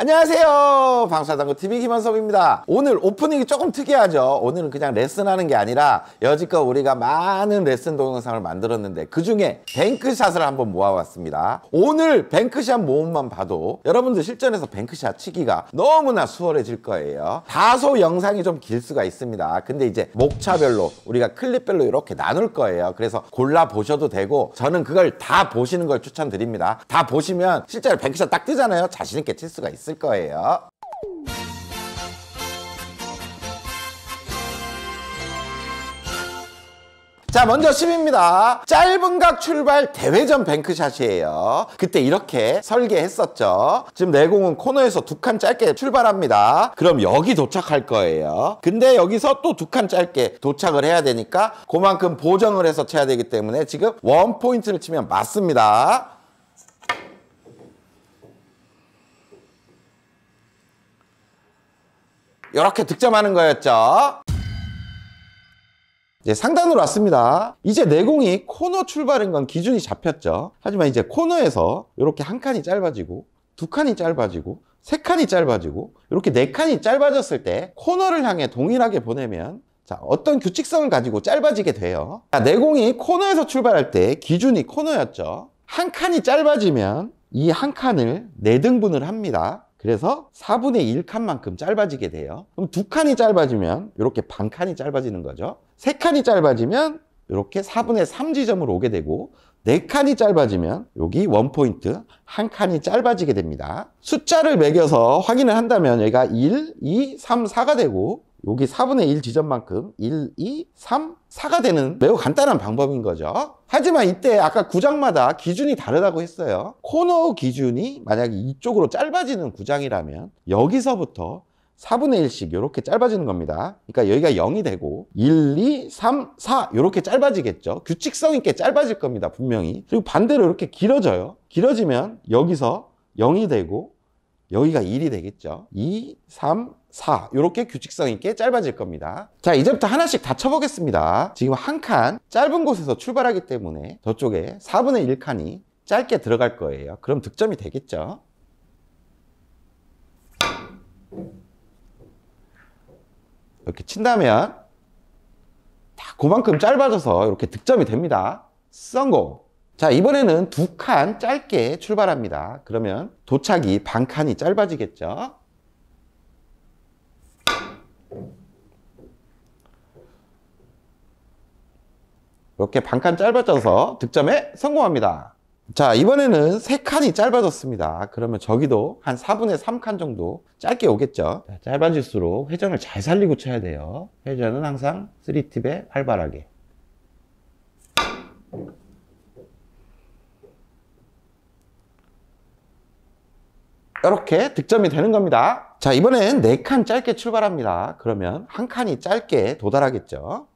안녕하세요, 방사당구TV 김원섭입니다. 오늘 오프닝이 조금 특이하죠. 오늘은 그냥 레슨하는 게 아니라 여지껏 우리가 많은 레슨 동영상을 만들었는데 그 중에 뱅크샷을 한번 모아왔습니다. 오늘 뱅크샷 모음만 봐도 여러분들 실전에서 뱅크샷 치기가 너무나 수월해질 거예요. 다소 영상이 좀 길 수가 있습니다. 근데 이제 목차별로 우리가 클립별로 이렇게 나눌 거예요. 그래서 골라보셔도 되고 저는 그걸 다 보시는 걸 추천드립니다. 다 보시면 실제로 뱅크샷 딱 뜨잖아요. 자신있게 칠 수가 있을 거예요. 자, 먼저 10입니다. 짧은 각 출발 대회전 뱅크샷이에요. 그때 이렇게 설계했었죠. 지금 내공은 코너에서 2칸 짧게 출발합니다. 그럼 여기 도착할 거예요. 근데 여기서 또 2칸 짧게 도착을 해야 되니까 그만큼 보정을 해서 쳐야 되기 때문에 지금 원 포인트를 치면 맞습니다. 이렇게 득점하는 거였죠. 이제 상단으로 왔습니다. 이제 내공이 코너 출발인 건 기준이 잡혔죠. 하지만 이제 코너에서 이렇게 한 칸이 짧아지고 2칸이 짧아지고 3칸이 짧아지고 이렇게 4칸이 짧아졌을 때 코너를 향해 동일하게 보내면 자, 어떤 규칙성을 가지고 짧아지게 돼요. 자, 내공이 코너에서 출발할 때 기준이 코너였죠. 한 칸이 짧아지면 이 한 칸을 4등분을 합니다. 그래서 4분의 1칸만큼 짧아지게 돼요. 그럼 2칸이 짧아지면 이렇게 반 칸이 짧아지는 거죠. 3칸이 짧아지면 이렇게 4분의 3 지점으로 오게 되고 4칸이 짧아지면 여기 원포인트 한 칸이 짧아지게 됩니다. 숫자를 매겨서 확인을 한다면 여기가 1, 2, 3, 4가 되고 여기 4분의 1 지점만큼 1, 2, 3, 4가 되는 매우 간단한 방법인 거죠. 하지만 이때 아까 구장마다 기준이 다르다고 했어요. 코너 기준이 만약에 이쪽으로 짧아지는 구장이라면 여기서부터 4분의 1씩 이렇게 짧아지는 겁니다. 그러니까 여기가 0이 되고 1, 2, 3, 4 이렇게 짧아지겠죠. 규칙성 있게 짧아질 겁니다. 분명히. 그리고 반대로 이렇게 길어져요. 길어지면 여기서 0이 되고 여기가 1이 되겠죠. 2, 3, 4 이렇게 규칙성 있게 짧아질 겁니다. 자, 이제부터 하나씩 다 쳐보겠습니다. 지금 한 칸 짧은 곳에서 출발하기 때문에 저쪽에 4분의 1칸이 짧게 들어갈 거예요. 그럼 득점이 되겠죠. 이렇게 친다면 다 그만큼 짧아져서 이렇게 득점이 됩니다. 성공! 자, 이번에는 2칸 짧게 출발합니다. 그러면 도착이 반 칸이 짧아지겠죠. 이렇게 반 칸 짧아져서 득점에 성공합니다. 자, 이번에는 3칸이 짧아졌습니다. 그러면 저기도 한 4분의 3칸 정도 짧게 오겠죠. 자, 짧아질수록 회전을 잘 살리고 쳐야 돼요. 회전은 항상 3팁에 활발하게. 이렇게 득점이 되는 겁니다. 자, 이번엔 4칸 짧게 출발합니다. 그러면 한 칸이 짧게 도달하겠죠.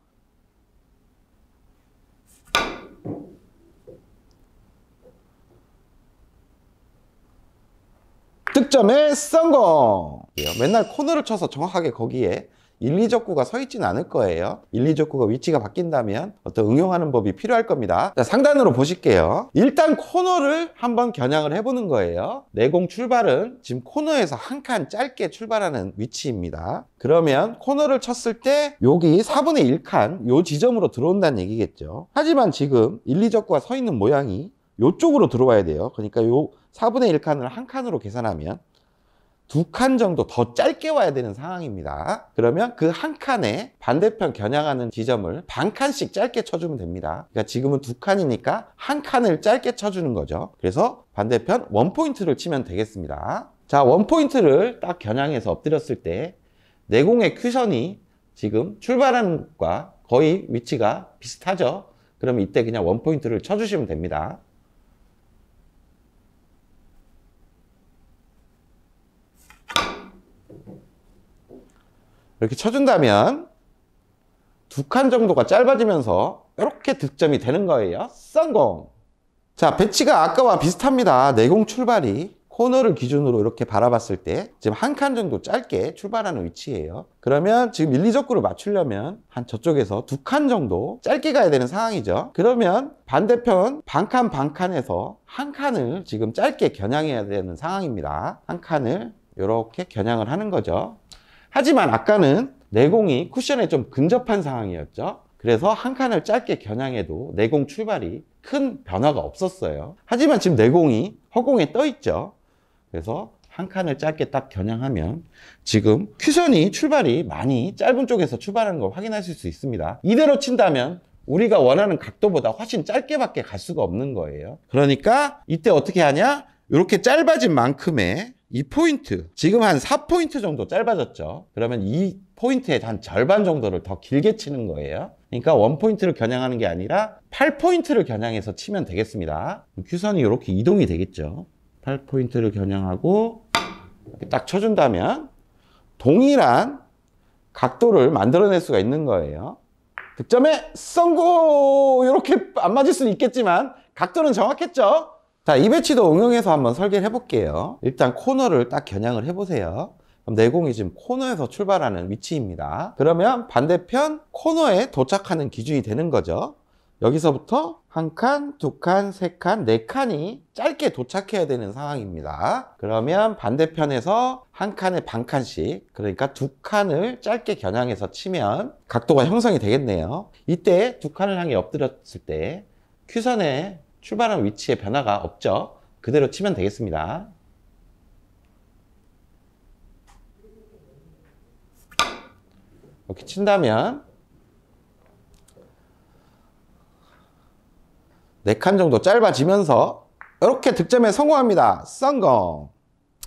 득점에 성공! 맨날 코너를 쳐서 정확하게 거기에 1, 2적구가 서 있지는 않을 거예요. 1, 2적구가 위치가 바뀐다면 어떤 응용하는 법이 필요할 겁니다. 자, 상단으로 보실게요. 일단 코너를 한번 겨냥을 해보는 거예요. 내공 출발은 지금 코너에서 한 칸 짧게 출발하는 위치입니다. 그러면 코너를 쳤을 때 여기 4분의 1칸 요 지점으로 들어온다는 얘기겠죠. 하지만 지금 1, 2적구가 서 있는 모양이 요쪽으로 들어와야 돼요. 그러니까 요 4분의 1칸을 한 칸으로 계산하면 2칸 정도 더 짧게 와야 되는 상황입니다. 그러면 그 한 칸에 반대편 겨냥하는 지점을 반 칸씩 짧게 쳐주면 됩니다. 그러니까 지금은 2칸이니까 한 칸을 짧게 쳐주는 거죠. 그래서 반대편 원포인트를 치면 되겠습니다. 자, 원포인트를 딱 겨냥해서 엎드렸을 때 내공의 큐션이 지금 출발하는 것과 거의 위치가 비슷하죠. 그러면 이때 그냥 원포인트를 쳐주시면 됩니다. 이렇게 쳐준다면 2칸 정도가 짧아지면서 이렇게 득점이 되는 거예요. 성공! 자, 배치가 아까와 비슷합니다. 내공 출발이 코너를 기준으로 이렇게 바라봤을 때 지금 한 칸 정도 짧게 출발하는 위치예요. 그러면 지금 1, 2적구를 맞추려면 한 저쪽에서 2칸 정도 짧게 가야 되는 상황이죠. 그러면 반대편 반칸 반칸에서 한 칸을 지금 짧게 겨냥해야 되는 상황입니다. 한 칸을 이렇게 겨냥을 하는 거죠. 하지만 아까는 내공이 쿠션에 좀 근접한 상황이었죠. 그래서 한 칸을 짧게 겨냥해도 내공 출발이 큰 변화가 없었어요. 하지만 지금 내공이 허공에 떠 있죠. 그래서 한 칸을 짧게 딱 겨냥하면 지금 큐션이 출발이 많이 짧은 쪽에서 출발하는 걸 확인하실 수 있습니다. 이대로 친다면 우리가 원하는 각도보다 훨씬 짧게밖에 갈 수가 없는 거예요. 그러니까 이때 어떻게 하냐? 이렇게 짧아진 만큼의 이 포인트, 지금 한 4포인트 정도 짧아졌죠. 그러면 이 포인트의 한 절반 정도를 더 길게 치는 거예요. 그러니까 1포인트를 겨냥하는 게 아니라 8포인트를 겨냥해서 치면 되겠습니다. 큐선이 이렇게 이동이 되겠죠. 8포인트를 겨냥하고 이렇게 딱 쳐준다면 동일한 각도를 만들어낼 수가 있는 거예요. 득점에 성공! 이렇게 안 맞을 수는 있겠지만 각도는 정확했죠? 자, 이 배치도 응용해서 한번 설계를 해볼게요. 일단 코너를 딱 겨냥을 해보세요. 그럼 내공이 지금 코너에서 출발하는 위치입니다. 그러면 반대편 코너에 도착하는 기준이 되는 거죠. 여기서부터 한 칸, 두 칸, 세 칸, 네 칸이 짧게 도착해야 되는 상황입니다. 그러면 반대편에서 한 칸에 반 칸씩, 그러니까 두 칸을 짧게 겨냥해서 치면 각도가 형성이 되겠네요. 이때 두 칸을 향해 엎드렸을 때 큐선의 출발하는 위치에 변화가 없죠. 그대로 치면 되겠습니다. 이렇게 친다면 4칸 정도 짧아지면서 이렇게 득점에 성공합니다. 성공!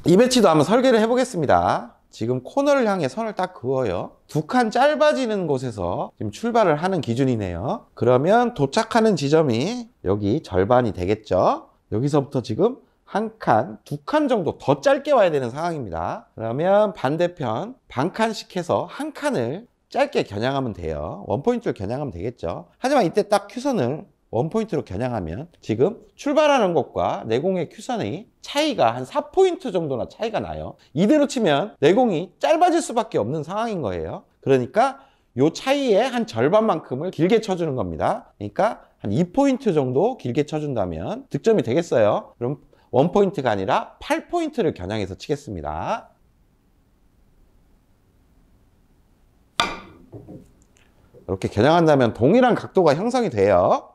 이 배치도 한번 설계를 해보겠습니다. 지금 코너를 향해 선을 딱 그어요. 두 칸 짧아지는 곳에서 지금 출발을 하는 기준이네요. 그러면 도착하는 지점이 여기 절반이 되겠죠. 여기서부터 지금 한 칸, 두 칸 정도 더 짧게 와야 되는 상황입니다. 그러면 반대편 반 칸씩 해서 한 칸을 짧게 겨냥하면 돼요. 1포인트를 겨냥하면 되겠죠. 하지만 이때 딱 큐선을 1포인트로 겨냥하면 지금 출발하는 것과 내공의 큐선이 차이가 한 4포인트 정도나 차이가 나요. 이대로 치면 내공이 짧아질 수밖에 없는 상황인 거예요. 그러니까 이 차이의 한 절반만큼을 길게 쳐주는 겁니다. 그러니까 한 2포인트 정도 길게 쳐준다면 득점이 되겠어요. 그럼 1포인트가 아니라 8포인트를 겨냥해서 치겠습니다. 이렇게 겨냥한다면 동일한 각도가 형성이 돼요.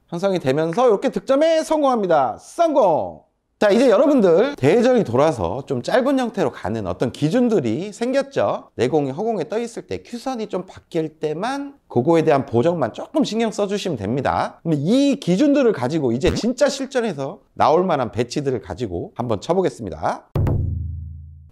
형성이 되면서 이렇게 득점에 성공합니다. 성공! 자, 이제 여러분들 대회전이 돌아서 좀 짧은 형태로 가는 어떤 기준들이 생겼죠. 내공이 허공에 떠 있을 때 큐선이 좀 바뀔 때만 그거에 대한 보정만 조금 신경 써주시면 됩니다. 근데 이 기준들을 가지고 이제 진짜 실전에서 나올 만한 배치들을 가지고 한번 쳐보겠습니다.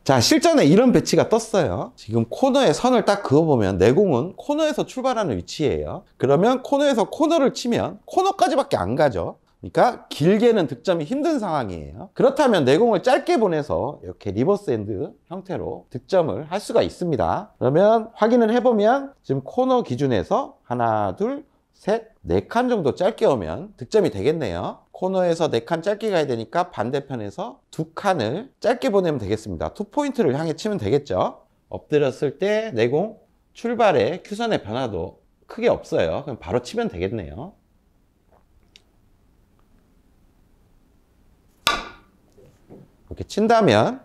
자, 실전에 이런 배치가 떴어요. 지금 코너에 선을 딱 그어보면 내공은 코너에서 출발하는 위치예요. 그러면 코너에서 코너를 치면 코너까지밖에 안 가죠. 그러니까 길게는 득점이 힘든 상황이에요. 그렇다면 내공을 짧게 보내서 이렇게 리버스 핸드 형태로 득점을 할 수가 있습니다. 그러면 확인을 해보면 지금 코너 기준에서 하나, 둘, 셋, 네 칸 정도 짧게 오면 득점이 되겠네요. 코너에서 4칸 짧게 가야 되니까 반대편에서 2칸을 짧게 보내면 되겠습니다. 2포인트를 향해 치면 되겠죠. 엎드렸을 때 내공 출발에 큐선의 변화도 크게 없어요. 그럼 바로 치면 되겠네요. 이렇게 친다면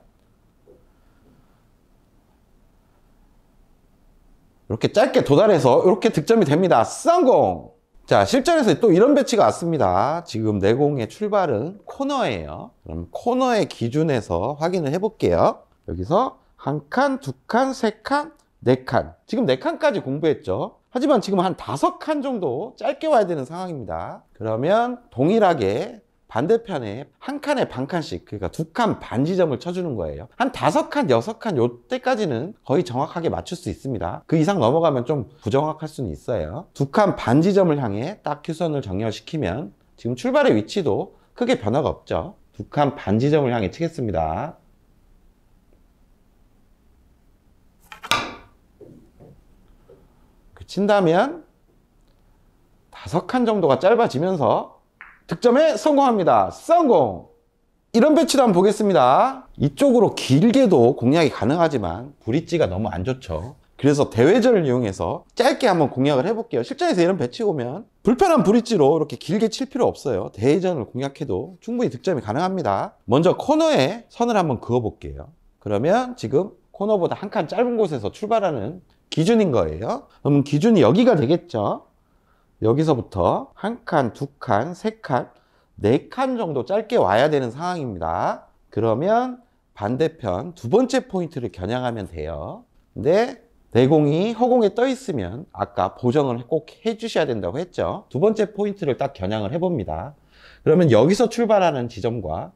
이렇게 짧게 도달해서 이렇게 득점이 됩니다. 성공! 자, 실전에서 또 이런 배치가 왔습니다. 지금 내공의 출발은 코너예요. 그럼 코너의 기준에서 확인을 해볼게요. 여기서 한 칸, 두 칸, 세 칸, 네 칸. 지금 네 칸까지 공부했죠. 하지만 지금 한 5칸 정도 짧게 와야 되는 상황입니다. 그러면 동일하게 반대편에 한 칸에 반 칸씩, 그러니까 2칸 반 지점을 쳐주는 거예요. 한 5칸, 6칸 요때까지는 거의 정확하게 맞출 수 있습니다. 그 이상 넘어가면 좀 부정확할 수는 있어요. 2칸 반 지점을 향해 딱 큐선을 정렬시키면 지금 출발의 위치도 크게 변화가 없죠. 2칸 반 지점을 향해 치겠습니다. 친다면 5칸 정도가 짧아지면서 득점에 성공합니다. 성공! 이런 배치도 한번 보겠습니다. 이쪽으로 길게도 공략이 가능하지만 브릿지가 너무 안 좋죠. 그래서 대회전을 이용해서 짧게 한번 공략을 해볼게요. 실전에서 이런 배치 오면 불편한 브릿지로 이렇게 길게 칠 필요 없어요. 대회전을 공략해도 충분히 득점이 가능합니다. 먼저 코너에 선을 한번 그어 볼게요. 그러면 지금 코너보다 한 칸 짧은 곳에서 출발하는 기준인 거예요. 그러면 기준이 여기가 되겠죠. 여기서부터 한 칸, 두 칸, 세 칸, 네 칸 정도 짧게 와야 되는 상황입니다. 그러면 반대편 두 번째 포인트를 겨냥하면 돼요. 근데 내공이 허공에 떠 있으면 아까 보정을 꼭 해주셔야 된다고 했죠. 두 번째 포인트를 딱 겨냥을 해봅니다. 그러면 여기서 출발하는 지점과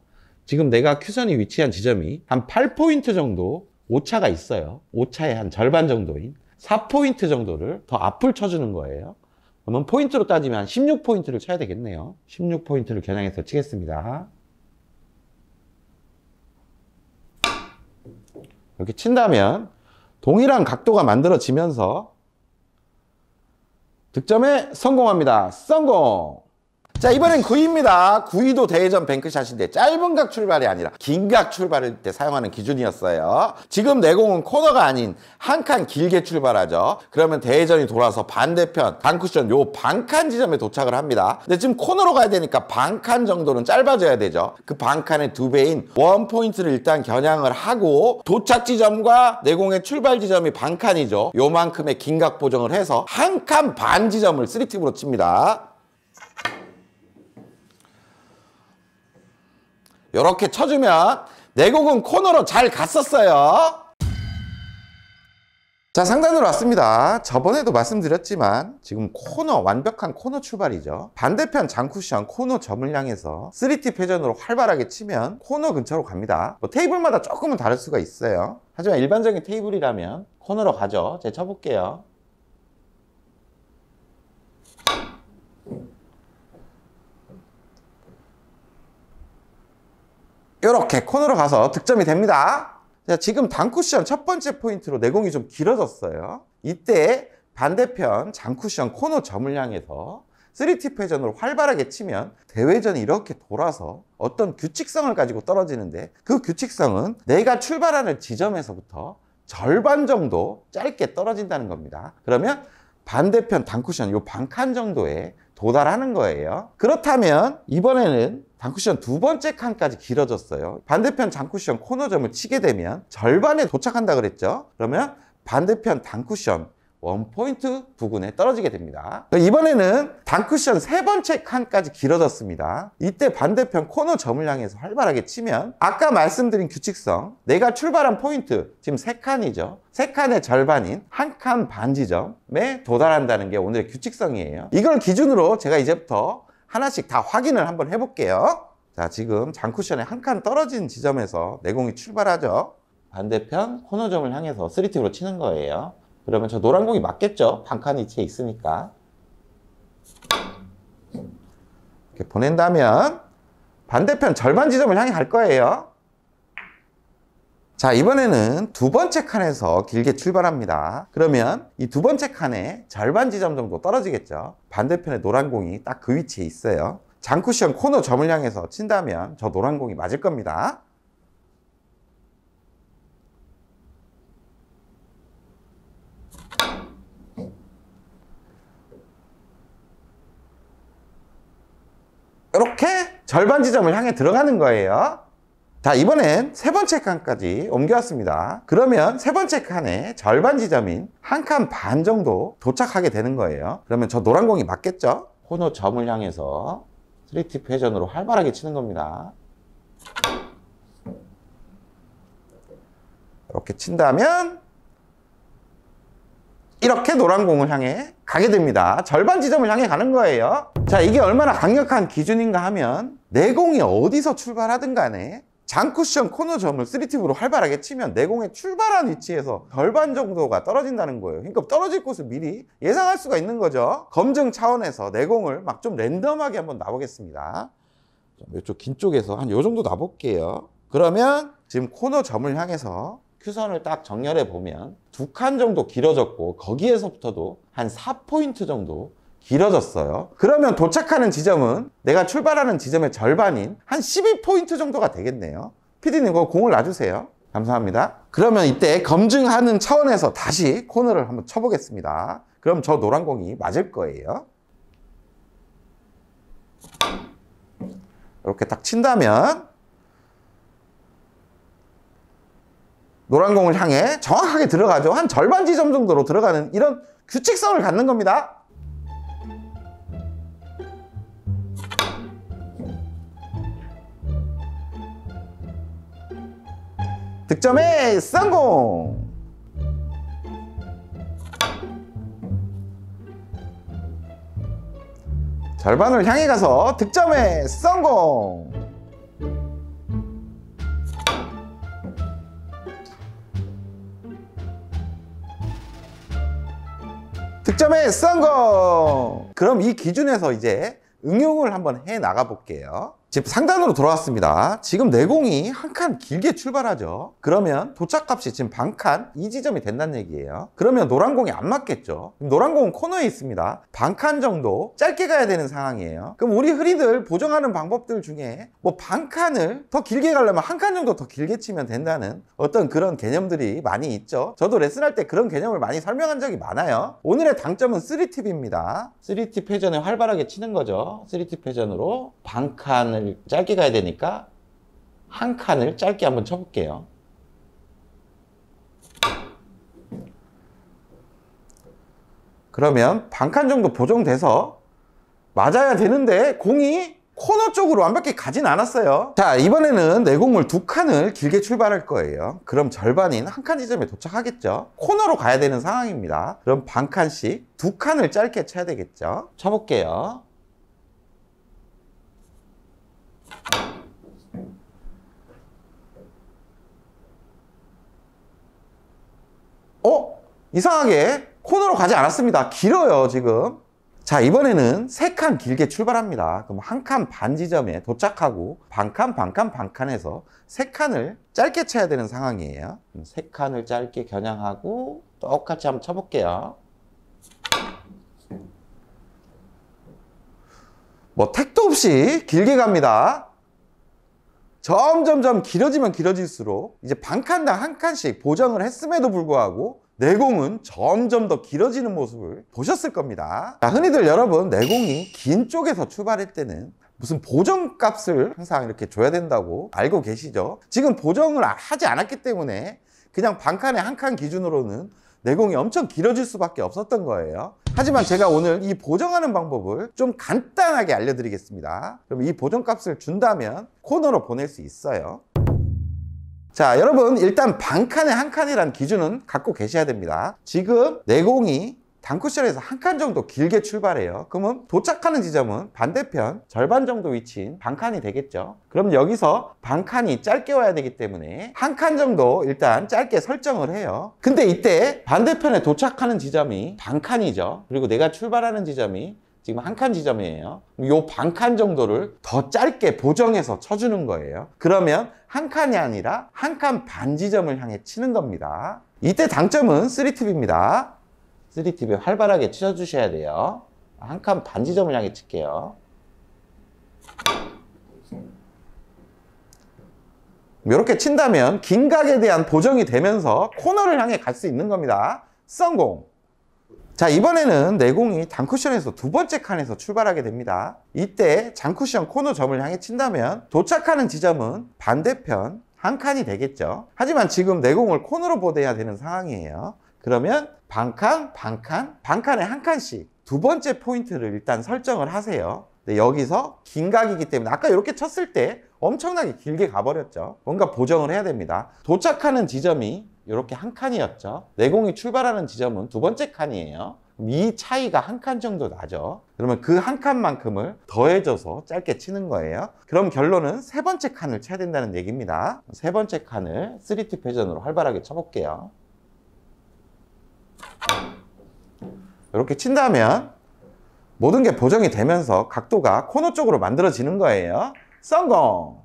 지금 내가 큐선이 위치한 지점이 한 8포인트 정도 오차가 있어요. 오차의 한 절반 정도인 4포인트 정도를 더 앞을 쳐주는 거예요. 그러면 포인트로 따지면 한 16포인트를 쳐야 되겠네요. 16포인트를 겨냥해서 치겠습니다. 이렇게 친다면 동일한 각도가 만들어지면서 득점에 성공합니다. 성공! 자, 이번엔 9위입니다. 9위도 대회전 뱅크샷인데 짧은 각 출발이 아니라 긴 각 출발할 때 사용하는 기준이었어요. 지금 내공은 코너가 아닌 한 칸 길게 출발하죠. 그러면 대회전이 돌아서 반대편 단쿠션 요 반칸 지점에 도착을 합니다. 근데 지금 코너로 가야 되니까 반칸 정도는 짧아져야 되죠. 그 반칸의 2배인 원 포인트를 일단 겨냥을 하고 도착 지점과 내공의 출발 지점이 반칸이죠. 요만큼의 긴 각 보정을 해서 한 칸 반 지점을 3팁으로 칩니다. 이렇게 쳐주면 내공은 코너로 잘 갔었어요. 자, 상단으로 왔습니다. 저번에도 말씀드렸지만 지금 코너, 완벽한 코너 출발이죠. 반대편 장쿠션 코너 점을 향해서 3팁 회전으로 활발하게 치면 코너 근처로 갑니다. 뭐 테이블마다 조금은 다를 수가 있어요. 하지만 일반적인 테이블이라면 코너로 가죠. 제가 쳐볼게요. 이렇게 코너로 가서 득점이 됩니다. 자, 지금 단쿠션 첫 번째 포인트로 내공이 좀 길어졌어요. 이때 반대편 장쿠션 코너 점을 향해서 3팁 회전으로 활발하게 치면 대회전이 이렇게 돌아서 어떤 규칙성을 가지고 떨어지는데 그 규칙성은 내가 출발하는 지점에서부터 절반 정도 짧게 떨어진다는 겁니다. 그러면 반대편 단쿠션 요 반칸 정도에 도달하는 거예요. 그렇다면 이번에는 단쿠션 두 번째 칸까지 길어졌어요. 반대편 장쿠션 코너점을 치게 되면 절반에 도착한다 그랬죠. 그러면 반대편 단쿠션 원포인트 부근에 떨어지게 됩니다. 이번에는 단쿠션 세 번째 칸까지 길어졌습니다. 이때 반대편 코너 점을 향해서 활발하게 치면 아까 말씀드린 규칙성, 내가 출발한 포인트 지금 세 칸이죠. 세 칸의 절반인 한 칸 반 지점에 도달한다는 게 오늘의 규칙성이에요. 이걸 기준으로 제가 이제부터 하나씩 다 확인을 한번 해볼게요. 자, 지금 장쿠션의 한 칸 떨어진 지점에서 내공이 출발하죠. 반대편 코너점을 향해서 3팁으로 치는 거예요. 그러면 저 노란 공이 맞겠죠? 반칸 위치에 있으니까. 이렇게 보낸다면 반대편 절반 지점을 향해 갈 거예요. 자, 이번에는 두 번째 칸에서 길게 출발합니다. 그러면 이 두 번째 칸에 절반 지점 정도 떨어지겠죠. 반대편에 노란 공이 딱 그 위치에 있어요. 장쿠션 코너 점을 향해서 친다면 저 노란 공이 맞을 겁니다. 이렇게 절반 지점을 향해 들어가는 거예요. 자, 이번엔 세 번째 칸까지 옮겨왔습니다. 그러면 세 번째 칸의 절반 지점인 한 칸 반 정도 도착하게 되는 거예요. 그러면 저 노란 공이 맞겠죠? 코너 점을 향해서 3팁 회전으로 활발하게 치는 겁니다. 이렇게 친다면 이렇게 노란 공을 향해 가게 됩니다. 절반 지점을 향해 가는 거예요. 자, 이게 얼마나 강력한 기준인가 하면 내공이 어디서 출발하든 간에 장쿠션 코너점을 3팁으로 활발하게 치면 내공의 출발한 위치에서 절반 정도가 떨어진다는 거예요. 그러니까 떨어질 곳을 미리 예상할 수가 있는 거죠. 검증 차원에서 내공을 막 좀 랜덤하게 한번 놔보겠습니다. 이쪽 긴 쪽에서 한 요 정도 놔볼게요. 그러면 지금 코너점을 향해서 큐선을 딱 정렬해 보면 두 칸 정도 길어졌고 거기에서부터도 한 4포인트 정도 길어졌어요. 그러면 도착하는 지점은 내가 출발하는 지점의 절반인 한 12포인트 정도가 되겠네요. PD님 그거 공을 놔주세요. 감사합니다. 그러면 이때 검증하는 차원에서 다시 코너를 한번 쳐보겠습니다. 그럼 저 노란 공이 맞을 거예요. 이렇게 딱 친다면 노란 공을 향해 정확하게 들어가죠. 한 절반 지점 정도로 들어가는 이런 규칙성을 갖는 겁니다. 득점에 성공! 절반을 향해 가서 득점에 성공! 득점에 성공! 그럼 이 기준에서 이제 응용을 한번 해 나가 볼게요. 집 상단으로 돌아왔습니다. 지금 내공이 한 칸 길게 출발하죠. 그러면 도착값이 지금 반칸 이 지점이 된다는 얘기예요. 그러면 노란 공이 안 맞겠죠. 노란 공은 코너에 있습니다. 반칸 정도 짧게 가야 되는 상황이에요. 그럼 우리 흔히들 보정하는 방법들 중에 뭐 반칸을 더 길게 가려면 한 칸 정도 더 길게 치면 된다는 어떤 그런 개념들이 많이 있죠. 저도 레슨할 때 그런 개념을 많이 설명한 적이 많아요. 오늘의 당점은 3팁입니다. 3팁 회전에 활발하게 치는 거죠. 3팁 회전으로 반칸을 짧게 가야 되니까 한 칸을 짧게 한번 쳐볼게요. 그러면 반칸 정도 보정돼서 맞아야 되는데 공이 코너 쪽으로 완벽히 가진 않았어요. 자, 이번에는 내 공을 두 칸을 길게 출발할 거예요. 그럼 절반인 한 칸 지점에 도착하겠죠. 코너로 가야 되는 상황입니다. 그럼 반칸씩 두 칸을 짧게 쳐야 되겠죠. 쳐볼게요. 이상하게 코너로 가지 않았습니다. 길어요, 지금. 자, 이번에는 세 칸 길게 출발합니다. 그럼 한 칸 반 지점에 도착하고 반칸, 반칸, 반칸에서 세 칸을 짧게 쳐야 되는 상황이에요. 세 칸을 짧게 겨냥하고 똑같이 한번 쳐볼게요. 뭐 택도 없이 길게 갑니다. 점점점 길어지면 길어질수록 이제 반칸당 한 칸씩 보정을 했음에도 불구하고 내공은 점점 더 길어지는 모습을 보셨을 겁니다. 자, 흔히들 여러분 내공이 긴 쪽에서 출발할 때는 무슨 보정값을 항상 이렇게 줘야 된다고 알고 계시죠? 지금 보정을 하지 않았기 때문에 그냥 반칸에 한 칸 기준으로는 내공이 엄청 길어질 수밖에 없었던 거예요. 하지만 제가 오늘 이 보정하는 방법을 좀 간단하게 알려드리겠습니다. 그럼 이 보정값을 준다면 코너로 보낼 수 있어요. 자, 여러분 일단 반칸에 한 칸이라는 기준은 갖고 계셔야 됩니다. 지금 내공이 단쿠션에서 한 칸 정도 길게 출발해요. 그러면 도착하는 지점은 반대편 절반 정도 위치인 반칸이 되겠죠. 그럼 여기서 반칸이 짧게 와야 되기 때문에 한 칸 정도 일단 짧게 설정을 해요. 근데 이때 반대편에 도착하는 지점이 반칸이죠. 그리고 내가 출발하는 지점이 지금 한 칸 지점이에요. 요 반칸 정도를 더 짧게 보정해서 쳐주는 거예요. 그러면 한 칸이 아니라 한 칸 반 지점을 향해 치는 겁니다. 이때 당점은 3팁입니다. 3팁에 활발하게 쳐주셔야 돼요. 한 칸 반 지점을 향해 칠게요. 이렇게 친다면 긴 각에 대한 보정이 되면서 코너를 향해 갈 수 있는 겁니다. 성공! 자, 이번에는 내공이 단쿠션에서 두 번째 칸에서 출발하게 됩니다. 이때 장쿠션 코너 점을 향해 친다면 도착하는 지점은 반대편 한 칸이 되겠죠. 하지만 지금 내공을 코너로 보내야 되는 상황이에요. 그러면 반칸, 반칸, 반칸에 한 칸씩 두 번째 포인트를 일단 설정을 하세요. 근데 여기서 긴 각이기 때문에 아까 이렇게 쳤을 때 엄청나게 길게 가버렸죠. 뭔가 보정을 해야 됩니다. 도착하는 지점이 이렇게 한 칸이었죠. 내공이 출발하는 지점은 두 번째 칸이에요. 이 차이가 한 칸 정도 나죠. 그러면 그 한 칸만큼을 더해줘서 짧게 치는 거예요. 그럼 결론은 세 번째 칸을 쳐야 된다는 얘기입니다. 세 번째 칸을 3팁 회전으로 활발하게 쳐볼게요. 이렇게 친다면 모든 게 보정이 되면서 각도가 코너 쪽으로 만들어지는 거예요. 성공!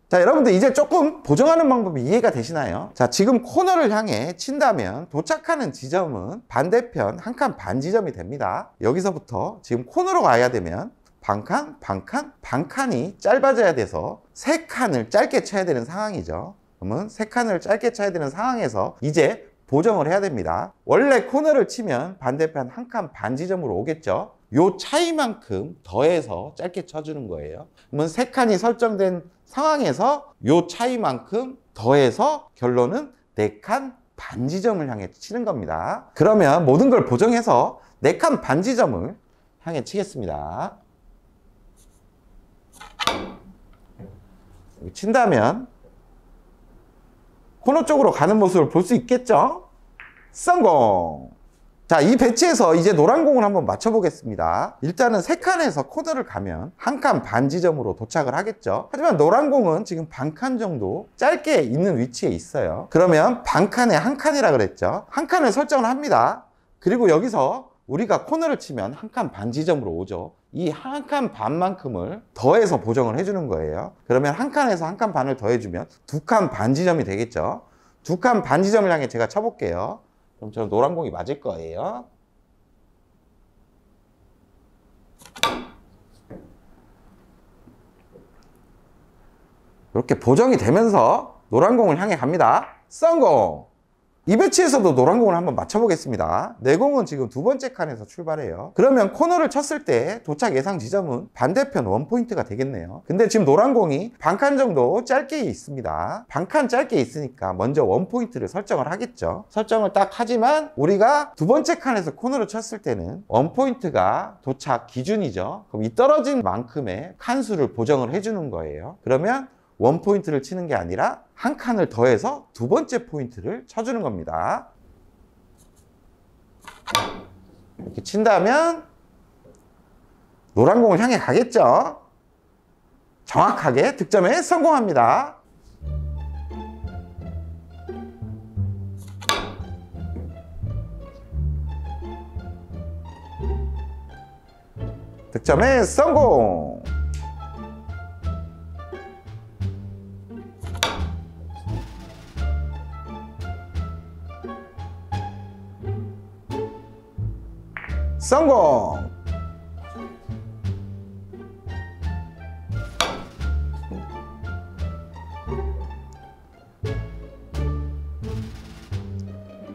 자, 여러분들 이제 조금 보정하는 방법이 이해가 되시나요? 자, 지금 코너를 향해 친다면 도착하는 지점은 반대편 한 칸 반 지점이 됩니다. 여기서부터 지금 코너로 가야 되면 반칸, 반칸, 반칸이 짧아져야 돼서 세 칸을 짧게 쳐야 되는 상황이죠. 그러면 세 칸을 짧게 쳐야 되는 상황에서 이제 보정을 해야 됩니다. 원래 코너를 치면 반대편 한 칸 반 지점으로 오겠죠. 요 차이만큼 더해서 짧게 쳐주는 거예요. 그러면 3칸이 설정된 상황에서 요 차이만큼 더해서 결론은 4칸 반 지점을 향해 치는 겁니다. 그러면 모든 걸 보정해서 4칸 반 지점을 향해 치겠습니다. 친다면 코너 쪽으로 가는 모습을 볼 수 있겠죠? 성공! 자, 이 배치에서 이제 노란 공을 한번 맞춰보겠습니다. 일단은 3칸에서 코너를 가면 1칸 반 지점으로 도착을 하겠죠. 하지만 노란 공은 지금 반칸 정도 짧게 있는 위치에 있어요. 그러면 반칸에 1칸이라 그랬죠. 1칸을 설정을 합니다. 그리고 여기서 우리가 코너를 치면 1칸 반 지점으로 오죠. 이 1칸 반만큼을 더해서 보정을 해주는 거예요. 그러면 1칸에서 1칸 반을 더해주면 2칸 반 지점이 되겠죠. 2칸 반 지점을 향해 제가 쳐볼게요. 그럼 저는 노란 공이 맞을 거예요. 이렇게 보정이 되면서 노란 공을 향해 갑니다. 성공! 이 배치에서도 노란 공을 한번 맞춰보겠습니다. 내 공은 지금 2번째 칸에서 출발해요. 그러면 코너를 쳤을 때 도착 예상 지점은 반대편 원포인트가 되겠네요. 근데 지금 노란 공이 반칸 정도 짧게 있습니다. 반칸 짧게 있으니까 먼저 원포인트를 설정을 하겠죠. 설정을 딱 하지만 우리가 2번째 칸에서 코너를 쳤을 때는 원포인트가 도착 기준이죠. 그럼 이 떨어진 만큼의 칸수를 보정을 해주는 거예요. 그러면 원포인트를 치는 게 아니라 1칸을 더해서 2번째 포인트를 쳐주는 겁니다. 이렇게 친다면 노란 공을 향해 가겠죠. 정확하게 득점에 성공합니다. 득점에 성공! 성공!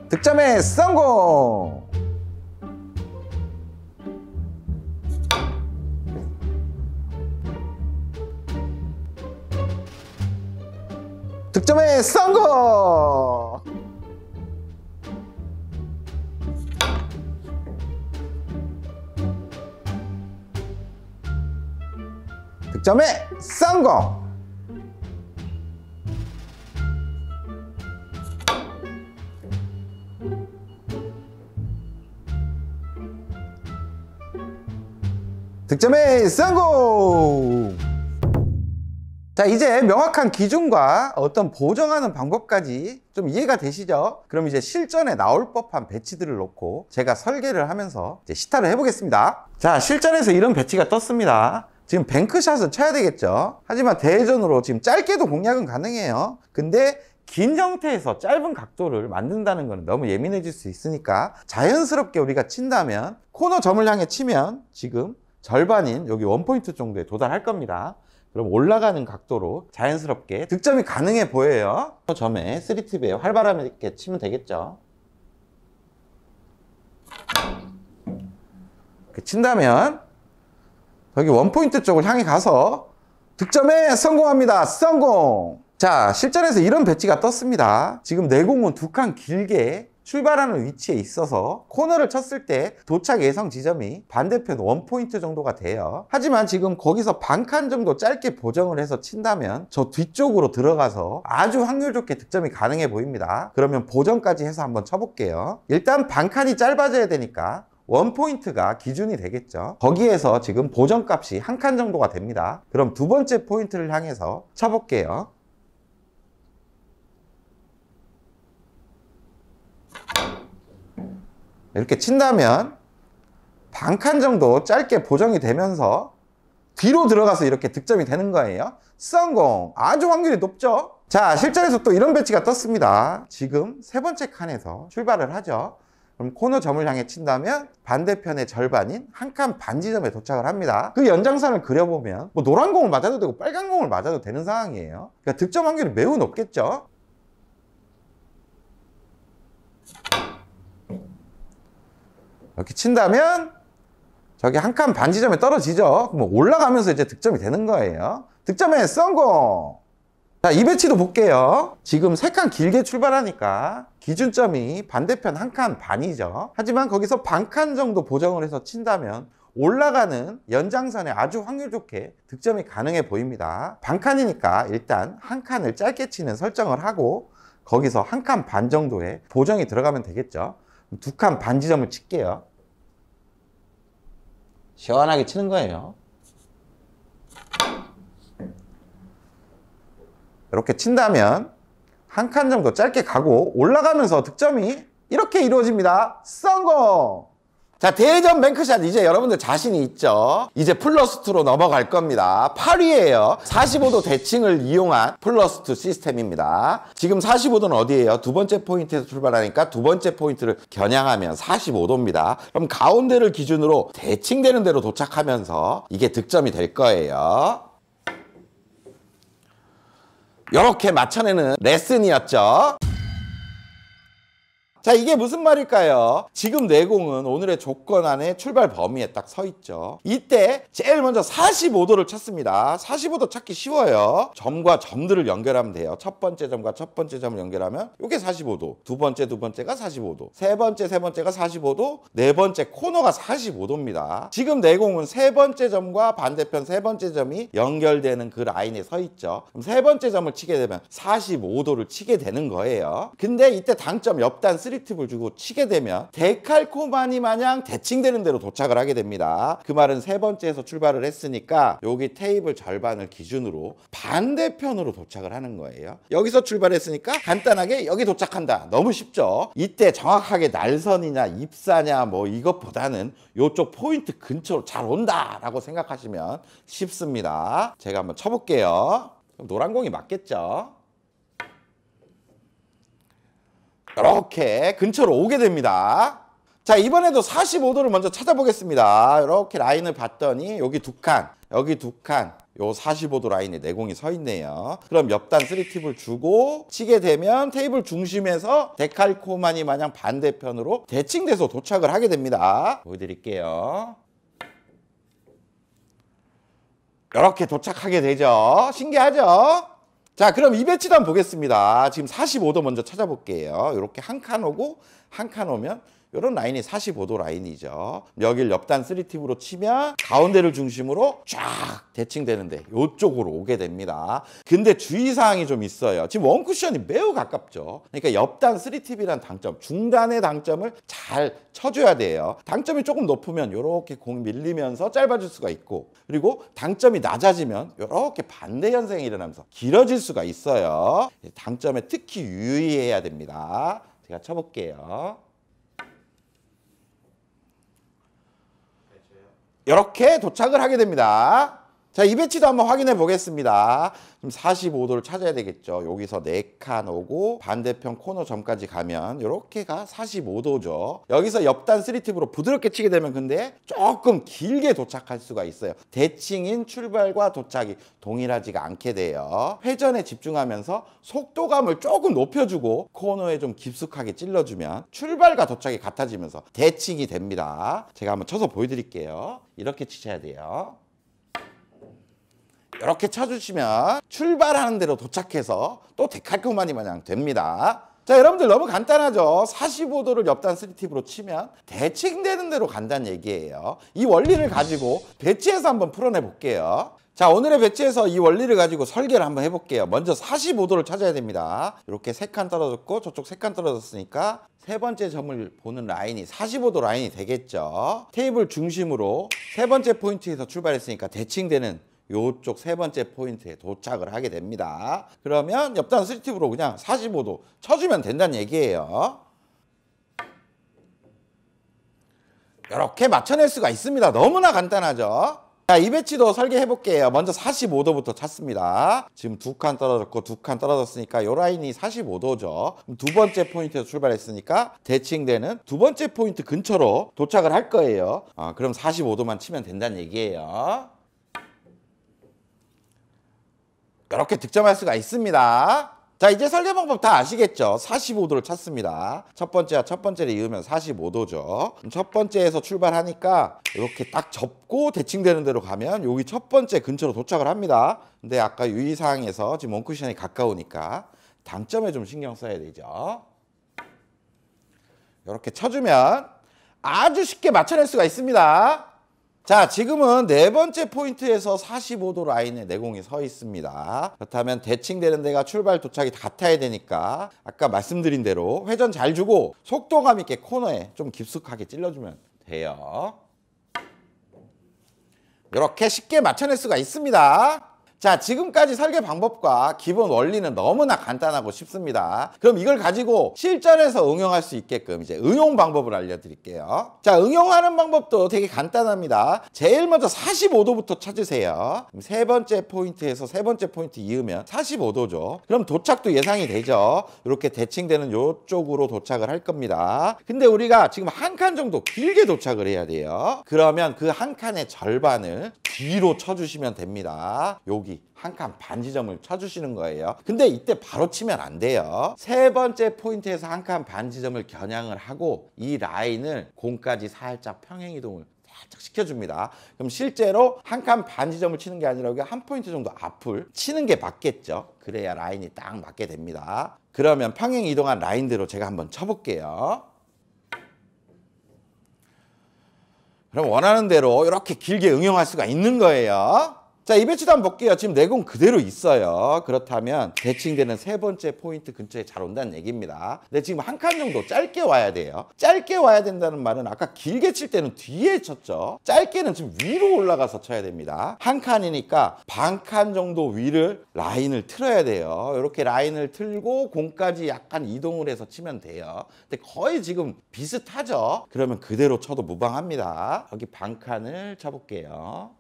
득점에 성공! 득점에 성공! 득점에 성공! 득점에 성공! 자, 이제 명확한 기준과 어떤 보정하는 방법까지 좀 이해가 되시죠? 그럼 이제 실전에 나올 법한 배치들을 놓고 제가 설계를 하면서 이제 시타를 해보겠습니다. 자, 실전에서 이런 배치가 떴습니다. 지금 뱅크샷을 쳐야 되겠죠. 하지만 대회전으로 지금 짧게도 공략은 가능해요. 근데 긴 형태에서 짧은 각도를 만든다는 건 너무 예민해질 수 있으니까 자연스럽게 우리가 친다면 코너 점을 향해 치면 지금 절반인 여기 원포인트 정도에 도달할 겁니다. 그럼 올라가는 각도로 자연스럽게 득점이 가능해 보여요. 점에 3팁에 활발하게 치면 되겠죠. 이렇게 친다면 여기 원포인트 쪽을 향해 가서 득점에 성공합니다. 성공! 자, 실전에서 이런 배치가 떴습니다. 지금 내 공은 2칸 길게 출발하는 위치에 있어서 코너를 쳤을 때 도착 예상 지점이 반대편 원포인트 정도가 돼요. 하지만 지금 거기서 반칸 정도 짧게 보정을 해서 친다면 저 뒤쪽으로 들어가서 아주 확률 좋게 득점이 가능해 보입니다. 그러면 보정까지 해서 한번 쳐볼게요. 일단 반칸이 짧아져야 되니까 원포인트가 기준이 되겠죠. 거기에서 지금 보정값이 1칸 정도가 됩니다. 그럼 2번째 포인트를 향해서 쳐볼게요. 이렇게 친다면 반칸 정도 짧게 보정이 되면서 뒤로 들어가서 이렇게 득점이 되는 거예요. 성공! 아주 확률이 높죠? 자, 실전에서 또 이런 배치가 떴습니다. 지금 3번째 칸에서 출발을 하죠. 그럼 코너 점을 향해 친다면 반대편의 절반인 1칸 반 지점에 도착을 합니다. 그 연장선을 그려보면 뭐 노란 공을 맞아도 되고 빨간 공을 맞아도 되는 상황이에요. 그러니까 득점 확률이 매우 높겠죠. 이렇게 친다면 저기 한 칸 반 지점에 떨어지죠. 그럼 올라가면서 이제 득점이 되는 거예요. 득점에 성공! 자, 이 배치도 볼게요. 지금 3칸 길게 출발하니까 기준점이 반대편 한 칸 반이죠. 하지만 거기서 반 칸 정도 보정을 해서 친다면 올라가는 연장선에 아주 확률 좋게 득점이 가능해 보입니다. 반 칸이니까 일단 한 칸을 짧게 치는 설정을 하고 거기서 한 칸 반 정도의 보정이 들어가면 되겠죠. 2칸 반 지점을 칠게요. 시원하게 치는 거예요. 이렇게 친다면 한 칸 정도 짧게 가고 올라가면서 득점이 이렇게 이루어집니다. 성공! 자, 대전 뱅크샷 이제 여러분들 자신이 있죠? 이제 플러스2로 넘어갈 겁니다. 8위에요. 45도 대칭을 이용한 플러스2 시스템입니다. 지금 45도는 어디예요? 두 번째 포인트에서 출발하니까 두 번째 포인트를 겨냥하면 45도입니다. 그럼 가운데를 기준으로 대칭되는 대로 도착하면서 이게 득점이 될 거예요. 이렇게 맞춰내는 레슨이었죠. 자, 이게 무슨 말일까요? 지금 내공은 오늘의 조건 안에 출발 범위에 딱 서 있죠. 이때 제일 먼저 45도를 찾습니다. 45도 찾기 쉬워요. 점과 점들을 연결하면 돼요. 첫 번째 점과 첫 번째 점을 연결하면 이게 45도. 두 번째가 45도. 세 번째가 45도. 네 번째 코너가 45도입니다. 지금 내공은 세 번째 점과 반대편 세 번째 점이 연결되는 그 라인에 서 있죠. 그럼 세 번째 점을 치게 되면 45도를 치게 되는 거예요. 근데 이때 당점 옆단 3팁을 주고 치게 되면 데칼코마니 마냥 대칭되는 대로 도착을 하게 됩니다. 그 말은 세 번째에서 출발을 했으니까 여기 테이블 절반을 기준으로 반대편으로 도착을 하는 거예요. 여기서 출발했으니까 간단하게 여기 도착한다. 너무 쉽죠? 이때 정확하게 날선이냐 입사냐 뭐 이것보다는 이쪽 포인트 근처로 잘 온다 라고 생각하시면 쉽습니다. 제가 한번 쳐볼게요. 노란 공이 맞겠죠? 이렇게 근처로 오게 됩니다. 자, 이번에도 45도를 먼저 찾아보겠습니다. 이렇게 라인을 봤더니 여기 두 칸, 여기 두 칸, 요 45도 라인에 내공이 서 있네요. 그럼 옆단 3팁을 주고 치게 되면 테이블 중심에서 데칼코마니 마냥 반대편으로 대칭돼서 도착을 하게 됩니다. 보여드릴게요. 이렇게 도착하게 되죠. 신기하죠? 자, 그럼 이 배치도 한번 보겠습니다. 지금 45도 먼저 찾아볼게요. 이렇게 한 칸 오고 한 칸 오면 이런 라인이 45도 라인이죠. 여길 옆단 3팁으로 치면 가운데를 중심으로 쫙 대칭되는데 이쪽으로 오게 됩니다. 근데 주의사항이 좀 있어요. 지금 원쿠션이 매우 가깝죠. 그러니까 옆단 3팁이란 당점, 중단의 당점을 잘 쳐줘야 돼요. 당점이 조금 높으면 이렇게 공 밀리면서 짧아질 수가 있고, 그리고 당점이 낮아지면 이렇게 반대 현상이 일어나면서 길어질 수가 있어요. 당점에 특히 유의해야 됩니다. 제가 쳐볼게요. 이렇게 도착을 하게 됩니다. 자, 이 배치도 한번 확인해 보겠습니다. 지금 45도를 찾아야 되겠죠. 여기서 4칸 오고 반대편 코너 점까지 가면 이렇게가 45도죠. 여기서 옆단 3팁으로 부드럽게 치게 되면 근데 조금 길게 도착할 수가 있어요. 대칭인 출발과 도착이 동일하지가 않게 돼요. 회전에 집중하면서 속도감을 조금 높여주고 코너에 좀 깊숙하게 찔러주면 출발과 도착이 같아지면서 대칭이 됩니다. 제가 한번 쳐서 보여드릴게요. 이렇게 치셔야 돼요. 이렇게 쳐주시면 출발하는 대로 도착해서 또 데칼코마니 마냥 됩니다. 자, 여러분들 너무 간단하죠? 45도를 옆단 3팁으로 치면 대칭되는 대로 간다는 얘기예요. 이 원리를 가지고 배치해서 한번 풀어내 볼게요. 자, 오늘의 배치에서 이 원리를 가지고 설계를 한번 해볼게요. 먼저 45도를 찾아야 됩니다. 이렇게 3칸 떨어졌고 저쪽 3칸 떨어졌으니까 세 번째 점을 보는 라인이 45도 라인이 되겠죠. 테이블 중심으로 세 번째 포인트에서 출발했으니까 대칭되는 요쪽 세 번째 포인트에 도착을 하게 됩니다. 그러면 옆단 3팁으로 그냥 45도 쳐주면 된다는 얘기예요. 이렇게 맞춰낼 수가 있습니다. 너무나 간단하죠? 자, 이 배치도 설계해 볼게요. 먼저 45도부터 찾습니다. 지금 2칸 떨어졌고 2칸 떨어졌으니까 요 라인이 45도죠. 두 번째 포인트에서 출발했으니까 대칭되는 두 번째 포인트 근처로 도착을 할 거예요. 그럼 45도만 치면 된다는 얘기예요. 이렇게 득점할 수가 있습니다. 자, 이제 설계 방법 다 아시겠죠? 45도를 찾습니다. 첫 번째와 첫 번째를 이으면 45도죠. 첫 번째에서 출발하니까 이렇게 딱 접고 대칭되는 대로 가면 여기 첫 번째 근처로 도착을 합니다. 근데 아까 유의사항에서 지금 원쿠션이 가까우니까 당점에 좀 신경 써야 되죠. 이렇게 쳐주면 아주 쉽게 맞춰낼 수가 있습니다. 자, 지금은 네 번째 포인트에서 45도 라인에 내공이 서 있습니다. 그렇다면 대칭되는 데가 출발 도착이 같아야 되니까 아까 말씀드린 대로 회전 잘 주고 속도감 있게 코너에 좀 깊숙하게 찔러주면 돼요. 이렇게 쉽게 맞춰낼 수가 있습니다. 자, 지금까지 설계 방법과 기본 원리는 너무나 간단하고 쉽습니다. 그럼 이걸 가지고 실전에서 응용할 수 있게끔 이제 응용 방법을 알려드릴게요. 자, 응용하는 방법도 되게 간단합니다. 제일 먼저 45도부터 찾으세요. 세 번째 포인트에서 세 번째 포인트 이으면 45도죠. 그럼 도착도 예상이 되죠. 이렇게 대칭되는 이쪽으로 도착을 할 겁니다. 근데 우리가 지금 한 칸 정도 길게 도착을 해야 돼요. 그러면 그 한 칸의 절반을 뒤로 쳐주시면 됩니다. 여기 한 칸 반 지점을 쳐주시는 거예요. 근데 이때 바로 치면 안 돼요. 세 번째 포인트에서 한 칸 반 지점을 겨냥을 하고 이 라인을 공까지 살짝 평행 이동을 살짝 시켜줍니다. 그럼 실제로 한 칸 반 지점을 치는 게 아니라 여기 한 포인트 정도 앞을 치는 게 맞겠죠. 그래야 라인이 딱 맞게 됩니다. 그러면 평행 이동한 라인대로 제가 한번 쳐볼게요. 그럼 원하는 대로 이렇게 길게 응용할 수가 있는 거예요. 자, 이 배치도 한번 볼게요. 지금 내공 그대로 있어요. 그렇다면 대칭되는 세 번째 포인트 근처에 잘 온다는 얘기입니다. 근데 지금 한 칸 정도 짧게 와야 돼요. 짧게 와야 된다는 말은 아까 길게 칠 때는 뒤에 쳤죠. 짧게는 지금 위로 올라가서 쳐야 됩니다. 한 칸이니까 반 칸 정도 위를 라인을 틀어야 돼요. 이렇게 라인을 틀고 공까지 약간 이동을 해서 치면 돼요. 근데 거의 지금 비슷하죠. 그러면 그대로 쳐도 무방합니다. 여기 반 칸을 쳐볼게요.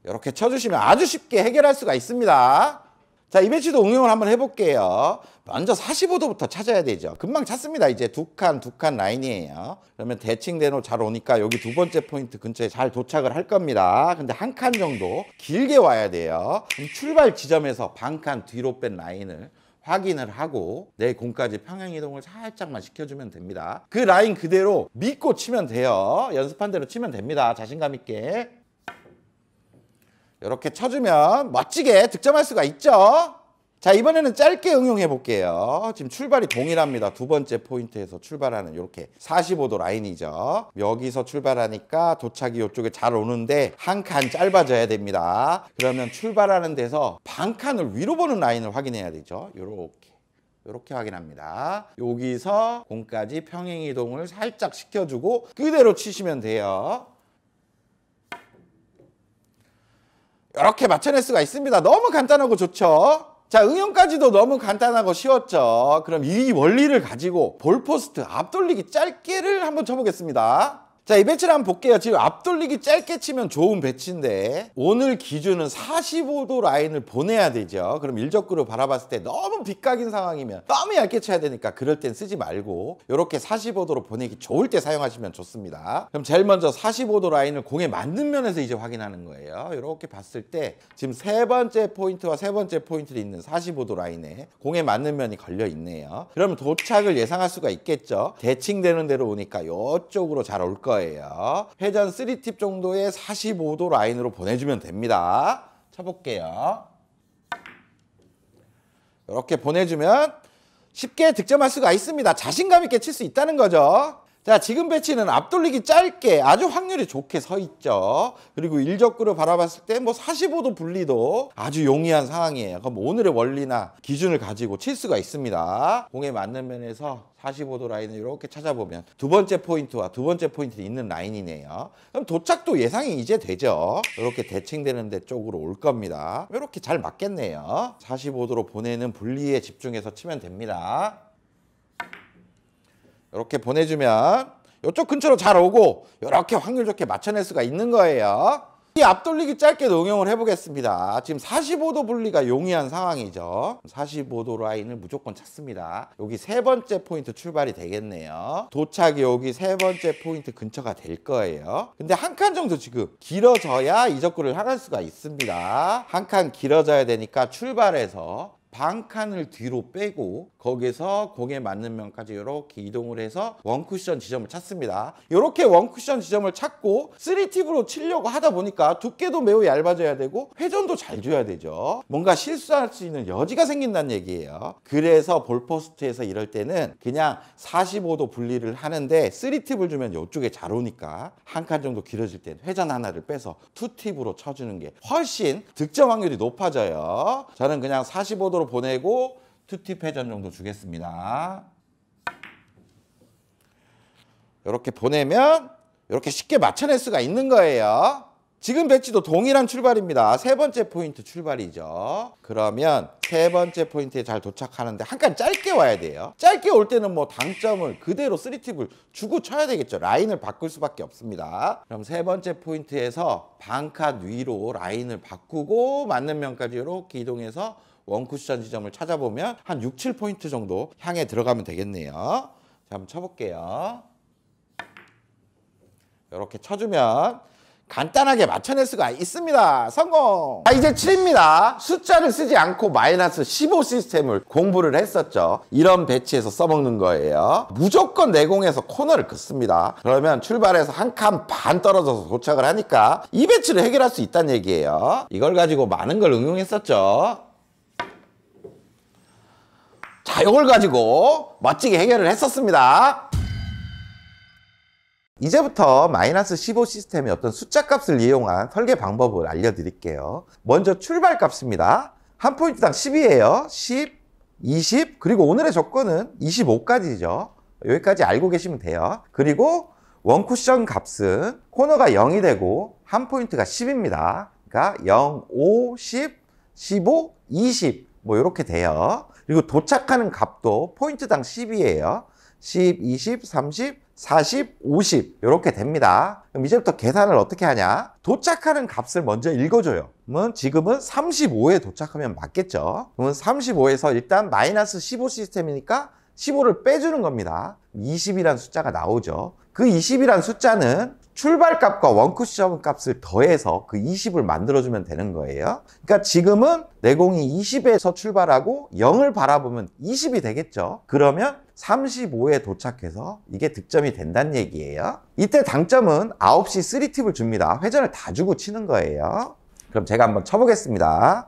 이렇게 쳐주시면 아주 쉽게 해결할 수가 있습니다. 자, 이 배치도 응용을 한번 해볼게요. 먼저 45도부터 찾아야 되죠. 금방 찾습니다. 이제 두 칸 라인이에요. 그러면 대칭대로 잘 오니까 여기 두 번째 포인트 근처에 잘 도착을 할 겁니다. 근데 한 칸 정도 길게 와야 돼요. 그럼 출발 지점에서 반 칸 뒤로 뺀 라인을 확인을 하고 내 공까지 평행 이동을 살짝만 시켜주면 됩니다. 그 라인 그대로 믿고 치면 돼요. 연습한 대로 치면 됩니다. 자신감 있게. 이렇게 쳐주면 멋지게 득점할 수가 있죠. 자, 이번에는 짧게 응용해 볼게요. 지금 출발이 동일합니다. 두 번째 포인트에서 출발하는 이렇게 45도 라인이죠. 여기서 출발하니까 도착이 이쪽에 잘 오는데 한 칸 짧아져야 됩니다. 그러면 출발하는 데서 반 칸을 위로 보는 라인을 확인해야 되죠. 이렇게 확인합니다. 여기서 공까지 평행 이동을 살짝 시켜주고 그대로 치시면 돼요. 이렇게 맞춰낼 수가 있습니다. 너무 간단하고 좋죠. 자, 응용까지도 너무 간단하고 쉬웠죠. 그럼 이 원리를 가지고 볼포스트 앞돌리기 짧게를 한번 쳐보겠습니다. 자, 이 배치를 한번 볼게요. 지금 앞돌리기 짧게 치면 좋은 배치인데 오늘 기준은 45도 라인을 보내야 되죠. 그럼 일적구를 바라봤을 때 너무 빗각인 상황이면 너무 얇게 쳐야 되니까 그럴 땐 쓰지 말고 이렇게 45도로 보내기 좋을 때 사용하시면 좋습니다. 그럼 제일 먼저 45도 라인을 공에 맞는 면에서 이제 확인하는 거예요. 이렇게 봤을 때 지금 세 번째 포인트와 세 번째 포인트에 있는 45도 라인에 공에 맞는 면이 걸려 있네요. 그러면 도착을 예상할 수가 있겠죠. 대칭되는 대로 오니까 이쪽으로 잘 올 거예요. 회전 3팁 정도의 45도 라인으로 보내주면 됩니다. 쳐볼게요. 이렇게 보내주면 쉽게 득점할 수가 있습니다. 자신감 있게 칠 수 있다는 거죠. 자, 지금 배치는 앞돌리기 짧게 아주 확률이 좋게 서 있죠. 그리고 일적구를 바라봤을 때 뭐 45도 분리도 아주 용이한 상황이에요. 그럼 오늘의 원리나 기준을 가지고 칠 수가 있습니다. 공에 맞는 면에서 45도 라인을 이렇게 찾아보면 두 번째 포인트와 두 번째 포인트에 있는 라인이네요. 그럼 도착도 예상이 이제 되죠. 이렇게 대칭되는 데 쪽으로 올 겁니다. 이렇게 잘 맞겠네요. 45도로 보내는 분리에 집중해서 치면 됩니다. 이렇게 보내주면 이쪽 근처로 잘 오고 이렇게 확률 좋게 맞춰낼 수가 있는 거예요. 이 앞돌리기 짧게도 응용을 해보겠습니다. 지금 45도 분리가 용이한 상황이죠. 45도 라인을 무조건 찾습니다. 여기 세 번째 포인트 출발이 되겠네요. 도착이 여기 세 번째 포인트 근처가 될 거예요. 근데 한 칸 정도 지금 길어져야 이적구를 향할 수가 있습니다. 한 칸 길어져야 되니까 출발해서 반 칸을 뒤로 빼고 거기서 공에 맞는 면까지 이렇게 이동을 해서 원쿠션 지점을 찾습니다. 이렇게 원쿠션 지점을 찾고 3팁으로 치려고 하다 보니까 두께도 매우 얇아져야 되고 회전도 잘 줘야 되죠. 뭔가 실수할 수 있는 여지가 생긴다는 얘기예요. 그래서 볼포스트에서 이럴 때는 그냥 45도 분리를 하는데 3팁을 주면 이쪽에 잘 오니까 한 칸 정도 길어질 땐 회전 하나를 빼서 2팁으로 쳐주는 게 훨씬 득점 확률이 높아져요. 저는 그냥 45도로 보내고 2팁 회전 정도 주겠습니다. 이렇게 보내면 이렇게 쉽게 맞춰낼 수가 있는 거예요. 지금 배치도 동일한 출발입니다. 세 번째 포인트 출발이죠. 그러면 세 번째 포인트에 잘 도착하는데 한 칸 짧게 와야 돼요. 짧게 올 때는 뭐 당점을 그대로 3팁을 주고 쳐야 되겠죠. 라인을 바꿀 수밖에 없습니다. 그럼 세 번째 포인트에서 반 칸 위로 라인을 바꾸고 맞는 면까지 이렇게 이동해서 원쿠션 지점을 찾아보면 한 6, 7포인트 정도 향해 들어가면 되겠네요. 자, 한번 쳐볼게요. 이렇게 쳐주면 간단하게 맞춰낼 수가 있습니다. 성공! 자, 이제 7입니다. 숫자를 쓰지 않고 마이너스 15 시스템을 공부를 했었죠. 이런 배치에서 써먹는 거예요. 무조건 내공에서 코너를 긋습니다. 그러면 출발해서 한 칸 반 떨어져서 도착을 하니까 이 배치를 해결할 수 있다는 얘기예요. 이걸 가지고 많은 걸 응용했었죠. 자, 이걸 가지고 멋지게 해결을 했었습니다. 이제부터 마이너스 15 시스템의 어떤 숫자 값을 이용한 설계 방법을 알려드릴게요. 먼저 출발 값입니다. 한 포인트당 10이에요. 10, 20, 그리고 오늘의 조건은 25까지죠. 여기까지 알고 계시면 돼요. 그리고 원쿠션 값은 코너가 0이 되고 한 포인트가 10입니다. 그러니까 0, 5, 10, 15, 20 뭐 이렇게 돼요. 그리고 도착하는 값도 포인트당 10이에요. 10, 20, 30, 40, 50 이렇게 됩니다. 그럼 이제부터 계산을 어떻게 하냐? 도착하는 값을 먼저 읽어줘요. 그러면 지금은 35에 도착하면 맞겠죠? 그러면 35에서 일단 마이너스 15 시스템이니까 15를 빼주는 겁니다. 20이라는 숫자가 나오죠. 그 20이라는 숫자는 출발값과 원쿠션 값을 더해서 그 20을 만들어주면 되는 거예요. 그러니까 지금은 내공이 20에서 출발하고 0을 바라보면 20이 되겠죠. 그러면 35에 도착해서 이게 득점이 된다는 얘기예요. 이때 당점은 9시 3팁을 줍니다. 회전을 다 주고 치는 거예요. 그럼 제가 한번 쳐보겠습니다.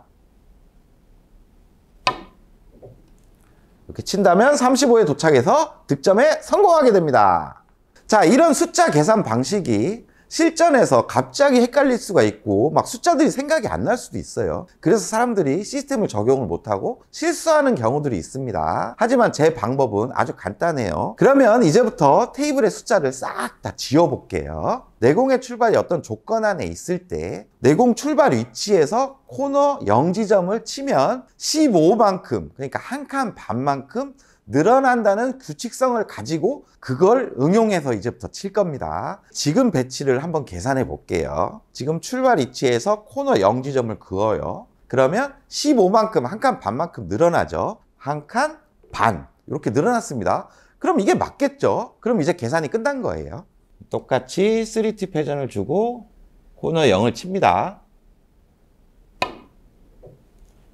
이렇게 친다면 35에 도착해서 득점에 성공하게 됩니다. 자, 이런 숫자 계산 방식이 실전에서 갑자기 헷갈릴 수가 있고 막 숫자들이 생각이 안 날 수도 있어요. 그래서 사람들이 시스템을 적용을 못하고 실수하는 경우들이 있습니다. 하지만 제 방법은 아주 간단해요. 그러면 이제부터 테이블의 숫자를 싹 다 지워볼게요. 내공의 출발이 어떤 조건 안에 있을 때 내공 출발 위치에서 코너 0지점을 치면 15만큼, 그러니까 한 칸 반만큼 늘어난다는 규칙성을 가지고 그걸 응용해서 이제부터 칠 겁니다. 지금 배치를 한번 계산해 볼게요. 지금 출발 위치에서 코너 0지점을 그어요. 그러면 15만큼, 한 칸 반만큼 늘어나죠. 한 칸 반 이렇게 늘어났습니다. 그럼 이게 맞겠죠? 그럼 이제 계산이 끝난 거예요. 똑같이 3팁 회전을 주고 코너 0을 칩니다.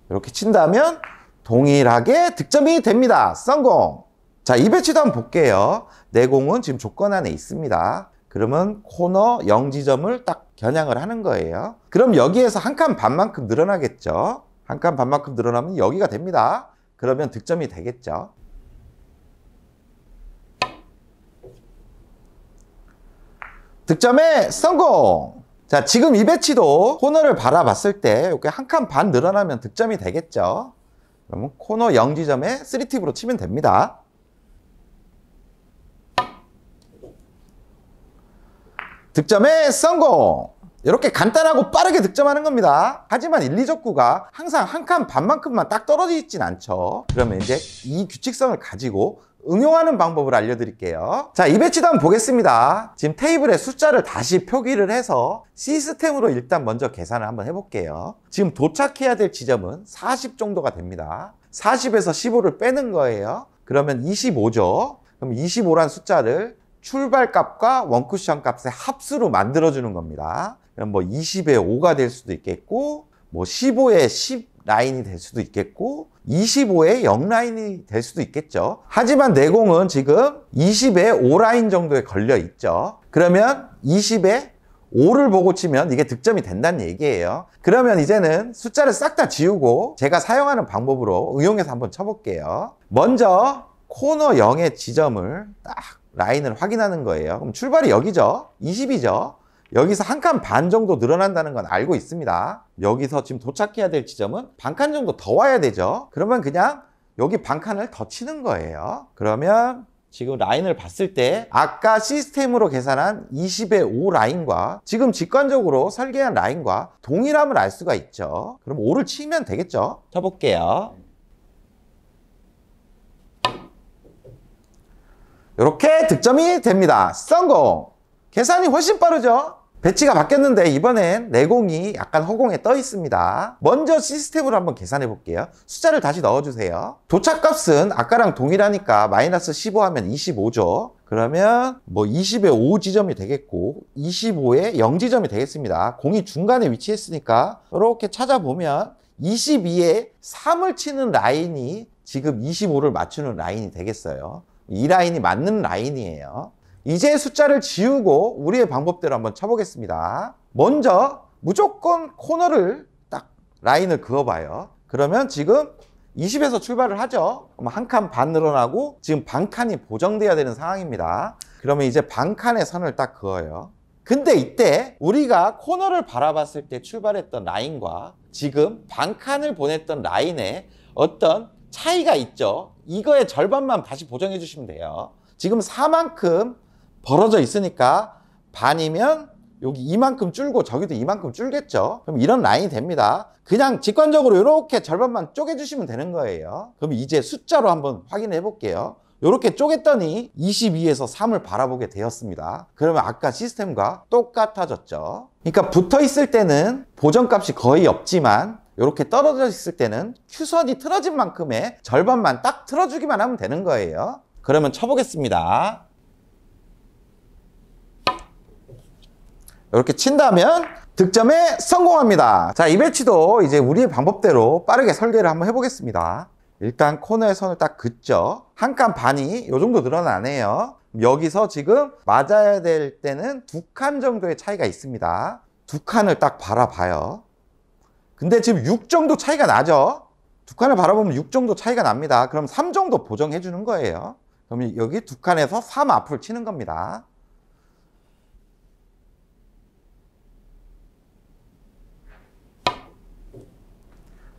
이렇게 친다면 동일하게 득점이 됩니다. 성공! 자, 이 배치도 한번 볼게요. 내공은 지금 조건 안에 있습니다. 그러면 코너 0지점을 딱 겨냥을 하는 거예요. 그럼 여기에서 한 칸 반만큼 늘어나겠죠. 한 칸 반만큼 늘어나면 여기가 됩니다. 그러면 득점이 되겠죠. 득점에 성공! 자, 지금 이 배치도 코너를 바라봤을 때 이렇게 한 칸 반 늘어나면 득점이 되겠죠. 그러면 코너 0지점에 3팁으로 치면 됩니다. 득점에 성공! 이렇게 간단하고 빠르게 득점하는 겁니다. 하지만 1, 2적구가 항상 한 칸 반만큼만 딱 떨어져 있진 않죠. 그러면 이제 이 규칙성을 가지고 응용하는 방법을 알려드릴게요. 자, 이 배치도 한번 보겠습니다. 지금 테이블에 숫자를 다시 표기를 해서 시스템으로 일단 먼저 계산을 한번 해볼게요. 지금 도착해야 될 지점은 40 정도가 됩니다. 40에서 15를 빼는 거예요. 그러면 25죠. 그럼 25란 숫자를 출발값과 원쿠션 값의 합수로 만들어주는 겁니다. 그럼 뭐 20에 5가 될 수도 있겠고, 뭐 15에 10 라인이 될 수도 있겠고, 25에 0 라인이 될 수도 있겠죠. 하지만 내공은 지금 20에 5 라인 정도에 걸려 있죠. 그러면 20에 5를 보고 치면 이게 득점이 된다는 얘기예요. 그러면 이제는 숫자를 싹 다 지우고 제가 사용하는 방법으로 응용해서 한번 쳐볼게요. 먼저 코너 0의 지점을 딱 라인을 확인하는 거예요. 그럼 출발이 여기죠. 20이죠. 여기서 한 칸 반 정도 늘어난다는 건 알고 있습니다. 여기서 지금 도착해야 될 지점은 반 칸 정도 더 와야 되죠. 그러면 그냥 여기 반 칸을 더 치는 거예요. 그러면 지금 라인을 봤을 때 아까 시스템으로 계산한 20의 5 라인과 지금 직관적으로 설계한 라인과 동일함을 알 수가 있죠. 그럼 5를 치면 되겠죠. 쳐볼게요. 이렇게 득점이 됩니다. 성공! 계산이 훨씬 빠르죠? 배치가 바뀌었는데 이번엔 내공이 약간 허공에 떠 있습니다. 먼저 시스템으로 한번 계산해 볼게요. 숫자를 다시 넣어주세요. 도착값은 아까랑 동일하니까 마이너스 15 하면 25죠. 그러면 뭐 20에 5 지점이 되겠고 25에 0 지점이 되겠습니다. 공이 중간에 위치했으니까 이렇게 찾아보면 22에 3을 치는 라인이 지금 25를 맞추는 라인이 되겠어요. 이 라인이 맞는 라인이에요. 이제 숫자를 지우고 우리의 방법대로 한번 쳐보겠습니다. 먼저 무조건 코너를 딱 라인을 그어봐요. 그러면 지금 20에서 출발을 하죠. 그럼 한 칸 반 늘어나고 지금 반 칸이 보정돼야 되는 상황입니다. 그러면 이제 반 칸의 선을 딱 그어요. 근데 이때 우리가 코너를 바라봤을 때 출발했던 라인과 지금 반 칸을 보냈던 라인에 어떤 차이가 있죠. 이거의 절반만 다시 보정해 주시면 돼요. 지금 4만큼 벌어져 있으니까 반이면 여기 이만큼 줄고 저기도 이만큼 줄겠죠. 그럼 이런 라인이 됩니다. 그냥 직관적으로 이렇게 절반만 쪼개주시면 되는 거예요. 그럼 이제 숫자로 한번 확인해 볼게요. 이렇게 쪼갰더니 22에서 3을 바라보게 되었습니다. 그러면 아까 시스템과 똑같아졌죠. 그러니까 붙어 있을 때는 보정값이 거의 없지만 이렇게 떨어져 있을 때는 큐선이 틀어진 만큼의 절반만 딱 틀어주기만 하면 되는 거예요. 그러면 쳐보겠습니다. 이렇게 친다면 득점에 성공합니다. 자, 이 배치도 이제 우리의 방법대로 빠르게 설계를 한번 해보겠습니다. 일단 코너에 선을 딱 긋죠. 한 칸 반이 이 정도 늘어나네요. 여기서 지금 맞아야 될 때는 2칸 정도의 차이가 있습니다. 2칸을 딱 바라봐요. 근데 지금 6 정도 차이가 나죠? 2칸을 바라보면 6 정도 차이가 납니다. 그럼 3 정도 보정해 주는 거예요. 그럼 여기 2칸에서 3 앞을 치는 겁니다.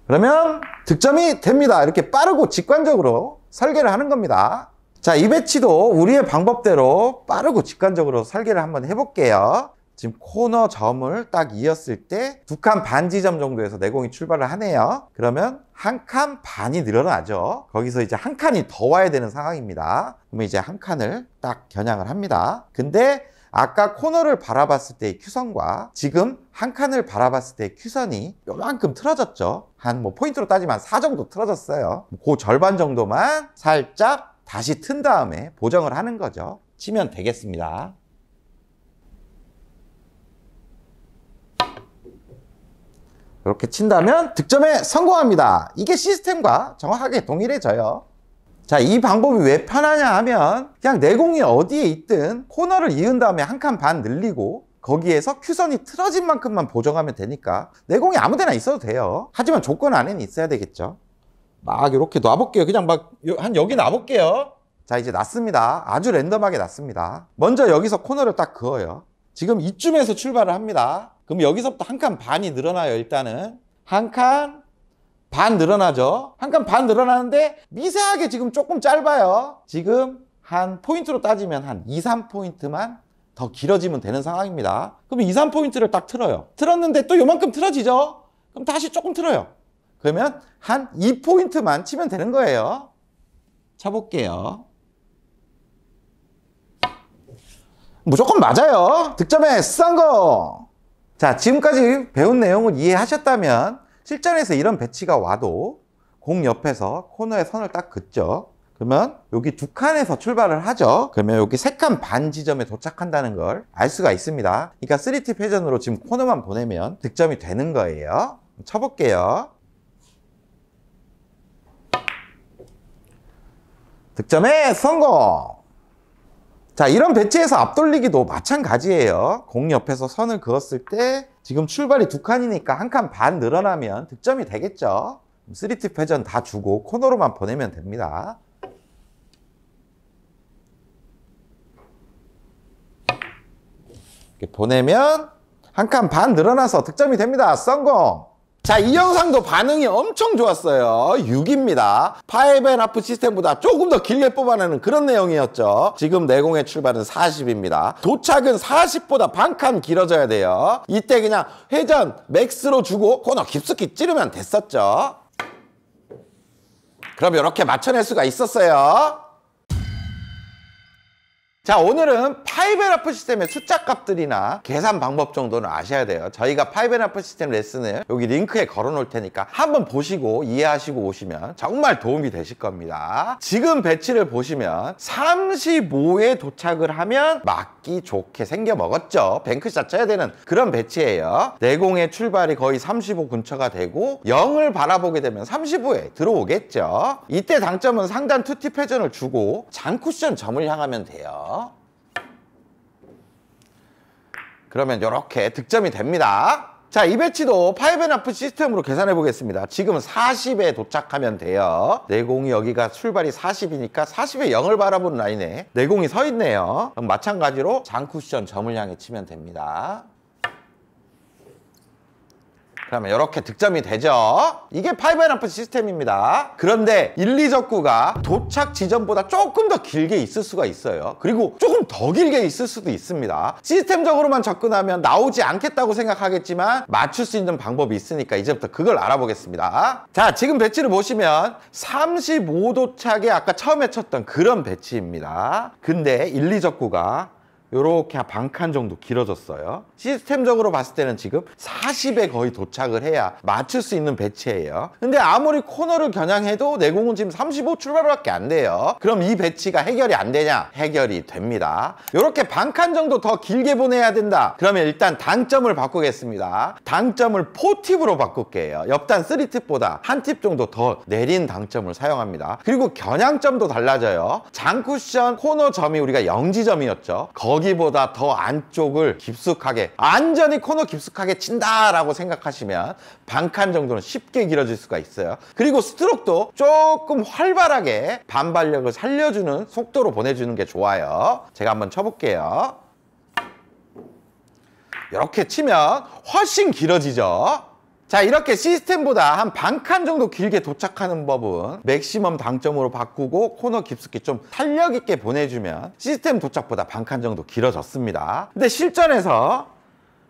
그러면 득점이 됩니다. 이렇게 빠르고 직관적으로 설계를 하는 겁니다. 자, 이 배치도 우리의 방법대로 빠르고 직관적으로 설계를 한번 해볼게요. 지금 코너 점을 딱 이었을 때 2칸 반 지점 정도에서 내공이 출발을 하네요. 그러면 한 칸 반이 늘어나죠. 거기서 이제 한 칸이 더 와야 되는 상황입니다. 그러면 이제 한 칸을 딱 겨냥을 합니다. 근데 아까 코너를 바라봤을 때의 큐선과 지금 한 칸을 바라봤을 때의 큐선이 요만큼 틀어졌죠. 한 뭐 포인트로 따지면 4 정도 틀어졌어요. 그 절반 정도만 살짝 다시 튼 다음에 보정을 하는 거죠. 치면 되겠습니다. 이렇게 친다면 득점에 성공합니다. 이게 시스템과 정확하게 동일해져요. 자, 이 방법이 왜 편하냐 하면 그냥 내공이 어디에 있든 코너를 이은 다음에 한 칸 반 늘리고 거기에서 큐선이 틀어진 만큼만 보정하면 되니까 내공이 아무 데나 있어도 돼요. 하지만 조건 안에는 있어야 되겠죠. 막 이렇게 놔볼게요. 그냥 막 한 여기 놔볼게요. 자, 이제 놨습니다. 아주 랜덤하게 놨습니다. 먼저 여기서 코너를 딱 그어요. 지금 이쯤에서 출발을 합니다. 그럼 여기서부터 한 칸 반이 늘어나요. 일단은 한 칸 반 늘어나죠. 한 칸 반 늘어나는데 미세하게 지금 조금 짧아요. 지금 한 포인트로 따지면 한 2, 3포인트만 더 길어지면 되는 상황입니다. 그럼 2, 3포인트를 딱 틀어요. 틀었는데 또 요만큼 틀어지죠. 그럼 다시 조금 틀어요. 그러면 한 2포인트만 치면 되는 거예요. 쳐볼게요. 무조건 맞아요. 득점에 성공! 자, 지금까지 배운 내용을 이해하셨다면 실전에서 이런 배치가 와도 공 옆에서 코너에 선을 딱 긋죠. 그러면 여기 두 칸에서 출발을 하죠. 그러면 여기 3칸 반 지점에 도착한다는 걸 알 수가 있습니다. 그러니까 3팁 회전으로 지금 코너만 보내면 득점이 되는 거예요. 쳐볼게요. 득점에 성공! 자, 이런 배치에서 앞돌리기도 마찬가지예요. 공 옆에서 선을 그었을 때 지금 출발이 두 칸이니까 한 칸 반 늘어나면 득점이 되겠죠. 3팁 회전 다 주고 코너로만 보내면 됩니다. 이렇게 보내면 한 칸 반 늘어나서 득점이 됩니다. 성공! 자, 이 영상도 반응이 엄청 좋았어요. 6입니다. 5&1 시스템보다 조금 더 길게 뽑아내는 그런 내용이었죠. 지금 내공의 출발은 40입니다. 도착은 40보다 반 칸 길어져야 돼요. 이때 그냥 회전 맥스로 주고 코너 깊숙이 찌르면 됐었죠. 그럼 이렇게 맞춰낼 수가 있었어요. 자, 오늘은 5&1 시스템의 숫자 값들이나 계산 방법 정도는 아셔야 돼요. 저희가 5&1 시스템 레슨을 여기 링크에 걸어 놓을 테니까 한번 보시고 이해하시고 오시면 정말 도움이 되실 겁니다. 지금 배치를 보시면 35에 도착을 하면 맞기 좋게 생겨 먹었죠. 뱅크샷 쳐야 되는 그런 배치예요. 내공의 출발이 거의 35 근처가 되고 0을 바라보게 되면 35에 들어오겠죠. 이때 당점은 상단 투팁 회전을 주고 장쿠션 점을 향하면 돼요. 그러면 이렇게 득점이 됩니다. 자, 이 배치도 5&1 시스템으로 계산해 보겠습니다. 지금 40에 도착하면 돼요. 내공이 여기가 출발이 40이니까 40에 0을 바라보는 라인에 내공이 서 있네요. 그럼 마찬가지로 장쿠션 점을 향해 치면 됩니다. 그러면 이렇게 득점이 되죠. 이게 5&1 시스템입니다. 그런데 1, 2적구가 도착 지점보다 조금 더 길게 있을 수가 있어요. 그리고 조금 더 길게 있을 수도 있습니다. 시스템적으로만 접근하면 나오지 않겠다고 생각하겠지만 맞출 수 있는 방법이 있으니까 이제부터 그걸 알아보겠습니다. 자, 지금 배치를 보시면 35 도착에 아까 처음에 쳤던 그런 배치입니다. 근데 1, 2적구가 요렇게 반 칸 정도 길어졌어요. 시스템적으로 봤을 때는 지금 40에 거의 도착을 해야 맞출 수 있는 배치예요. 근데 아무리 코너를 겨냥해도 내공은 지금 35 출발밖에 안 돼요. 그럼 이 배치가 해결이 안 되냐? 해결이 됩니다. 요렇게 반 칸 정도 더 길게 보내야 된다. 그러면 일단 당점을 바꾸겠습니다. 당점을 4팁으로 바꿀게요. 옆단 3팁보다 한 팁 정도 더 내린 당점을 사용합니다. 그리고 겨냥점도 달라져요. 장쿠션 코너 점이 우리가 0지점이었죠. 거기보다 더 안쪽을 깊숙하게 완전히 코너 깊숙하게 친다라고 생각하시면 반 칸 정도는 쉽게 길어질 수가 있어요. 그리고 스트로크도 조금 활발하게 반발력을 살려주는 속도로 보내주는 게 좋아요. 제가 한번 쳐볼게요. 이렇게 치면 훨씬 길어지죠. 자, 이렇게 시스템보다 한 반 칸 정도 길게 도착하는 법은 맥시멈 당점으로 바꾸고 코너 깊숙이 좀 탄력 있게 보내주면 시스템 도착보다 반 칸 정도 길어졌습니다. 근데 실전에서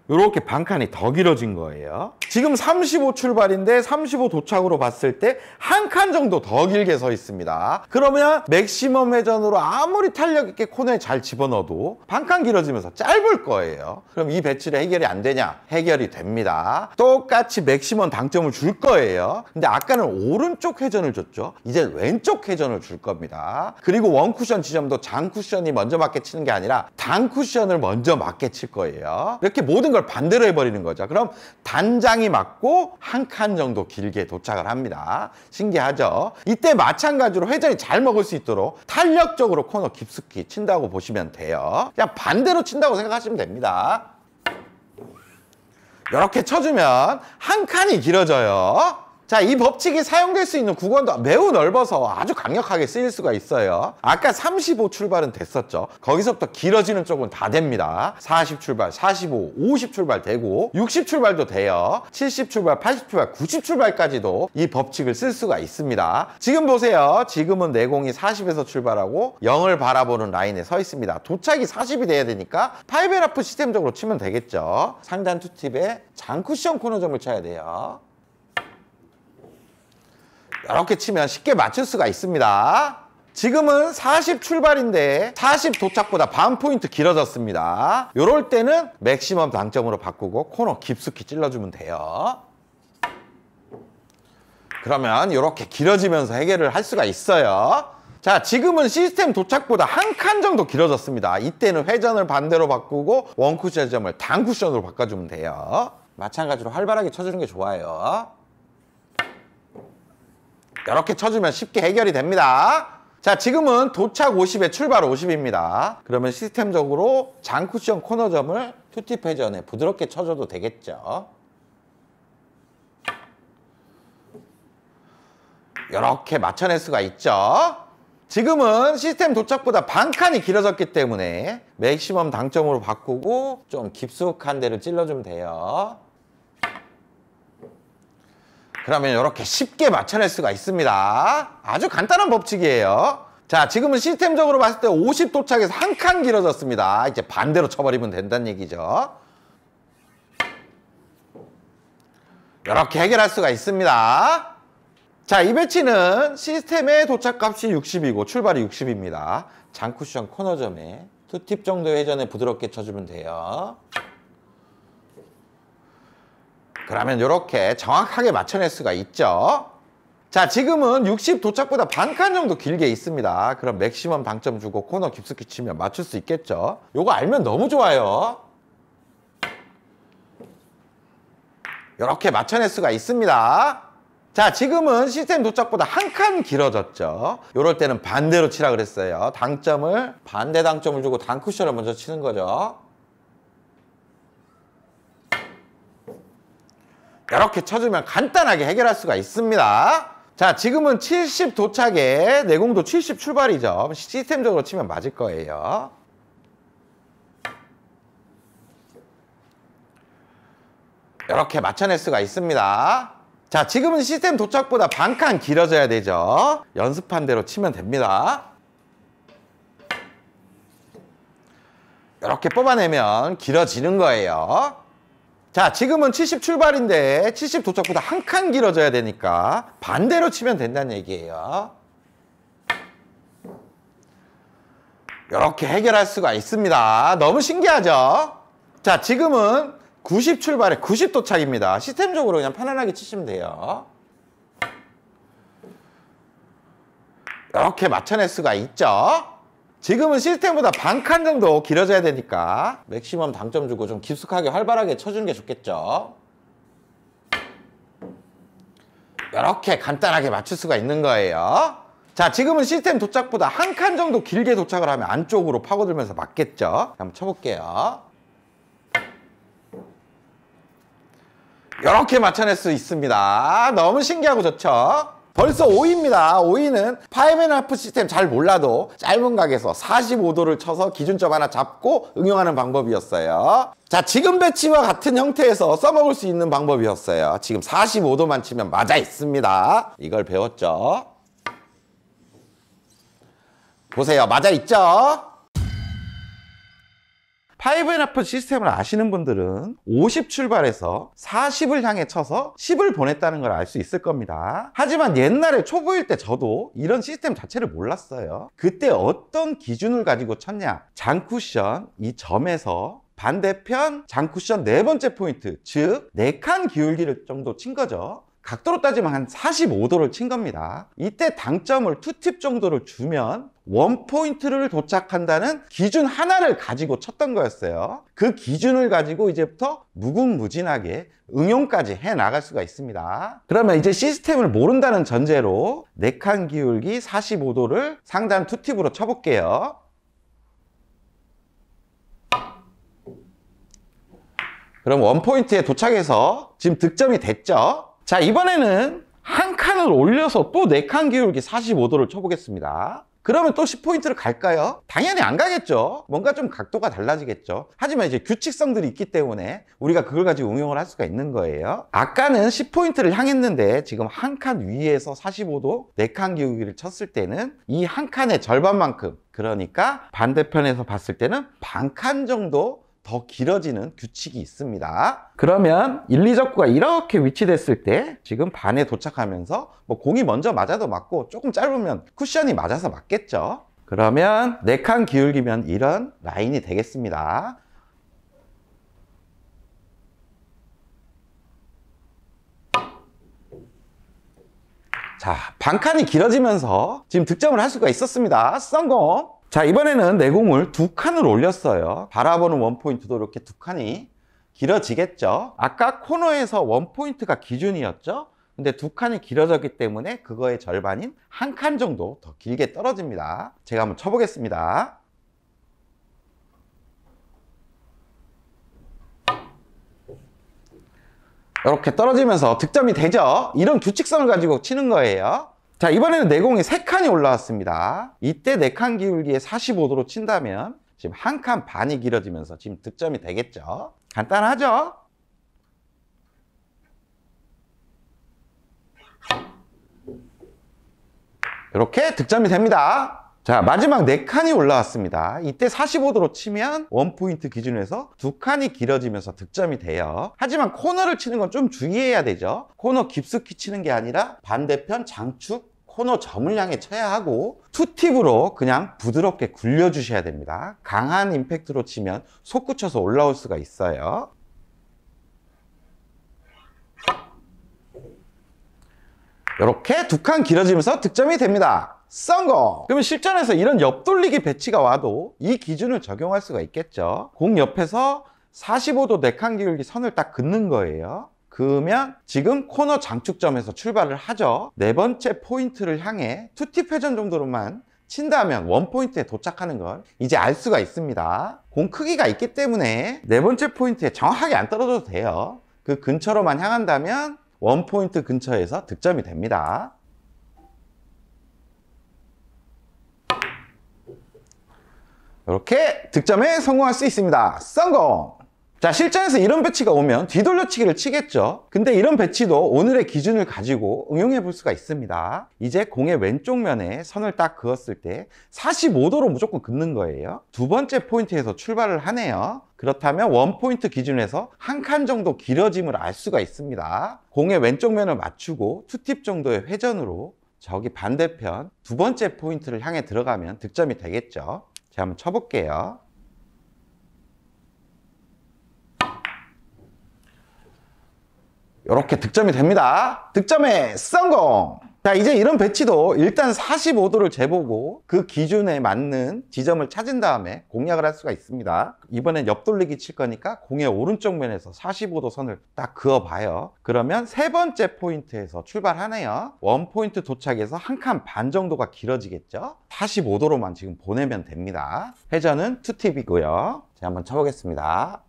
이렇게 반 칸이 더 길어진 거예요. 지금 35 출발인데 35 도착으로 봤을 때 한 칸 정도 더 길게 서 있습니다. 그러면 맥시멈 회전으로 아무리 탄력 있게 코너에 잘 집어넣어도 반 칸 길어지면서 짧을 거예요. 그럼 이 배치를 해결이 안 되냐? 해결이 됩니다. 똑같이 맥시멈 당점을 줄 거예요. 근데 아까는 오른쪽 회전을 줬죠. 이제 왼쪽 회전을 줄 겁니다. 그리고 원쿠션 지점도 장쿠션이 먼저 맞게 치는 게 아니라 단쿠션을 먼저 맞게 칠 거예요. 이렇게 모든 걸 반대로 해버리는 거죠. 그럼 단장이 맞고 한 칸 정도 길게 도착을 합니다. 신기하죠? 이때 마찬가지로 회전이 잘 먹을 수 있도록 탄력적으로 코너 깊숙이 친다고 보시면 돼요. 그냥 반대로 친다고 생각하시면 됩니다. 이렇게 쳐주면 한 칸이 길어져요. 자, 이 법칙이 사용될 수 있는 구간도 매우 넓어서 아주 강력하게 쓰일 수가 있어요. 아까 35 출발은 됐었죠. 거기서부터 길어지는 쪽은 다 됩니다. 40 출발, 45, 50 출발 되고 60 출발도 돼요. 70 출발, 80 출발, 90 출발까지도 이 법칙을 쓸 수가 있습니다. 지금 보세요. 지금은 내공이 40에서 출발하고 0을 바라보는 라인에 서 있습니다. 도착이 40이 돼야 되니까 5&1 시스템적으로 치면 되겠죠. 상단 투팁에 장쿠션 코너점을 쳐야 돼요. 이렇게 치면 쉽게 맞출 수가 있습니다. 지금은 40 출발인데 40 도착보다 반 포인트 길어졌습니다. 요럴 때는 맥시멈 당점으로 바꾸고 코너 깊숙이 찔러주면 돼요. 그러면 이렇게 길어지면서 해결을 할 수가 있어요. 자, 지금은 시스템 도착보다 한 칸 정도 길어졌습니다. 이때는 회전을 반대로 바꾸고 원쿠션 점을 단쿠션으로 바꿔주면 돼요. 마찬가지로 활발하게 쳐주는 게 좋아요. 이렇게 쳐주면 쉽게 해결이 됩니다. 자, 지금은 도착 50에 출발 50입니다. 그러면 시스템적으로 장쿠션 코너점을 투팁 회전에 부드럽게 쳐줘도 되겠죠. 이렇게 맞춰낼 수가 있죠. 지금은 시스템 도착보다 반 칸이 길어졌기 때문에 맥시멈 당점으로 바꾸고 좀 깊숙한 데를 찔러주면 돼요. 그러면 이렇게 쉽게 맞춰낼 수가 있습니다. 아주 간단한 법칙이에요. 자, 지금은 시스템적으로 봤을 때 50 도착에서 한 칸 길어졌습니다. 이제 반대로 쳐버리면 된다는 얘기죠. 이렇게 해결할 수가 있습니다. 자, 이 배치는 시스템의 도착값이 60이고 출발이 60입니다. 장쿠션 코너점에 투팁 정도의 회전에 부드럽게 쳐주면 돼요. 그러면 이렇게 정확하게 맞춰낼 수가 있죠. 자, 지금은 60 도착보다 반 칸 정도 길게 있습니다. 그럼 맥시멈 당점 주고 코너 깊숙이 치면 맞출 수 있겠죠. 요거 알면 너무 좋아요. 이렇게 맞춰낼 수가 있습니다. 자, 지금은 시스템 도착보다 한 칸 길어졌죠. 이럴 때는 반대로 치라 그랬어요. 당점을 반대 당점을 주고 단쿠션을 먼저 치는 거죠. 이렇게 쳐주면 간단하게 해결할 수가 있습니다. 자, 지금은 70 도착에 내공도 70 출발이죠. 시스템적으로 치면 맞을 거예요. 이렇게 맞춰낼 수가 있습니다. 자, 지금은 시스템 도착보다 반 칸 길어져야 되죠. 연습한 대로 치면 됩니다. 이렇게 뽑아내면 길어지는 거예요. 자, 지금은 70 출발인데 70 도착보다 한 칸 길어져야 되니까 반대로 치면 된다는 얘기예요. 이렇게 해결할 수가 있습니다. 너무 신기하죠? 자, 지금은 90 출발에 90 도착입니다. 시스템적으로 그냥 편안하게 치시면 돼요. 이렇게 맞춰낼 수가 있죠. 지금은 시스템보다 반 칸 정도 길어져야 되니까 맥시멈 당점 주고 좀 깊숙하게 활발하게 쳐주는 게 좋겠죠. 이렇게 간단하게 맞출 수가 있는 거예요. 자, 지금은 시스템 도착보다 한 칸 정도 길게 도착을 하면 안쪽으로 파고들면서 맞겠죠. 한번 쳐볼게요. 이렇게 맞춰낼 수 있습니다. 너무 신기하고 좋죠? 벌써 5위입니다. 5위는 5.5 시스템 잘 몰라도 짧은 각에서 45도를 쳐서 기준점 하나 잡고 응용하는 방법이었어요. 자, 지금 배치와 같은 형태에서 써먹을 수 있는 방법이었어요. 지금 45도만 치면 맞아 있습니다. 이걸 배웠죠? 보세요. 맞아 있죠? 5.5 시스템을 아시는 분들은 50 출발해서 40을 향해 쳐서 10을 보냈다는 걸 알 수 있을 겁니다. 하지만 옛날에 초보일 때 저도 이런 시스템 자체를 몰랐어요. 그때 어떤 기준을 가지고 쳤냐? 장쿠션 이 점에서 반대편 장쿠션 네 번째 포인트, 즉 4칸 기울기를 정도 친 거죠. 각도로 따지면 한 45도를 친 겁니다. 이때 당점을 2팁 정도를 주면 원포인트를 도착한다는 기준 하나를 가지고 쳤던 거였어요. 그 기준을 가지고 이제부터 무궁무진하게 응용까지 해 나갈 수가 있습니다. 그러면 이제 시스템을 모른다는 전제로 4칸 기울기 45도를 상단 2팁으로 쳐볼게요. 그럼 원포인트에 도착해서 지금 득점이 됐죠? 자, 이번에는 한 칸을 올려서 또 4칸 기울기 45도를 쳐보겠습니다. 그러면 또 10포인트를 갈까요? 당연히 안 가겠죠. 뭔가 좀 각도가 달라지겠죠. 하지만 이제 규칙성들이 있기 때문에 우리가 그걸 가지고 응용을 할 수가 있는 거예요. 아까는 10포인트를 향했는데 지금 한 칸 위에서 45도 4칸 기울기를 쳤을 때는 이 한 칸의 절반만큼, 그러니까 반대편에서 봤을 때는 반 칸 정도 더 길어지는 규칙이 있습니다. 그러면 1, 2적구가 이렇게 위치됐을 때 지금 반에 도착하면서 뭐 공이 먼저 맞아도 맞고 조금 짧으면 쿠션이 맞아서 맞겠죠. 그러면 4칸 기울기면 이런 라인이 되겠습니다. 자, 반칸이 길어지면서 지금 득점을 할 수가 있었습니다. 성공! 자, 이번에는 내공을 2칸을 올렸어요. 바라보는 원포인트도 이렇게 2칸이 길어지겠죠. 아까 코너에서 원포인트가 기준이었죠. 근데 2칸이 길어졌기 때문에 그거의 절반인 1칸 정도 더 길게 떨어집니다. 제가 한번 쳐보겠습니다. 이렇게 떨어지면서 득점이 되죠. 이런 규칙성을 가지고 치는 거예요. 자, 이번에는 내공이 3칸이 올라왔습니다. 이때 4칸 기울기에 45도로 친다면 지금 1칸 반이 길어지면서 지금 득점이 되겠죠. 간단하죠? 이렇게 득점이 됩니다. 자, 마지막 4칸이 올라왔습니다. 이때 45도로 치면 원포인트 기준에서 2칸이 길어지면서 득점이 돼요. 하지만 코너를 치는 건 좀 주의해야 되죠. 코너 깊숙이 치는 게 아니라 반대편 장축 코너 점을 향해 쳐야 하고 투팁으로 그냥 부드럽게 굴려주셔야 됩니다. 강한 임팩트로 치면 솟구쳐서 올라올 수가 있어요. 이렇게 2칸 길어지면서 득점이 됩니다. 성공! 그러면 실전에서 이런 옆돌리기 배치가 와도 이 기준을 적용할 수가 있겠죠. 공 옆에서 45도 4칸 기울기 선을 딱 긋는 거예요. 그러면 지금 코너 장축점에서 출발을 하죠. 4번째 포인트를 향해 투팁 회전 정도로만 친다면 원포인트에 도착하는 걸 이제 알 수가 있습니다. 공 크기가 있기 때문에 4번째 포인트에 정확하게 안 떨어져도 돼요. 그 근처로만 향한다면 원포인트 근처에서 득점이 됩니다. 이렇게 득점에 성공할 수 있습니다. 성공! 자, 실전에서 이런 배치가 오면 뒤돌려치기를 치겠죠. 근데 이런 배치도 오늘의 기준을 가지고 응용해 볼 수가 있습니다. 이제 공의 왼쪽 면에 선을 딱 그었을 때 45도로 무조건 긋는 거예요. 2번째 포인트에서 출발을 하네요. 그렇다면 원포인트 기준에서 1칸 정도 길어짐을 알 수가 있습니다. 공의 왼쪽 면을 맞추고 투팁 정도의 회전으로 저기 반대편 2번째 포인트를 향해 들어가면 득점이 되겠죠. 제가 한번 쳐볼게요. 이렇게 득점이 됩니다. 득점에 성공! 자, 이제 이런 배치도 일단 45도를 재보고 그 기준에 맞는 지점을 찾은 다음에 공략을 할 수가 있습니다. 이번엔 옆돌리기 칠 거니까 공의 오른쪽 면에서 45도 선을 딱 그어봐요. 그러면 3번째 포인트에서 출발하네요. 원포인트 도착해서 1칸 반 정도가 길어지겠죠. 45도로만 지금 보내면 됩니다. 회전은 투팁이고요. 제가 한번 쳐보겠습니다.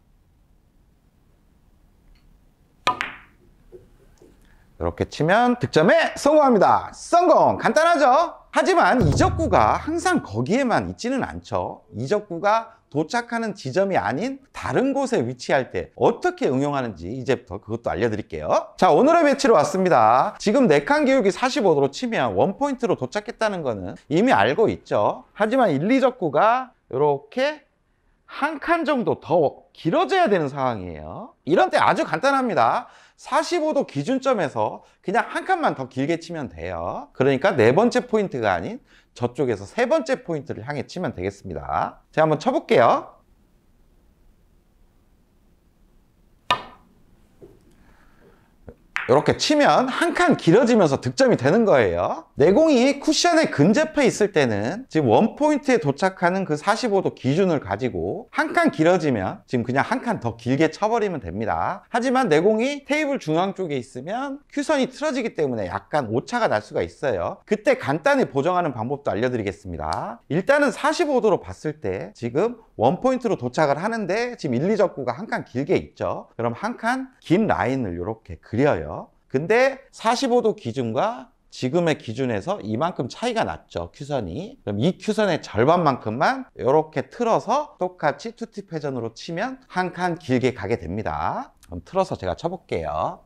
이렇게 치면 득점에 성공합니다. 성공! 간단하죠? 하지만 이적구가 항상 거기에만 있지는 않죠. 이적구가 도착하는 지점이 아닌 다른 곳에 위치할 때 어떻게 응용하는지 이제부터 그것도 알려드릴게요. 자, 오늘의 배치로 왔습니다. 지금 4칸 기울기 45도로 치면 원포인트로 도착했다는 거는 이미 알고 있죠. 하지만 1, 2적구가 이렇게 1칸 정도 더 길어져야 되는 상황이에요. 이런 때 아주 간단합니다. 45도 기준점에서 그냥 1칸만 더 길게 치면 돼요. 그러니까 4번째 포인트가 아닌 저쪽에서 3번째 포인트를 향해 치면 되겠습니다. 제가 한번 쳐볼게요. 이렇게 치면 1칸 길어지면서 득점이 되는 거예요. 내공이 쿠션에 근접해 있을 때는 지금 원포인트에 도착하는 그 45도 기준을 가지고 1칸 길어지면 지금 그냥 1칸 더 길게 쳐버리면 됩니다. 하지만 내공이 테이블 중앙 쪽에 있으면 큐선이 틀어지기 때문에 약간 오차가 날 수가 있어요. 그때 간단히 보정하는 방법도 알려드리겠습니다. 일단은 45도로 봤을 때 지금 원포인트로 도착을 하는데 지금 1, 2적구가 1칸 길게 있죠. 그럼 1칸 긴 라인을 이렇게 그려요. 근데 45도 기준과 지금의 기준에서 이만큼 차이가 났죠, 큐선이. 그럼 이 큐선의 절반만큼만 이렇게 틀어서 똑같이 투팁 회전으로 치면 1칸 길게 가게 됩니다. 그럼 틀어서 제가 쳐볼게요.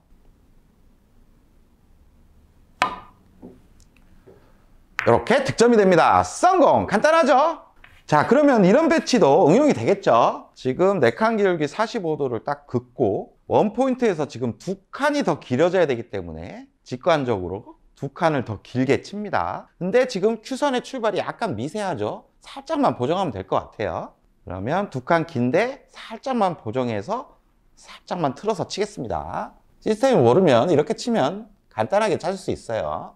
이렇게 득점이 됩니다. 성공! 간단하죠? 자, 그러면 이런 배치도 응용이 되겠죠? 지금 4칸 기울기 45도를 딱 긋고 원포인트에서 지금 2칸이 더 길어져야 되기 때문에 직관적으로 2칸을 더 길게 칩니다. 근데 지금 큐선의 출발이 약간 미세하죠? 살짝만 보정하면 될 것 같아요. 그러면 2칸 긴데 살짝만 보정해서 살짝만 틀어서 치겠습니다. 시스템이 모르면 이렇게 치면 간단하게 찾을 수 있어요.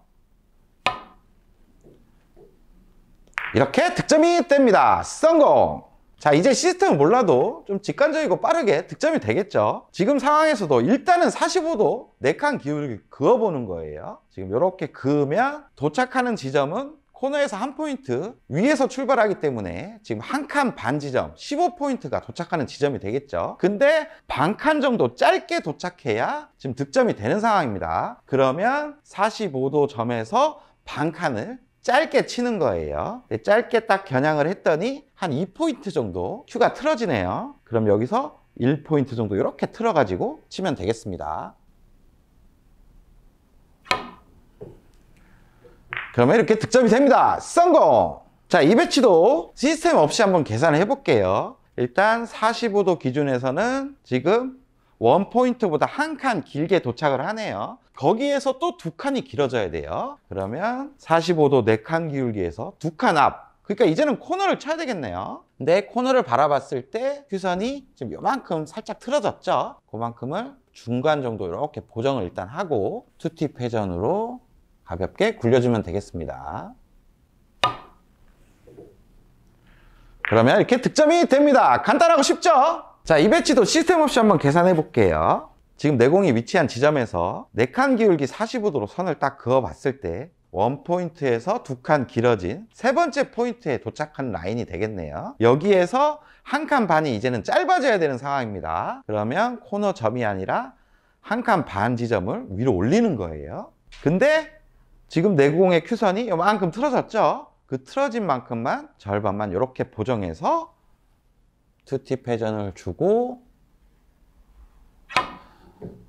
이렇게 득점이 됩니다. 성공! 자, 이제 시스템을 몰라도 좀 직관적이고 빠르게 득점이 되겠죠. 지금 상황에서도 일단은 45도 4칸 기울기 그어보는 거예요. 지금 이렇게 그으면 도착하는 지점은 코너에서 한 포인트 위에서 출발하기 때문에 지금 한 칸 반 지점 15포인트가 도착하는 지점이 되겠죠. 근데 반 칸 정도 짧게 도착해야 지금 득점이 되는 상황입니다. 그러면 45도 점에서 반 칸을 짧게 치는 거예요. 짧게 딱 겨냥을 했더니 한 2포인트 정도 큐가 틀어지네요. 그럼 여기서 1포인트 정도 이렇게 틀어가지고 치면 되겠습니다. 그러면 이렇게 득점이 됩니다. 성공! 자, 이 배치도 시스템 없이 한번 계산을 해볼게요. 일단 45도 기준에서는 지금 원포인트보다 한 칸 길게 도착을 하네요. 거기에서 또 2칸이 길어져야 돼요. 그러면 45도 4칸 기울기에서 2칸 앞. 그러니까 이제는 코너를 쳐야 되겠네요. 근데 코너를 바라봤을 때 큐선이 지금 요만큼 살짝 틀어졌죠. 그만큼을 중간 정도 이렇게 보정을 일단 하고 투팁 회전으로 가볍게 굴려주면 되겠습니다. 그러면 이렇게 득점이 됩니다. 간단하고 쉽죠? 자, 이 배치도 시스템 없이 한번 계산해 볼게요. 지금 내공이 위치한 지점에서 4칸 기울기 45도로 선을 딱 그어 봤을 때 원포인트에서 2칸 길어진 세 번째 포인트에 도착한 라인이 되겠네요. 여기에서 한 칸 반이 이제는 짧아져야 되는 상황입니다. 그러면 코너 점이 아니라 한 칸 반 지점을 위로 올리는 거예요. 근데 지금 내공의 큐선이 이만큼 틀어졌죠? 그 틀어진 만큼만 절반만 이렇게 보정해서 투팁 회전을 주고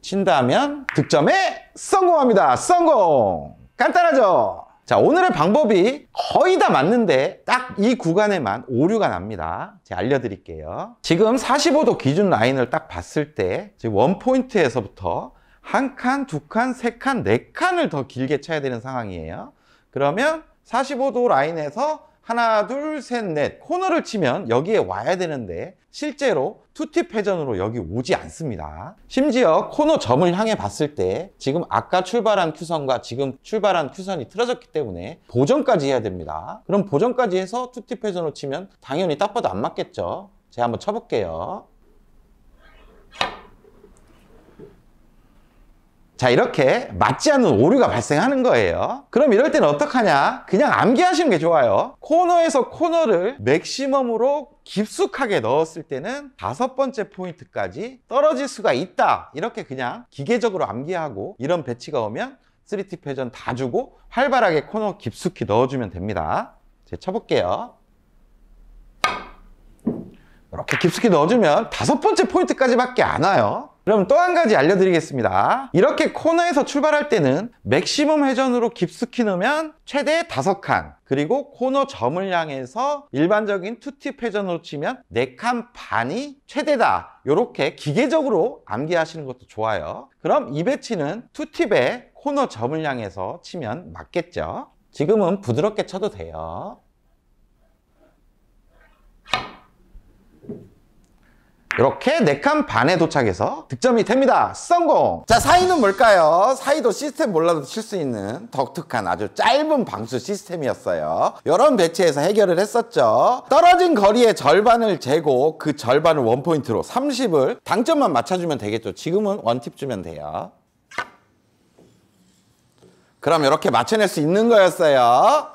친다면 득점에 성공합니다. 성공! 간단하죠? 자, 오늘의 방법이 거의 다 맞는데 딱 이 구간에만 오류가 납니다. 제가 알려드릴게요. 지금 45도 기준 라인을 딱 봤을 때 지금 원포인트에서부터 한 칸, 2칸, 3칸, 4칸을 더 길게 쳐야 되는 상황이에요. 그러면 45도 라인에서 하나, 둘, 셋, 넷 코너를 치면 여기에 와야 되는데 실제로 투팁 회전으로 여기 오지 않습니다. 심지어 코너 점을 향해 봤을 때 지금 아까 출발한 큐선과 지금 출발한 큐선이 틀어졌기 때문에 보정까지 해야 됩니다. 그럼 보정까지 해서 투팁 회전으로 치면 당연히 딱 봐도 안 맞겠죠. 제가 한번 쳐볼게요. 자, 이렇게 맞지 않는 오류가 발생하는 거예요. 그럼 이럴 때는 어떡하냐? 그냥 암기하시는 게 좋아요. 코너에서 코너를 맥시멈으로 깊숙하게 넣었을 때는 5번째 포인트까지 떨어질 수가 있다. 이렇게 그냥 기계적으로 암기하고 이런 배치가 오면 3팁 회전 다 주고 활발하게 코너 깊숙이 넣어주면 됩니다. 제가 쳐볼게요. 이렇게 깊숙이 넣어주면 5번째 포인트까지밖에 안 와요. 그럼 또 한 가지 알려드리겠습니다. 이렇게 코너에서 출발할 때는 맥시멈 회전으로 깊숙이 넣으면 최대 5칸, 그리고 코너 점을 향해서 일반적인 투팁 회전으로 치면 4칸 반이 최대다. 이렇게 기계적으로 암기하시는 것도 좋아요. 그럼 이 배치는 투팁에 코너 점을 향해서 치면 맞겠죠? 지금은 부드럽게 쳐도 돼요. 이렇게 4칸 반에 도착해서 득점이 됩니다. 성공! 자, 사이는 뭘까요? 사이도 시스템 몰라도 칠 수 있는 독특한 아주 짧은 방수 시스템이었어요. 이런 배치에서 해결을 했었죠. 떨어진 거리의 절반을 재고 그 절반을 원포인트로 30을 당점만 맞춰주면 되겠죠. 지금은 원팁 주면 돼요. 그럼 이렇게 맞춰낼 수 있는 거였어요.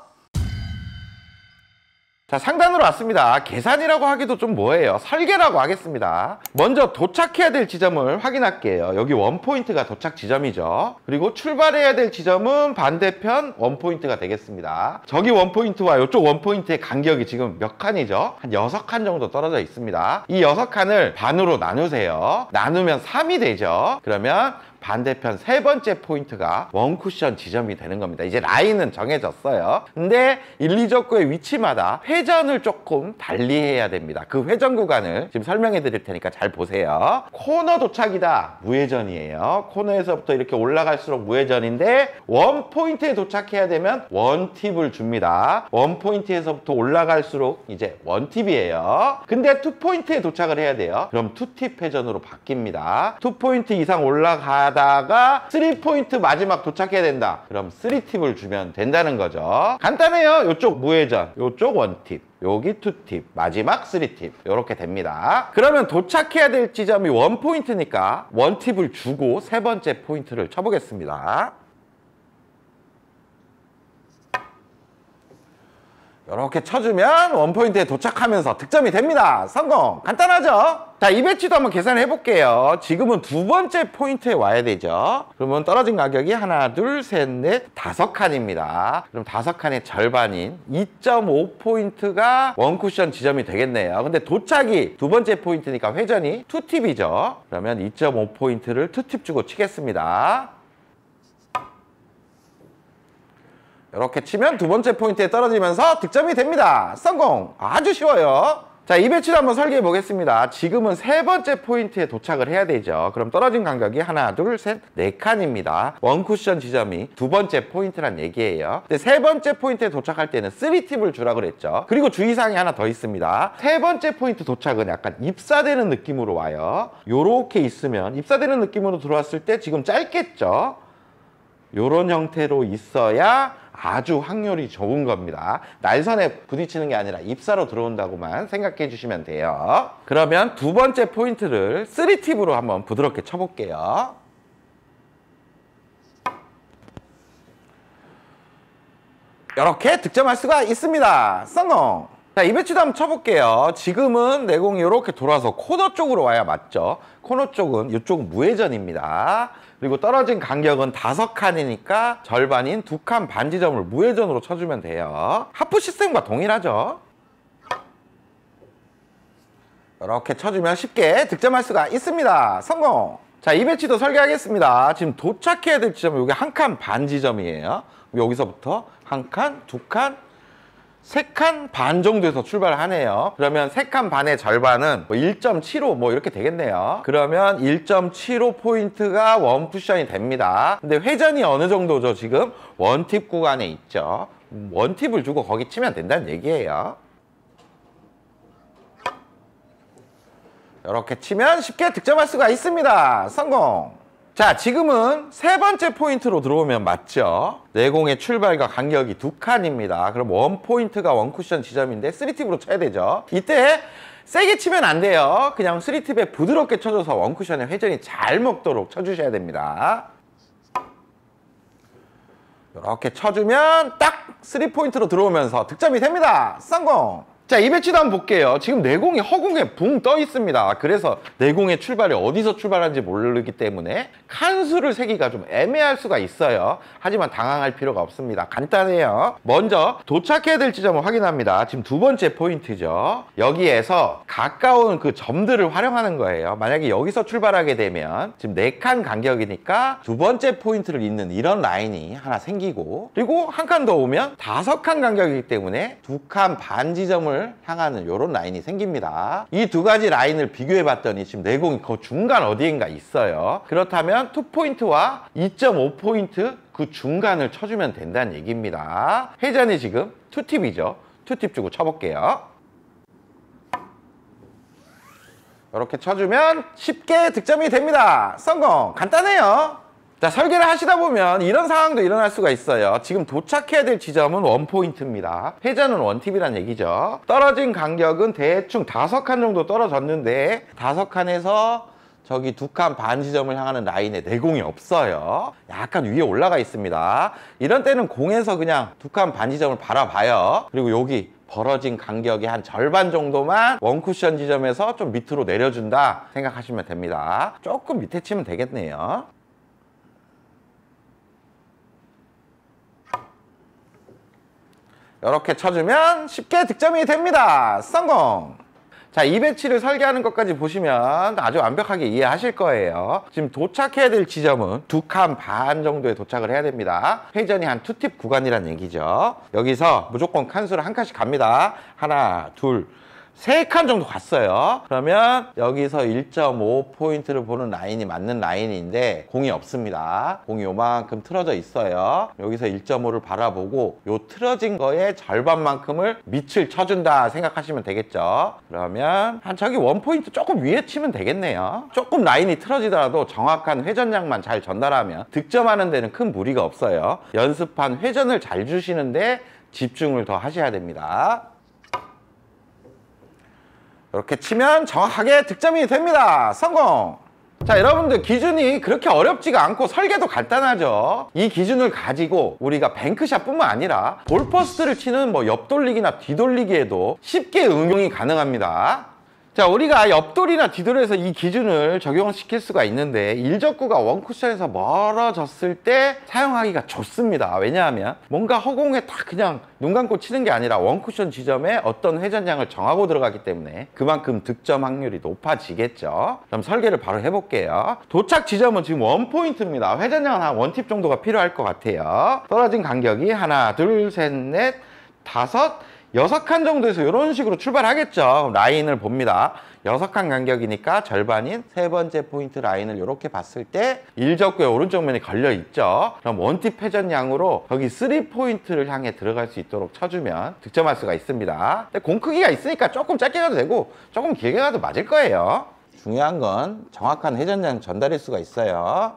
자, 상단으로 왔습니다. 계산이라고 하기도 좀 뭐해요. 설계라고 하겠습니다. 먼저 도착해야 될 지점을 확인할게요. 여기 원포인트가 도착 지점이죠. 그리고 출발해야 될 지점은 반대편 원포인트가 되겠습니다. 저기 원포인트와 이쪽 원포인트의 간격이 지금 몇 칸이죠? 한 6칸 정도 떨어져 있습니다. 이 6칸을 반으로 나누세요. 나누면 3이 되죠. 그러면 반대편 세 번째 포인트가 원쿠션 지점이 되는 겁니다. 이제 라인은 정해졌어요. 근데 1, 2적구의 위치마다 회전을 조금 달리해야 됩니다. 그 회전 구간을 지금 설명해 드릴 테니까 잘 보세요. 코너 도착이다. 무회전이에요. 코너에서부터 이렇게 올라갈수록 무회전인데 원 포인트에 도착해야 되면 원팁을 줍니다. 원 포인트에서부터 올라갈수록 이제 원팁이에요. 근데 투 포인트에 도착을 해야 돼요. 그럼 투팁 회전으로 바뀝니다. 투 포인트 이상 올라가다가 3포인트 마지막 도착해야 된다. 그럼 3팁을 주면 된다는 거죠. 간단해요. 이쪽 무회전, 이쪽 원팁, 여기 투팁, 마지막 3팁 이렇게 됩니다. 그러면 도착해야 될 지점이 원포인트니까 원팁을 주고 세 번째 포인트를 쳐보겠습니다. 이렇게 쳐주면 원포인트에 도착하면서 득점이 됩니다. 성공! 간단하죠? 자, 이 배치도 한번 계산해 볼게요. 지금은 두 번째 포인트에 와야 되죠. 그러면 떨어진 가격이 하나, 둘, 셋, 넷, 5칸입니다. 그럼 5칸의 절반인 2.5포인트가 원쿠션 지점이 되겠네요. 근데 도착이 두 번째 포인트니까 회전이 투팁이죠. 그러면 2.5포인트를 투팁 주고 치겠습니다. 이렇게 치면 두 번째 포인트에 떨어지면서 득점이 됩니다. 성공! 아주 쉬워요. 자, 이 배치도 한번 설계해 보겠습니다. 지금은 세 번째 포인트에 도착을 해야 되죠. 그럼 떨어진 간격이 하나, 둘, 셋, 4칸입니다. 원쿠션 지점이 두 번째 포인트란 얘기예요. 근데 세 번째 포인트에 도착할 때는 3팁을 주라고 그랬죠. 그리고 주의사항이 하나 더 있습니다. 세 번째 포인트 도착은 약간 입사되는 느낌으로 와요. 요렇게 있으면 입사되는 느낌으로 들어왔을 때 지금 짧겠죠. 요런 형태로 있어야 아주 확률이 좋은 겁니다. 날선에 부딪히는 게 아니라 입사로 들어온다고만 생각해 주시면 돼요. 그러면 두 번째 포인트를 3팁으로 한번 부드럽게 쳐볼게요. 이렇게 득점할 수가 있습니다. 성공! 자, 이 배치도 한번 쳐볼게요. 지금은 내공이 이렇게 돌아서 코너 쪽으로 와야 맞죠. 코너 쪽은 이쪽은 무회전입니다. 그리고 떨어진 간격은 5칸이니까 절반인 2칸 반 지점을 무회전으로 쳐주면 돼요. 하프 시스템과 동일하죠. 이렇게 쳐주면 쉽게 득점할 수가 있습니다. 성공! 자, 이 배치도 설계하겠습니다. 지금 도착해야 될 지점은 여기 1칸 반 지점이에요. 여기서부터 1칸, 2칸, 3칸 반 정도에서 출발을 하네요. 그러면 3칸 반의 절반은 1.75 뭐 이렇게 되겠네요. 그러면 1.75포인트가 원쿠션이 됩니다. 근데 회전이 어느 정도죠? 지금 원팁 구간에 있죠. 원팁을 주고 거기 치면 된다는 얘기예요. 이렇게 치면 쉽게 득점할 수가 있습니다. 성공! 자, 지금은 세 번째 포인트로 들어오면 맞죠? 내공의 출발과 간격이 2칸입니다. 그럼 원 포인트가 원쿠션 지점인데 3팁으로 쳐야 되죠. 이때 세게 치면 안 돼요. 그냥 3팁에 부드럽게 쳐줘서 원쿠션의 회전이 잘 먹도록 쳐주셔야 됩니다. 이렇게 쳐주면 딱 3포인트로 들어오면서 득점이 됩니다. 성공! 자, 이 배치도 한번 볼게요. 지금 내공이 허공에 붕 떠 있습니다. 그래서 내공의 출발이 어디서 출발하는지 모르기 때문에 칸수를 세기가 좀 애매할 수가 있어요. 하지만 당황할 필요가 없습니다. 간단해요. 먼저 도착해야 될 지점을 확인합니다. 지금 두 번째 포인트죠. 여기에서 가까운 그 점들을 활용하는 거예요. 만약에 여기서 출발하게 되면 지금 4칸 간격이니까 두 번째 포인트를 잇는 이런 라인이 하나 생기고, 그리고 한 칸 더 오면 5칸 간격이기 때문에 2칸 반 지점을 향하는 이런 라인이 생깁니다. 이 두 가지 라인을 비교해 봤더니 지금 내공이 그 중간 어디인가 있어요. 그렇다면 2포인트와 2.5포인트 그 중간을 쳐주면 된다는 얘기입니다. 회전이 지금 2팁이죠. 2팁 주고 쳐볼게요. 이렇게 쳐주면 쉽게 득점이 됩니다. 성공! 간단해요. 자, 설계를 하시다 보면 이런 상황도 일어날 수가 있어요. 지금 도착해야 될 지점은 원포인트입니다. 회전은 원팁이란 얘기죠. 떨어진 간격은 대충 5칸 정도 떨어졌는데 5칸에서 저기 2칸 반 지점을 향하는 라인에 내공이 없어요. 약간 위에 올라가 있습니다. 이런 때는 공에서 그냥 2칸 반 지점을 바라봐요. 그리고 여기 벌어진 간격의 한 절반 정도만 원쿠션 지점에서 좀 밑으로 내려준다 생각하시면 됩니다. 조금 밑에 치면 되겠네요. 이렇게 쳐주면 쉽게 득점이 됩니다. 성공! 자, 이 배치를 설계하는 것까지 보시면 아주 완벽하게 이해하실 거예요. 지금 도착해야 될 지점은 2칸 반 정도에 도착을 해야 됩니다. 회전이 한 2팁 구간이란 얘기죠. 여기서 무조건 칸수를 한 칸씩 갑니다. 하나, 둘, 3칸 정도 갔어요. 그러면 여기서 1.5포인트를 보는 라인이 맞는 라인인데 공이 없습니다. 공이 요만큼 틀어져 있어요. 여기서 1.5를 바라보고 요 틀어진 거의 절반만큼을 밑을 쳐준다 생각하시면 되겠죠. 그러면 한 저기 1포인트 조금 위에 치면 되겠네요. 조금 라인이 틀어지더라도 정확한 회전량만 잘 전달하면 득점하는 데는 큰 무리가 없어요. 연습한 회전을 잘 주시는데 집중을 더 하셔야 됩니다. 이렇게 치면 정확하게 득점이 됩니다. 성공! 자, 여러분들 기준이 그렇게 어렵지가 않고 설계도 간단하죠. 이 기준을 가지고 우리가 뱅크샷 뿐만 아니라 볼퍼스트를 치는 뭐 옆돌리기나 뒤돌리기에도 쉽게 응용이 가능합니다. 자, 우리가 옆돌이나 뒤돌에서 이 기준을 적용시킬 수가 있는데 일적구가 원쿠션에서 멀어졌을 때 사용하기가 좋습니다. 왜냐하면 뭔가 허공에 딱 그냥 눈 감고 치는 게 아니라 원쿠션 지점에 어떤 회전량을 정하고 들어가기 때문에 그만큼 득점 확률이 높아지겠죠. 그럼 설계를 바로 해볼게요. 도착 지점은 지금 1포인트입니다. 회전량은 한 1팁 정도가 필요할 것 같아요. 떨어진 간격이 하나, 둘, 셋, 넷, 다섯, 6칸 정도에서 이런 식으로 출발하겠죠. 라인을 봅니다. 6칸 간격이니까 절반인 3번째 포인트 라인을 이렇게 봤을 때 일적구의 오른쪽 면이 걸려 있죠. 그럼 원팁 회전량으로 여기 3포인트를 향해 들어갈 수 있도록 쳐주면 득점할 수가 있습니다. 근데 공 크기가 있으니까 조금 짧게 가도 되고 조금 길게 가도 맞을 거예요. 중요한 건 정확한 회전량 전달일 수가 있어요.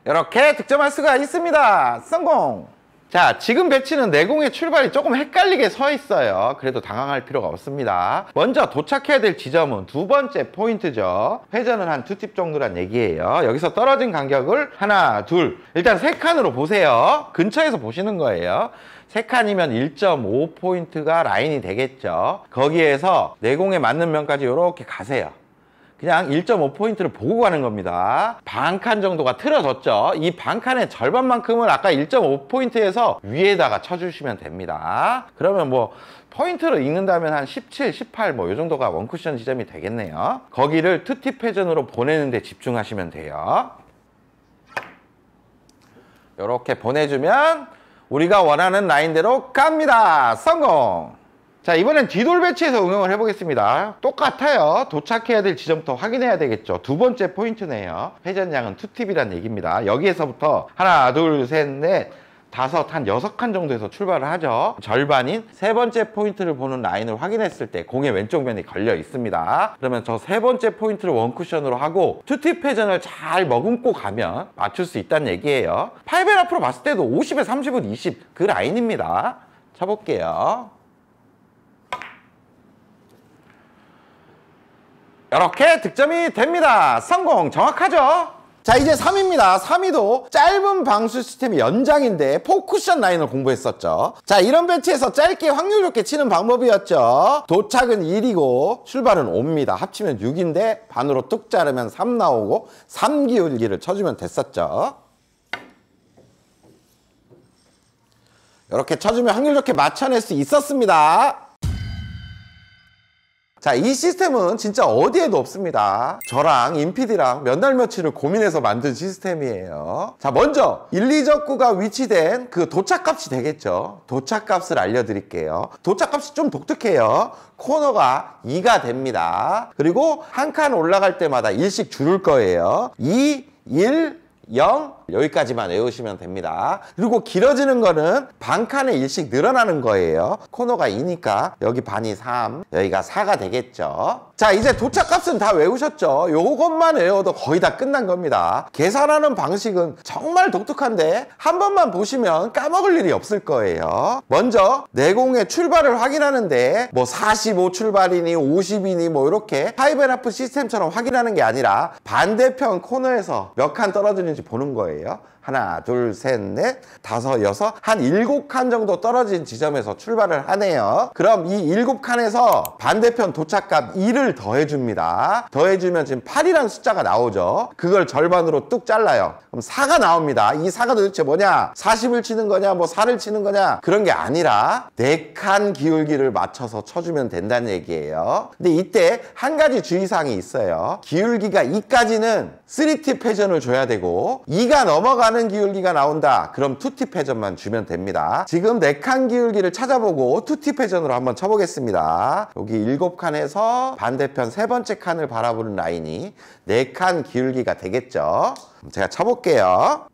이렇게 득점할 수가 있습니다. 성공! 자, 지금 배치는 내공의 출발이 조금 헷갈리게 서 있어요. 그래도 당황할 필요가 없습니다. 먼저 도착해야 될 지점은 2번째 포인트죠. 회전은 한 2팁 정도란 얘기예요. 여기서 떨어진 간격을 하나, 둘, 일단 3칸으로 보세요. 근처에서 보시는 거예요. 3칸이면 1.5포인트가 라인이 되겠죠. 거기에서 내공에 맞는 면까지 이렇게 가세요. 그냥 1.5포인트를 보고 가는 겁니다. 반칸 정도가 틀어졌죠. 이 반칸의 절반만큼을 아까 1.5포인트에서 위에다가 쳐주시면 됩니다. 그러면 뭐 포인트로 읽는다면 한 17, 18 뭐 이 정도가 원쿠션 지점이 되겠네요. 거기를 투팁 회전으로 보내는 데 집중하시면 돼요. 이렇게 보내주면 우리가 원하는 라인대로 갑니다. 성공! 자, 이번엔 뒤돌 배치에서 응용을 해보겠습니다. 똑같아요. 도착해야 될 지점부터 확인해야 되겠죠. 2번째 포인트네요. 회전량은 2팁이란 얘기입니다. 여기에서부터 하나, 둘, 셋, 넷, 다섯, 한 6칸 정도에서 출발을 하죠. 절반인 3번째 포인트를 보는 라인을 확인했을 때 공의 왼쪽 면이 걸려 있습니다. 그러면 저 3번째 포인트를 원쿠션으로 하고 2팁 회전을 잘 머금고 가면 맞출 수 있다는 얘기예요. 8벨 앞으로 봤을 때도 50에 30은 20 그 라인입니다. 쳐볼게요. 이렇게 득점이 됩니다. 성공! 정확하죠? 자, 이제 3입니다. 3위도 짧은 방수 시스템의 연장인데 포쿠션 라인을 공부했었죠. 자, 이런 배치에서 짧게 확률 좋게 치는 방법이었죠. 도착은 1이고 출발은 5입니다. 합치면 6인데 반으로 뚝 자르면 3 나오고 3기울기를 쳐주면 됐었죠. 이렇게 쳐주면 확률 좋게 맞춰낼 수 있었습니다. 자, 이 시스템은 진짜 어디에도 없습니다. 저랑 인피디랑 몇 날 며칠을 고민해서 만든 시스템이에요. 자, 먼저 1, 2적구가 위치된 그 도착값이 되겠죠. 도착값을 알려드릴게요. 도착값이 좀 독특해요. 코너가 2가 됩니다. 그리고 한 칸 올라갈 때마다 1씩 줄을 거예요. 2, 1, 0 여기까지만 외우시면 됩니다. 그리고 길어지는 거는 반칸에 1씩 늘어나는 거예요. 코너가 2니까 여기 반이 3, 여기가 4가 되겠죠. 자, 이제 도착값은 다 외우셨죠? 요것만 외워도 거의 다 끝난 겁니다. 계산하는 방식은 정말 독특한데 한 번만 보시면 까먹을 일이 없을 거예요. 먼저 내공의 출발을 확인하는데 뭐 45 출발이니 50이니 뭐 이렇게 하이벨하프 시스템처럼 확인하는 게 아니라 반대편 코너에서 몇 칸 떨어지는지 보는 거예요. 하나, 둘, 셋, 넷, 다섯, 여섯, 한 7칸 정도 떨어진 지점에서 출발을 하네요. 그럼 이 7칸에서 반대편 도착값 2를 더해줍니다. 더해주면 지금 8이라는 숫자가 나오죠. 그걸 절반으로 뚝 잘라요. 그럼 4가 나옵니다. 이 4가 도대체 뭐냐? 40을 치는 거냐? 뭐 4를 치는 거냐? 그런 게 아니라 4칸 기울기를 맞춰서 쳐주면 된다는 얘기예요. 근데 이때 한 가지 주의사항이 있어요. 기울기가 2까지는 3팁 회전을 줘야 되고 2가 넘어가는 기울기가 나온다. 그럼 2팁 회전만 주면 됩니다. 지금 4칸 기울기를 찾아보고 2팁 회전으로 한번 쳐보겠습니다. 여기 7칸에서 반대편 세 번째 칸을 바라보는 라인이 4칸 기울기가 되겠죠. 제가 쳐볼게요.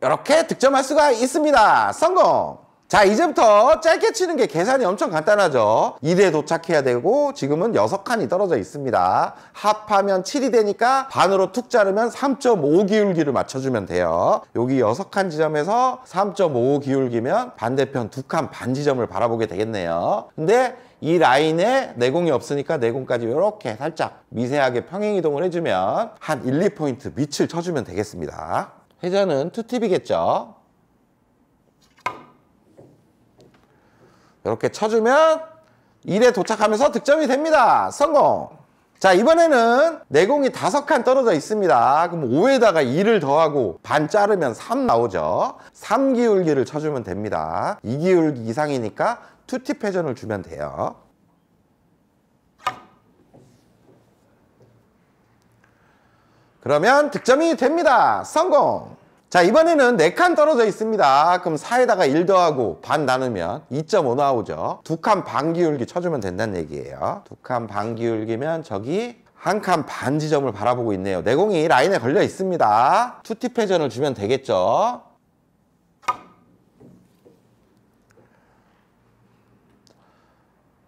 이렇게 득점할 수가 있습니다. 성공! 자, 이제부터 짧게 치는 게 계산이 엄청 간단하죠. 2대 도착해야 되고 지금은 6칸이 떨어져 있습니다. 합하면 7이 되니까 반으로 툭 자르면 3.5 기울기를 맞춰주면 돼요. 여기 6칸 지점에서 3.5 기울기면 반대편 2칸 반 지점을 바라보게 되겠네요. 근데 이 라인에 내공이 없으니까 내공까지 이렇게 살짝 미세하게 평행이동을 해주면 한 1, 2포인트 밑을 쳐주면 되겠습니다. 회전은 2팁이겠죠. 이렇게 쳐주면 1에 도착하면서 득점이 됩니다. 성공! 자, 이번에는 내공이 5칸 떨어져 있습니다. 그럼 5에다가 2를 더하고 반 자르면 3 나오죠. 3 기울기를 쳐주면 됩니다. 2 기울기 이상이니까 2팁 회전을 주면 돼요. 그러면 득점이 됩니다. 성공! 자, 이번에는 4칸 떨어져 있습니다. 그럼 4에다가 1 더하고 반 나누면 2.5 나오죠. 2칸 반 기울기 쳐주면 된다는 얘기예요. 2칸 반 기울기면 저기 1칸 반 지점을 바라보고 있네요. 내공이 라인에 걸려 있습니다. 2팁 회전을 주면 되겠죠.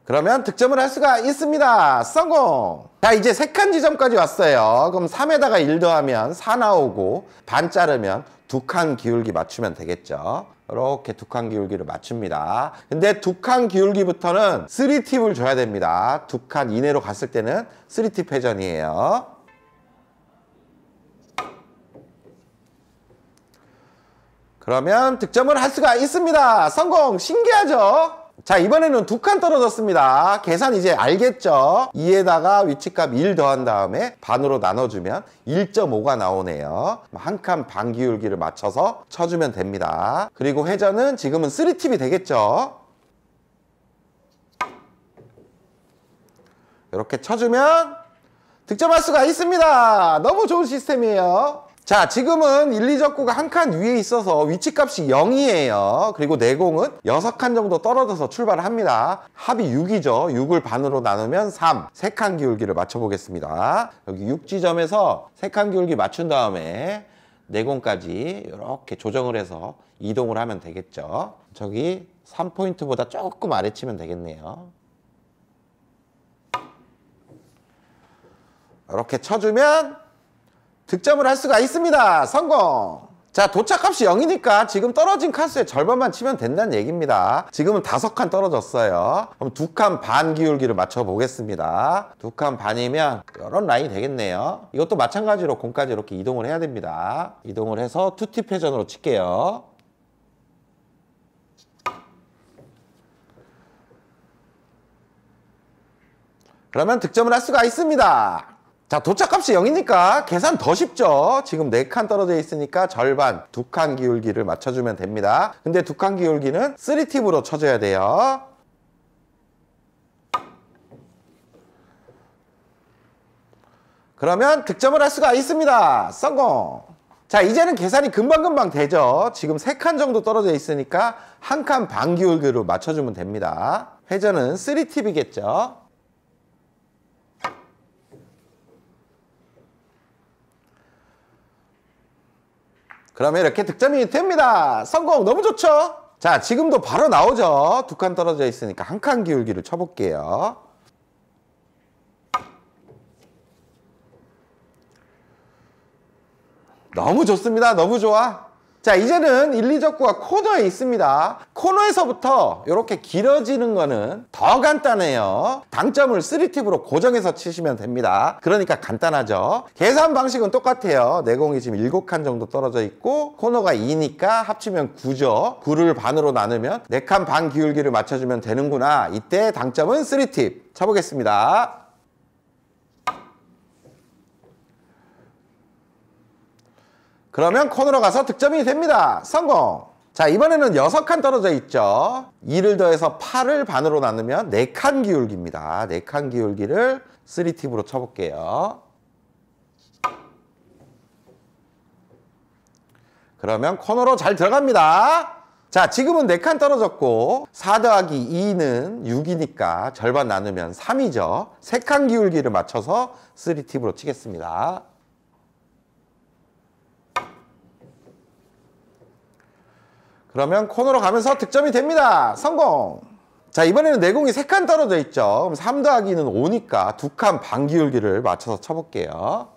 그러면 득점을 할 수가 있습니다. 성공! 자, 이제 3칸 지점까지 왔어요. 그럼 3에다가 1 더하면 4 나오고 반 자르면 2칸 기울기 맞추면 되겠죠. 이렇게 2칸 기울기를 맞춥니다. 근데 2칸 기울기부터는 3팁을 줘야 됩니다. 2칸 이내로 갔을 때는 3팁 회전이에요. 그러면 득점을 할 수가 있습니다. 성공! 신기하죠? 자, 이번에는 2칸 떨어졌습니다. 계산 이제 알겠죠? 2에다가 위치값 1 더한 다음에 반으로 나눠주면 1.5가 나오네요. 1칸 반 기울기를 맞춰서 쳐주면 됩니다. 그리고 회전은 지금은 3팁이 되겠죠? 이렇게 쳐주면 득점할 수가 있습니다. 너무 좋은 시스템이에요. 자, 지금은 1, 2적구가 1칸 위에 있어서 위치값이 0이에요. 그리고 내공은 6칸 정도 떨어져서 출발을 합니다. 합이 6이죠. 6을 반으로 나누면 3. 3칸 기울기를 맞춰보겠습니다. 여기 6지점에서 3칸 기울기 맞춘 다음에 내공까지 이렇게 조정을 해서 이동을 하면 되겠죠. 저기 3포인트보다 조금 아래 치면 되겠네요. 이렇게 쳐주면 득점을 할 수가 있습니다. 성공! 자, 도착값이 0이니까 지금 떨어진 칸수의 절반만 치면 된다는 얘기입니다. 지금은 5칸 떨어졌어요. 그럼 2칸 반 기울기를 맞춰보겠습니다. 2칸 반이면 이런 라인이 되겠네요. 이것도 마찬가지로 공까지 이렇게 이동을 해야 됩니다. 이동을 해서 2팁 회전으로 칠게요. 그러면 득점을 할 수가 있습니다. 자, 도착값이 0이니까 계산 더 쉽죠. 지금 4칸 떨어져 있으니까 절반 2칸 기울기를 맞춰주면 됩니다. 근데 2칸 기울기는 3팁으로 쳐줘야 돼요. 그러면 득점을 할 수가 있습니다. 성공! 자, 이제는 계산이 금방금방 되죠. 지금 3칸 정도 떨어져 있으니까 1칸 반 기울기로 맞춰주면 됩니다. 회전은 3팁이겠죠. 그러면 이렇게 득점이 됩니다. 성공! 너무 좋죠? 자, 지금도 바로 나오죠. 2칸 떨어져 있으니까 1칸 기울기를 쳐볼게요. 너무 좋습니다. 너무 좋아. 자, 이제는 1, 2적구가 코너에 있습니다. 코너에서부터 이렇게 길어지는 거는 더 간단해요. 당점을 3팁으로 고정해서 치시면 됩니다. 그러니까 간단하죠. 계산 방식은 똑같아요. 내공이 지금 7칸 정도 떨어져 있고 코너가 2니까 합치면 9죠. 9를 반으로 나누면 4칸 반 기울기를 맞춰주면 되는구나. 이때 당점은 3팁 쳐보겠습니다. 그러면 코너로 가서 득점이 됩니다. 성공! 자, 이번에는 6칸 떨어져 있죠. 2를 더해서 8을 반으로 나누면 4칸 기울기입니다. 4칸 기울기를 3팁으로 쳐볼게요. 그러면 코너로 잘 들어갑니다. 자, 지금은 4칸 떨어졌고 4 더하기 2는 6이니까 절반 나누면 3이죠. 3칸 기울기를 맞춰서 3팁으로 치겠습니다. 그러면 코너로 가면서 득점이 됩니다. 성공! 자, 이번에는 내공이 3칸 떨어져 있죠. 그럼 3 더하기는 5니까 2칸 반 기울기를 맞춰서 쳐볼게요.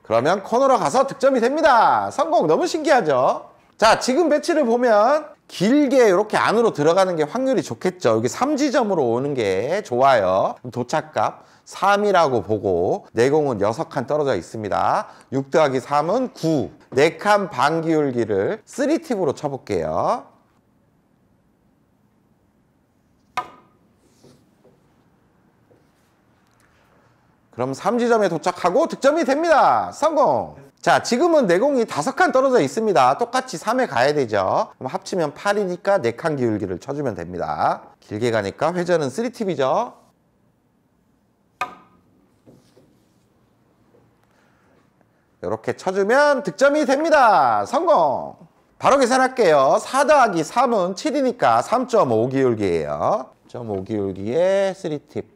그러면 코너로 가서 득점이 됩니다. 성공! 너무 신기하죠? 자, 지금 배치를 보면 길게 이렇게 안으로 들어가는 게 확률이 좋겠죠. 여기 3지점으로 오는 게 좋아요. 도착값 3이라고 보고 내공은 6칸 떨어져 있습니다. 6 더하기 3은 9. 4칸 반 기울기를 3팁으로 쳐볼게요. 그럼 3지점에 도착하고 득점이 됩니다. 성공! 자, 지금은 내공이 5칸 떨어져 있습니다. 똑같이 3에 가야 되죠. 그럼 합치면 8이니까 4칸 기울기를 쳐주면 됩니다. 길게 가니까 회전은 3팁이죠. 이렇게 쳐주면 득점이 됩니다. 성공! 바로 계산할게요. 4 더하기 3은 7이니까 3.5 기울기예요. 3.5 기울기에 3팁.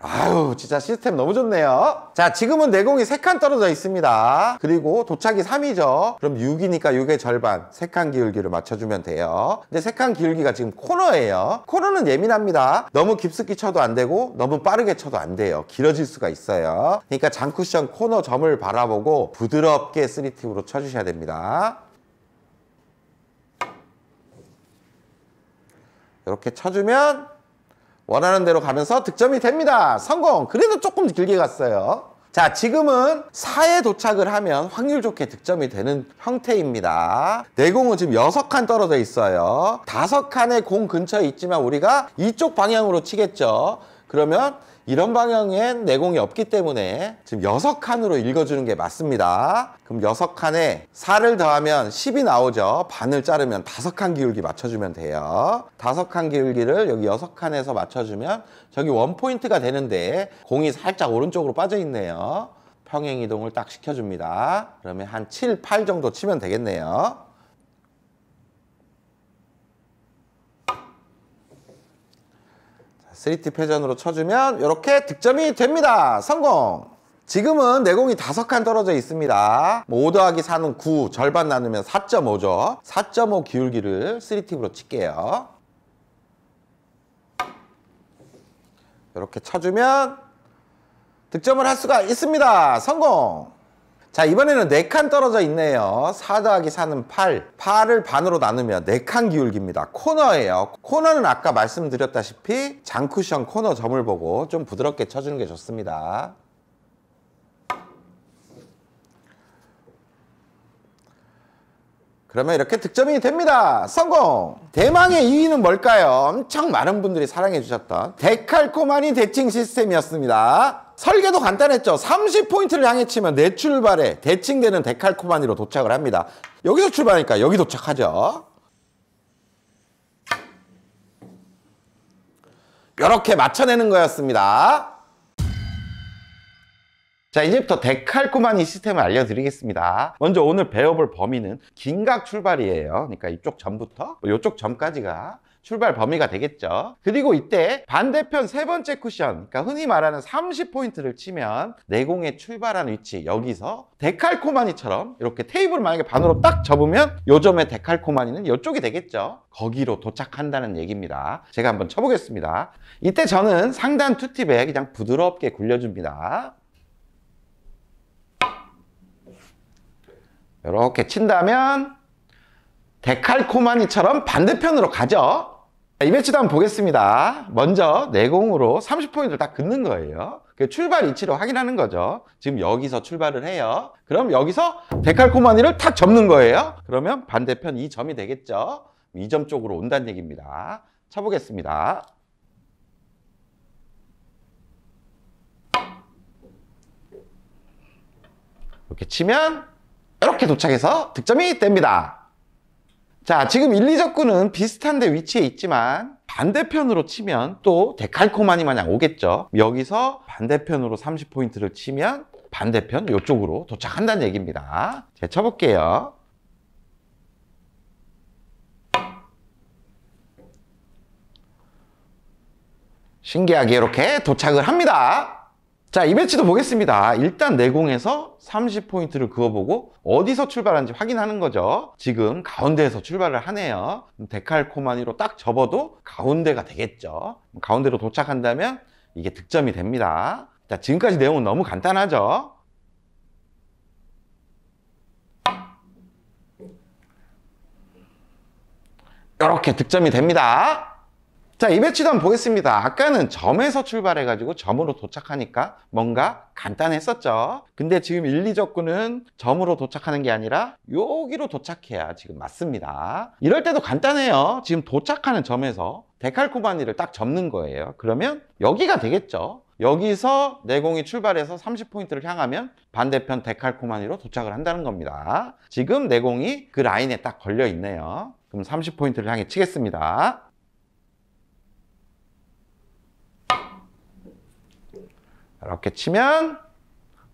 아유, 진짜 시스템 너무 좋네요. 자, 지금은 내공이 3칸 떨어져 있습니다. 그리고 도착이 3이죠. 그럼 6이니까 6의 절반, 3칸 기울기를 맞춰주면 돼요. 근데 3칸 기울기가 지금 코너예요. 코너는 예민합니다. 너무 깊숙이 쳐도 안 되고 너무 빠르게 쳐도 안 돼요. 길어질 수가 있어요. 그러니까 장쿠션 코너 점을 바라보고 부드럽게 3팁으로 쳐주셔야 됩니다. 이렇게 쳐주면 원하는 대로 가면서 득점이 됩니다. 성공! 그래도 조금 길게 갔어요. 자, 지금은 4에 도착을 하면 확률 좋게 득점이 되는 형태입니다. 내공은 지금 6칸 떨어져 있어요. 5칸의 공 근처에 있지만 우리가 이쪽 방향으로 치겠죠. 그러면 이런 방향엔 내공이 없기 때문에 지금 6칸으로 읽어주는 게 맞습니다. 그럼 6칸에 4를 더하면 10이 나오죠. 반을 자르면 5칸 기울기 맞춰주면 돼요. 5칸 기울기를 여기 6칸에서 맞춰주면 저기 원포인트가 되는데 공이 살짝 오른쪽으로 빠져 있네요. 평행 이동을 딱 시켜줍니다. 그러면 한 7, 8 정도 치면 되겠네요. 3팁 회전으로 쳐주면 이렇게 득점이 됩니다. 성공! 지금은 내공이 5칸 떨어져 있습니다. 5 더하기 4는 9, 절반 나누면 4.5죠. 4.5 기울기를 3팁으로 칠게요. 이렇게 쳐주면 득점을 할 수가 있습니다. 성공! 자, 이번에는 4칸 떨어져 있네요. 4 더하기 4는 8. 8을 반으로 나누면 4칸 기울기입니다. 코너예요. 코너는 아까 말씀드렸다시피 장쿠션 코너 점을 보고 좀 부드럽게 쳐주는 게 좋습니다. 그러면 이렇게 득점이 됩니다. 성공! 대망의 2위는 뭘까요? 엄청 많은 분들이 사랑해 주셨던 데칼코마니 대칭 시스템이었습니다. 설계도 간단했죠. 30포인트를 향해 치면 내 출발에 대칭되는 데칼코마니로 도착을 합니다. 여기서 출발하니까 여기 도착하죠. 이렇게 맞춰내는 거였습니다. 자, 이제부터 데칼코마니 시스템을 알려드리겠습니다. 먼저 오늘 배워볼 범위는 긴각 출발이에요. 그러니까 이쪽 점부터 이쪽 점까지가 출발 범위가 되겠죠. 그리고 이때 반대편 세 번째 쿠션, 그러니까 흔히 말하는 30포인트를 치면 내공의 출발하는 위치, 여기서 데칼코마니처럼 이렇게 테이블을 만약에 반으로 딱 접으면 요점의 데칼코마니는 이쪽이 되겠죠. 거기로 도착한다는 얘기입니다. 제가 한번 쳐보겠습니다. 이때 저는 상단 투팁에 그냥 부드럽게 굴려줍니다. 이렇게 친다면 데칼코마니처럼 반대편으로 가죠. 이 배치도 한번 보겠습니다. 먼저 내공으로 30포인트를 딱 긋는 거예요. 출발 위치로 확인하는 거죠. 지금 여기서 출발을 해요. 그럼 여기서 데칼코마니를 탁 접는 거예요. 그러면 반대편 이 점이 되겠죠. 이 점 쪽으로 온다는 얘기입니다. 쳐보겠습니다. 이렇게 치면 이렇게 도착해서 득점이 됩니다. 자, 지금 1, 2적구는 비슷한데 위치에 있지만 반대편으로 치면 또 데칼코마니 마냥 오겠죠. 여기서 반대편으로 30포인트를 치면 반대편 이쪽으로 도착한다는 얘기입니다. 제가 쳐볼게요. 신기하게 이렇게 도착을 합니다. 자, 이 배치도 보겠습니다. 일단 내공에서 30포인트를 그어보고 어디서 출발하는지 확인하는 거죠. 지금 가운데에서 출발을 하네요. 데칼코마니로 딱 접어도 가운데가 되겠죠. 가운데로 도착한다면 이게 득점이 됩니다. 자, 지금까지 내용은 너무 간단하죠. 이렇게 득점이 됩니다. 자, 이 배치도 한번 보겠습니다. 아까는 점에서 출발해가지고 점으로 도착하니까 뭔가 간단했었죠. 근데 지금 1, 2적구는 점으로 도착하는 게 아니라 여기로 도착해야 지금 맞습니다. 이럴 때도 간단해요. 지금 도착하는 점에서 데칼코마니를 딱 접는 거예요. 그러면 여기가 되겠죠. 여기서 내공이 출발해서 30포인트를 향하면 반대편 데칼코마니로 도착을 한다는 겁니다. 지금 내공이 그 라인에 딱 걸려 있네요. 그럼 30포인트를 향해 치겠습니다. 이렇게 치면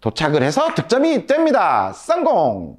도착을 해서 득점이 됩니다. 성공!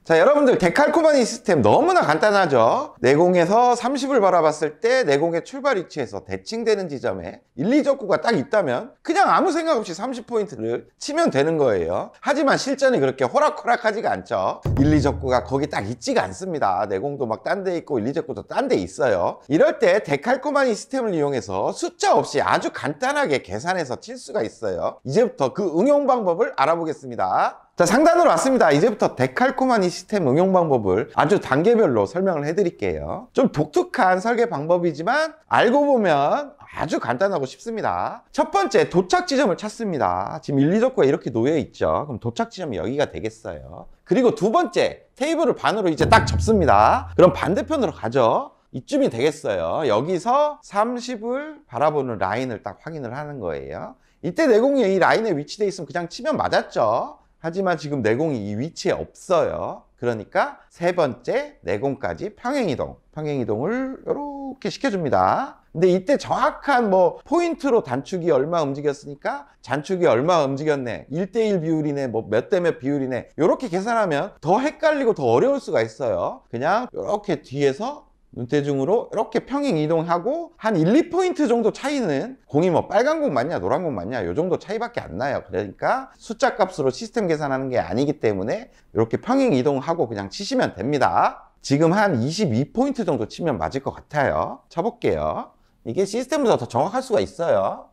자, 여러분들 데칼코마니 시스템 너무나 간단하죠. 내공에서 30을 바라봤을 때 내공의 출발 위치에서 대칭되는 지점에 1, 2적구가 딱 있다면 그냥 아무 생각 없이 30포인트를 치면 되는 거예요. 하지만 실전이 그렇게 호락호락하지가 않죠. 1, 2적구가 거기 딱 있지가 않습니다. 내공도 막 딴 데 있고 1, 2적구도 딴 데 있어요. 이럴 때 데칼코마니 시스템을 이용해서 숫자 없이 아주 간단하게 계산해서 칠 수가 있어요. 이제부터 그 응용 방법을 알아보겠습니다. 자, 상단으로 왔습니다. 이제부터 데칼코마니 시스템 응용 방법을 아주 단계별로 설명을 해드릴게요. 좀 독특한 설계 방법이지만 알고 보면 아주 간단하고 쉽습니다. 첫 번째, 도착 지점을 찾습니다. 지금 1, 2적구가 이렇게 놓여 있죠. 그럼 도착 지점이 여기가 되겠어요. 그리고 두 번째, 테이블을 반으로 이제 딱 접습니다. 그럼 반대편으로 가죠. 이쯤이 되겠어요. 여기서 30을 바라보는 라인을 딱 확인을 하는 거예요. 이때 내공이 이 라인에 위치되어 있으면 그냥 치면 맞았죠. 하지만 지금 내공이 이 위치에 없어요. 그러니까 세 번째 내공까지 평행이동을 이렇게 시켜줍니다. 근데 이때 정확한 포인트로 단축이 얼마 움직였으니까 잔축이 얼마 움직였네, 1대1 비율이네, 몇 대 몇 비율이네, 이렇게 계산하면 더 헷갈리고 더 어려울 수가 있어요. 그냥 이렇게 뒤에서 눈대중으로 이렇게 평행 이동하고 한 1, 2포인트 정도 차이는, 공이 빨간 공 맞냐 노란 공 맞냐 이 정도 차이밖에 안 나요. 그러니까 숫자 값으로 시스템 계산하는 게 아니기 때문에 이렇게 평행 이동하고 그냥 치시면 됩니다. 지금 한 22포인트 정도 치면 맞을 것 같아요. 쳐볼게요. 이게 시스템보다 더 정확할 수가 있어요.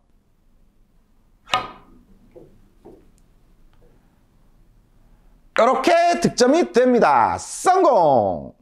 이렇게 득점이 됩니다. 성공!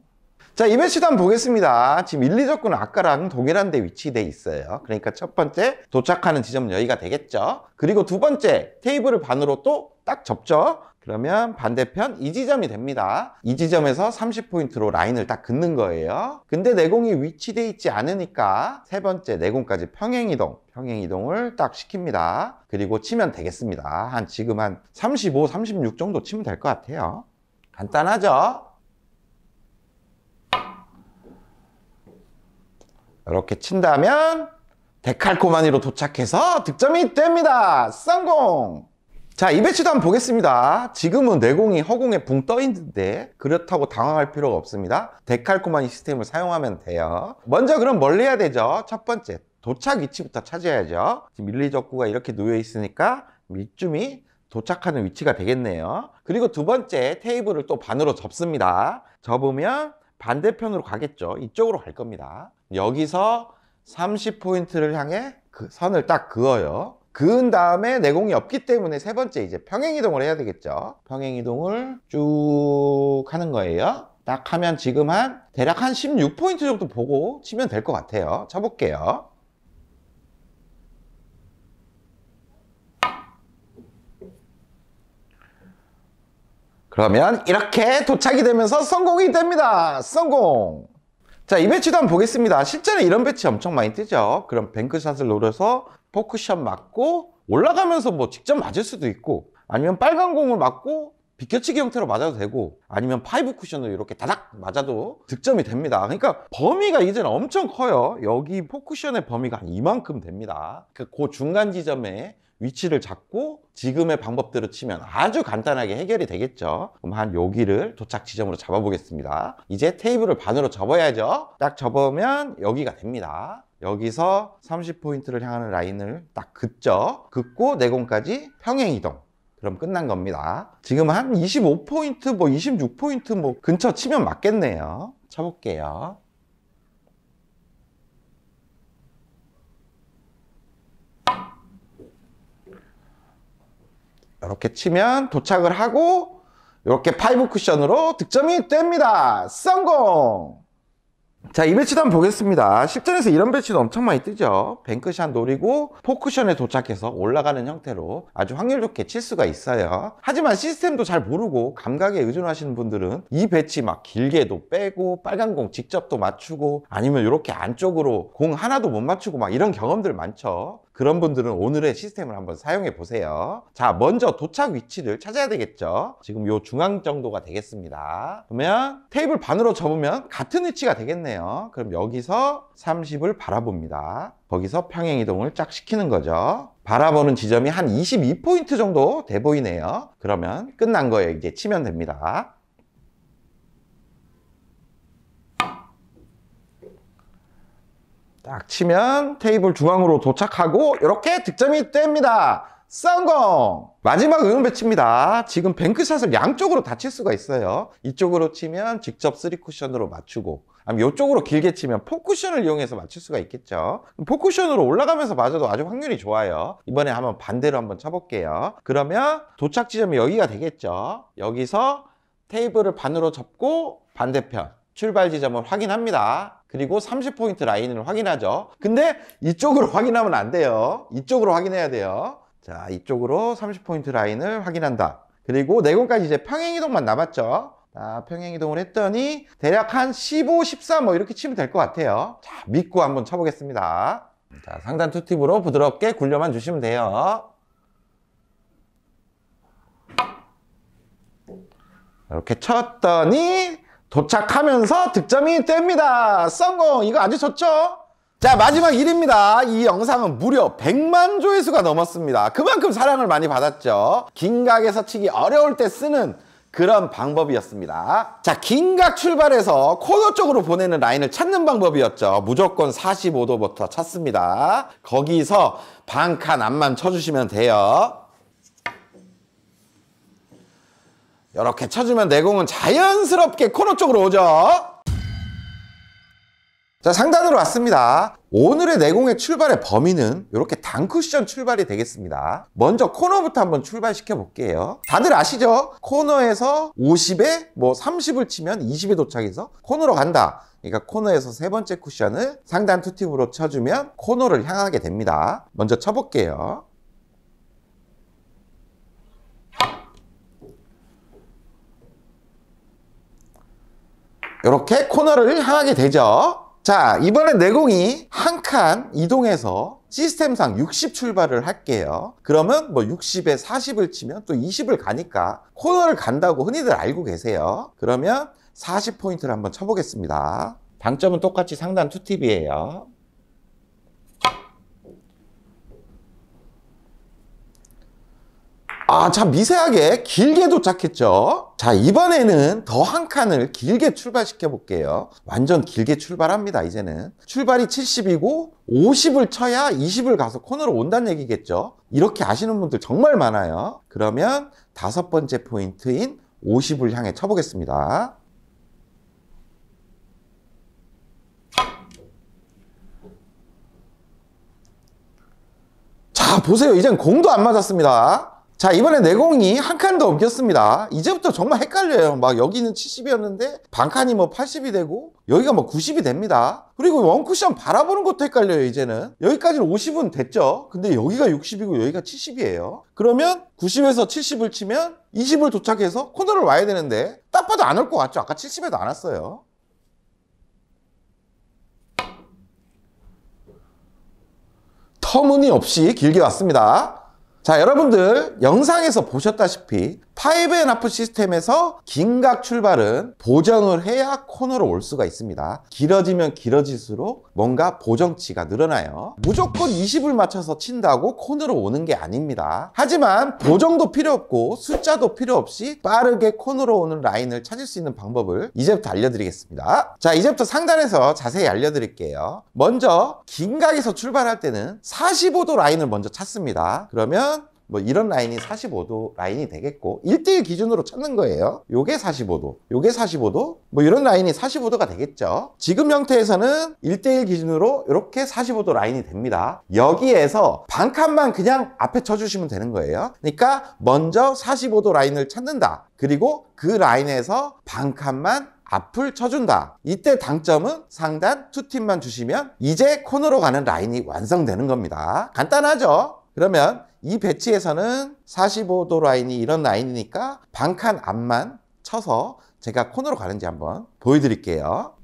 자, 이 배치도 한번 보겠습니다. 지금 1, 2적구는 아까랑 동일한 데 위치돼 있어요. 그러니까 첫 번째 도착하는 지점은 여기가 되겠죠. 그리고 두 번째 테이블을 반으로 또 딱 접죠. 그러면 반대편 이 지점이 됩니다. 이 지점에서 30포인트로 라인을 딱 긋는 거예요. 근데 내공이 위치돼 있지 않으니까 세 번째 내공까지 평행이동을 딱 시킵니다. 그리고 치면 되겠습니다. 지금 한 35, 36 정도 치면 될 것 같아요. 간단하죠? 이렇게 친다면 데칼코마니로 도착해서 득점이 됩니다. 성공! 자, 이 배치도 한번 보겠습니다. 지금은 내공이 허공에 붕 떠 있는데 그렇다고 당황할 필요가 없습니다. 데칼코마니 시스템을 사용하면 돼요. 먼저 그럼 뭘 해야 되죠? 첫 번째, 도착 위치부터 찾아야죠. 지금 밀리적구가 이렇게 놓여 있으니까 이쯤이 도착하는 위치가 되겠네요. 그리고 두 번째, 테이블을 또 반으로 접습니다. 접으면 반대편으로 가겠죠. 이쪽으로 갈 겁니다. 여기서 30포인트를 향해 그 선을 딱 그어요. 그은 다음에 내공이 없기 때문에 세 번째 이제 평행이동을 해야 되겠죠. 평행이동을 쭉 하는 거예요. 딱 하면 지금 대략 한 16포인트 정도 보고 치면 될 것 같아요. 쳐볼게요. 그러면 이렇게 도착이 되면서 성공이 됩니다. 성공! 자, 이 배치도 한번 보겠습니다. 실제로 이런 배치 엄청 많이 뜨죠. 그럼 뱅크샷을 노려서 포크샷 맞고 올라가면서 뭐 직접 맞을 수도 있고, 아니면 빨간 공을 맞고 비껴치기 형태로 맞아도 되고, 아니면 파이브 쿠션으로 이렇게 다닥 맞아도 득점이 됩니다. 그러니까 범위가 이제는 엄청 커요. 여기 포크션의 범위가 한 이만큼 됩니다. 그 중간 지점에 위치를 잡고 지금의 방법대로 치면 아주 간단하게 해결이 되겠죠. 그럼 한 여기를 도착 지점으로 잡아 보겠습니다. 이제 테이블을 반으로 접어야죠. 딱 접으면 여기가 됩니다. 여기서 30포인트를 향하는 라인을 딱 긋죠. 긋고 내공까지 평행 이동. 그럼 끝난 겁니다. 지금 한 25포인트, 뭐 26포인트 뭐 근처 치면 맞겠네요. 쳐볼게요. 이렇게 치면 도착을 하고 이렇게 파이브 쿠션으로 득점이 됩니다. 성공! 자, 이 배치도 한번 보겠습니다. 실전에서 이런 배치도 엄청 많이 뜨죠. 뱅크샷 노리고 포쿠션에 도착해서 올라가는 형태로 아주 확률 좋게 칠 수가 있어요. 하지만 시스템도 잘 모르고 감각에 의존하시는 분들은 이 배치 막 길게도 빼고 빨간 공 직접 또 맞추고, 아니면 이렇게 안쪽으로 공 하나도 못 맞추고 막 이런 경험들 많죠. 그런 분들은 오늘의 시스템을 한번 사용해 보세요. 자, 먼저 도착 위치를 찾아야 되겠죠. 지금 요 중앙 정도가 되겠습니다. 그러면 테이블 반으로 접으면 같은 위치가 되겠네요. 그럼 여기서 30을 바라봅니다. 거기서 평행 이동을 쫙 시키는 거죠. 바라보는 지점이 한 22포인트 정도 돼 보이네요. 그러면 끝난 거예요. 이제 치면 됩니다. 딱 치면 테이블 중앙으로 도착하고 이렇게 득점이 됩니다. 성공! 마지막 응용 배치입니다. 지금 뱅크샷을 양쪽으로 다 칠 수가 있어요. 이쪽으로 치면 직접 3쿠션으로 맞추고, 아니면 이쪽으로 길게 치면 4쿠션을 이용해서 맞출 수가 있겠죠. 4쿠션으로 올라가면서 맞아도 아주 확률이 좋아요. 이번에 한번 반대로 한번 쳐볼게요. 그러면 도착 지점이 여기가 되겠죠. 여기서 테이블을 반으로 접고 반대편 출발 지점을 확인합니다. 그리고 30포인트 라인을 확인하죠. 근데 이쪽으로 확인하면 안 돼요. 이쪽으로 확인해야 돼요. 자, 이쪽으로 30포인트 라인을 확인한다. 그리고 내공까지 이제 평행이동만 남았죠. 자, 평행이동을 했더니 대략 한 15, 14 뭐 이렇게 치면 될 것 같아요. 자, 믿고 한번 쳐보겠습니다. 자, 상단 투팁으로 부드럽게 굴려만 주시면 돼요. 이렇게 쳤더니 도착하면서 득점이 됩니다. 성공! 이거 아주 좋죠? 자, 마지막 1위입니다. 이 영상은 무려 100만 조회수가 넘었습니다. 그만큼 사랑을 많이 받았죠. 긴각에서 치기 어려울 때 쓰는 그런 방법이었습니다. 자, 긴각 출발해서 코너 쪽으로 보내는 라인을 찾는 방법이었죠. 무조건 45도부터 찾습니다. 거기서 반칸 앞만 쳐주시면 돼요. 이렇게 쳐주면 내공은 자연스럽게 코너 쪽으로 오죠. 자, 상단으로 왔습니다. 오늘의 내공의 출발의 범위는 이렇게 단쿠션 출발이 되겠습니다. 먼저 코너부터 한번 출발시켜 볼게요. 다들 아시죠? 코너에서 50에 뭐 30을 치면 20에 도착해서 코너로 간다. 그러니까 코너에서 세 번째 쿠션을 상단 투팁으로 쳐주면 코너를 향하게 됩니다. 먼저 쳐볼게요. 이렇게 코너를 향하게 되죠. 자, 이번엔 내공이 한 칸 이동해서 시스템상 60 출발을 할게요. 그러면 뭐 60에 40을 치면 또 20을 가니까 코너를 간다고 흔히들 알고 계세요. 그러면 40포인트를 한번 쳐보겠습니다. 당점은 똑같이 상단 투팁이에요. 참 미세하게 길게 도착했죠. 자, 이번에는 더 한 칸을 길게 출발시켜 볼게요. 완전 길게 출발합니다. 이제는 출발이 70이고 50을 쳐야 20을 가서 코너로 온다는 얘기겠죠. 이렇게 아시는 분들 정말 많아요. 그러면 다섯 번째 포인트인 50을 향해 쳐보겠습니다. 자, 보세요. 이젠 공도 안 맞았습니다. 자, 이번에 내공이 한 칸 더 옮겼습니다. 이제부터 정말 헷갈려요. 막 여기는 70이었는데 반칸이 뭐 80이 되고 여기가 뭐 90이 됩니다. 그리고 원쿠션 바라보는 것도 헷갈려요. 이제는 여기까지는 50은 됐죠. 근데 여기가 60이고 여기가 70이에요. 그러면 90에서 70을 치면 20을 도착해서 코너를 와야 되는데 딱 봐도 안 올 것 같죠. 아까 70에도 안 왔어요. 터무니없이 길게 왔습니다. 자, 여러분들 영상에서 보셨다시피 5&하프 시스템에서 긴각 출발은 보정을 해야 코너로 올 수가 있습니다. 길어지면 길어질수록 뭔가 보정치가 늘어나요. 무조건 20을 맞춰서 친다고 코너로 오는 게 아닙니다. 하지만 보정도 필요 없고 숫자도 필요 없이 빠르게 코너로 오는 라인을 찾을 수 있는 방법을 이제부터 알려드리겠습니다. 자, 이제부터 상단에서 자세히 알려드릴게요. 먼저 긴각에서 출발할 때는 45도 라인을 먼저 찾습니다. 그러면 뭐 이런 라인이 45도 라인이 되겠고 1대1 기준으로 찾는 거예요. 요게 45도, 요게 45도, 뭐 이런 라인이 45도가 되겠죠. 지금 형태에서는 1대1 기준으로 이렇게 45도 라인이 됩니다. 여기에서 반칸만 그냥 앞에 쳐주시면 되는 거예요. 그러니까 먼저 45도 라인을 찾는다. 그리고 그 라인에서 반칸만 앞을 쳐준다. 이때 당점은 상단 2팁만 주시면 이제 코너로 가는 라인이 완성되는 겁니다. 간단하죠? 그러면 이 배치에서는 45도 라인이 이런 라인이니까 반칸 앞만 쳐서 제가 코너로 가는지 한번 보여드릴게요.